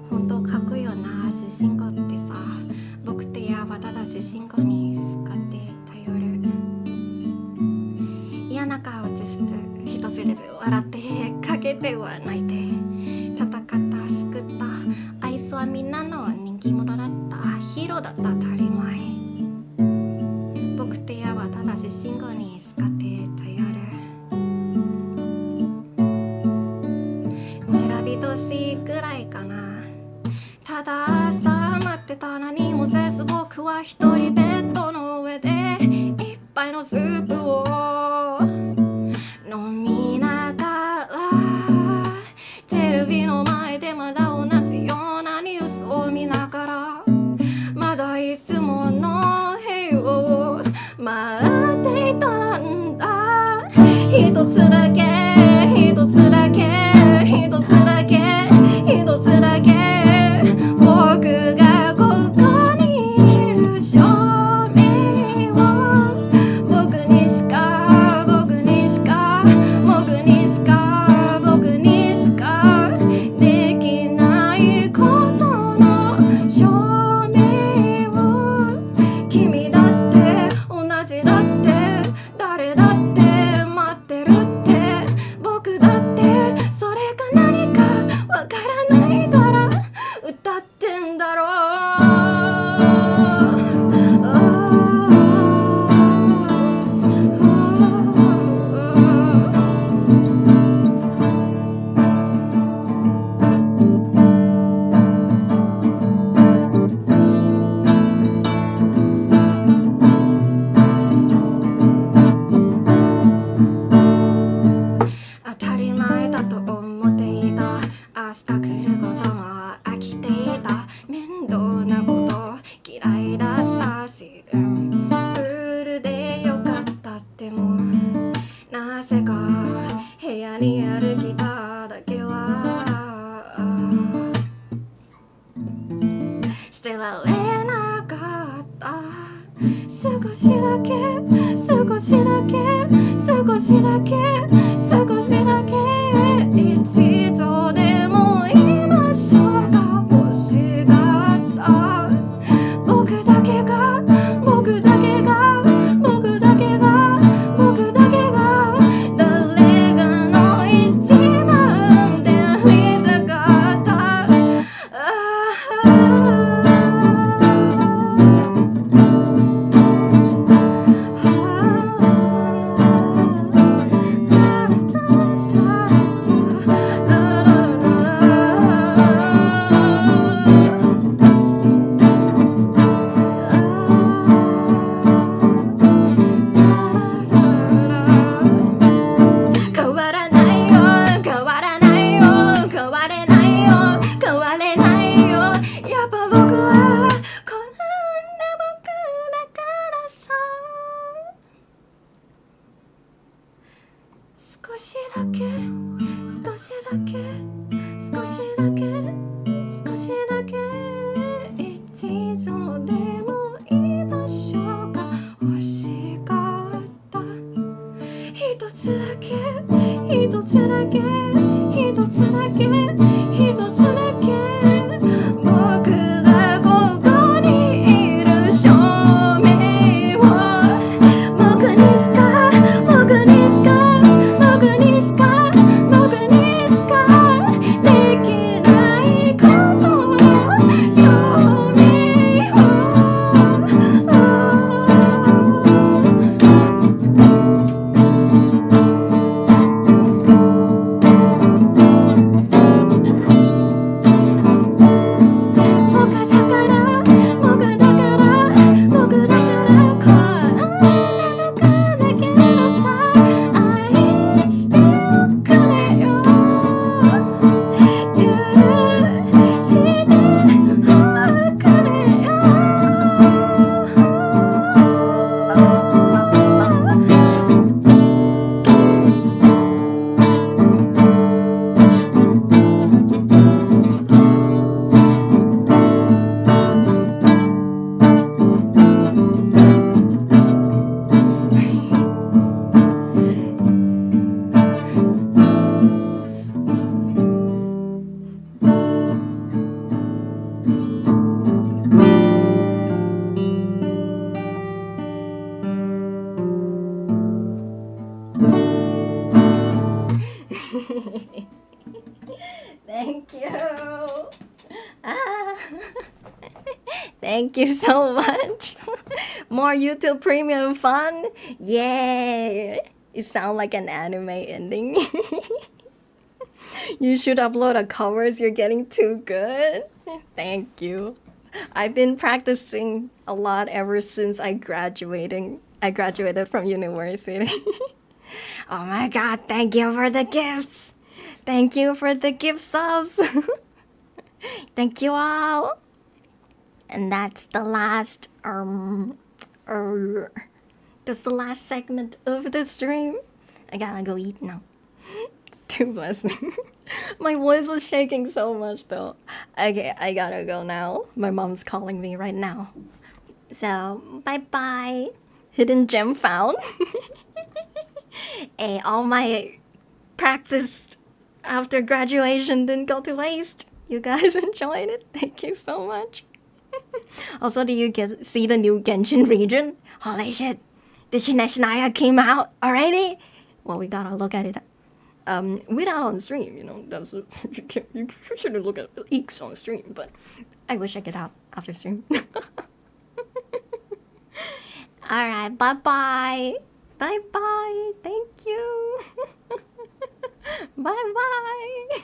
本当かっこいいよな主人公ってさ僕ってやばただ主人公に好かって頼る嫌な顔つつ一つずつ笑ってかけては泣いて戦った救った愛想はみんなの人気者だったヒーローだった当たり前僕ってやはただ主人公に好かって頼る村人しいくらいかなたださ待ってた何もせず僕は一人ベッドの上で一杯のスープを飲みながらテレビの前でまだ同じようなニュースを見ながらまだいつもの平和を待っていたんだ一つだけ一つだけ一つだけ一つだけ僕がここにいる証明を僕にしか僕にしか僕にしか僕にしかできないことの証明を君だって同じだって誰だって待ってるって僕だってそれが何かわからないから歌ってんだろう当たり前だと思っていた明日来ることも飽きていた面倒なこと嫌いだったし、プールでよかったってもなぜか部屋にあるギターだけは捨てられなかった少しだけ少しだけ少しだけ少しだけ一度でもいましょうか欲しがった僕だけが僕だけが僕だけが僕だけが誰がの一番でりたかった変わらないよ変わらないよ変われないよ変われないよやっぱ僕はこんな僕だからさ少しだけ少しだけ少しだけ少しだけ一度でもいい場所が欲しかった一つだけ一つだけ一つだけ一つだけ僕がここにいる Thank you so much. More YouTube Premium fun. Yay! It sounds like an anime ending. You should upload a covers. You're getting too good. Thank you. I've been practicing a lot ever since I graduated from university. Oh my god, thank you for the gifts. Thank you for the gift subs. Thank you all. And that's the last that's the last segment of the stream. I gotta go eat now. It's too blessing. My voice was shaking so much though. Okay, I gotta go now. My mom's calling me right now. So, bye bye. Hidden gem found. Hey, all my practice after graduation didn't go to waste. You guys enjoyed it. Thank you so much. Also, did you see the new Genshin region? Holy shit. The Shinaya came out already? Well, we gotta look at it. Without on stream, you know, that's you shouldn't look at leaks on stream, but I wish I could have after stream. Alright, bye bye. Bye bye. Thank you. Bye bye.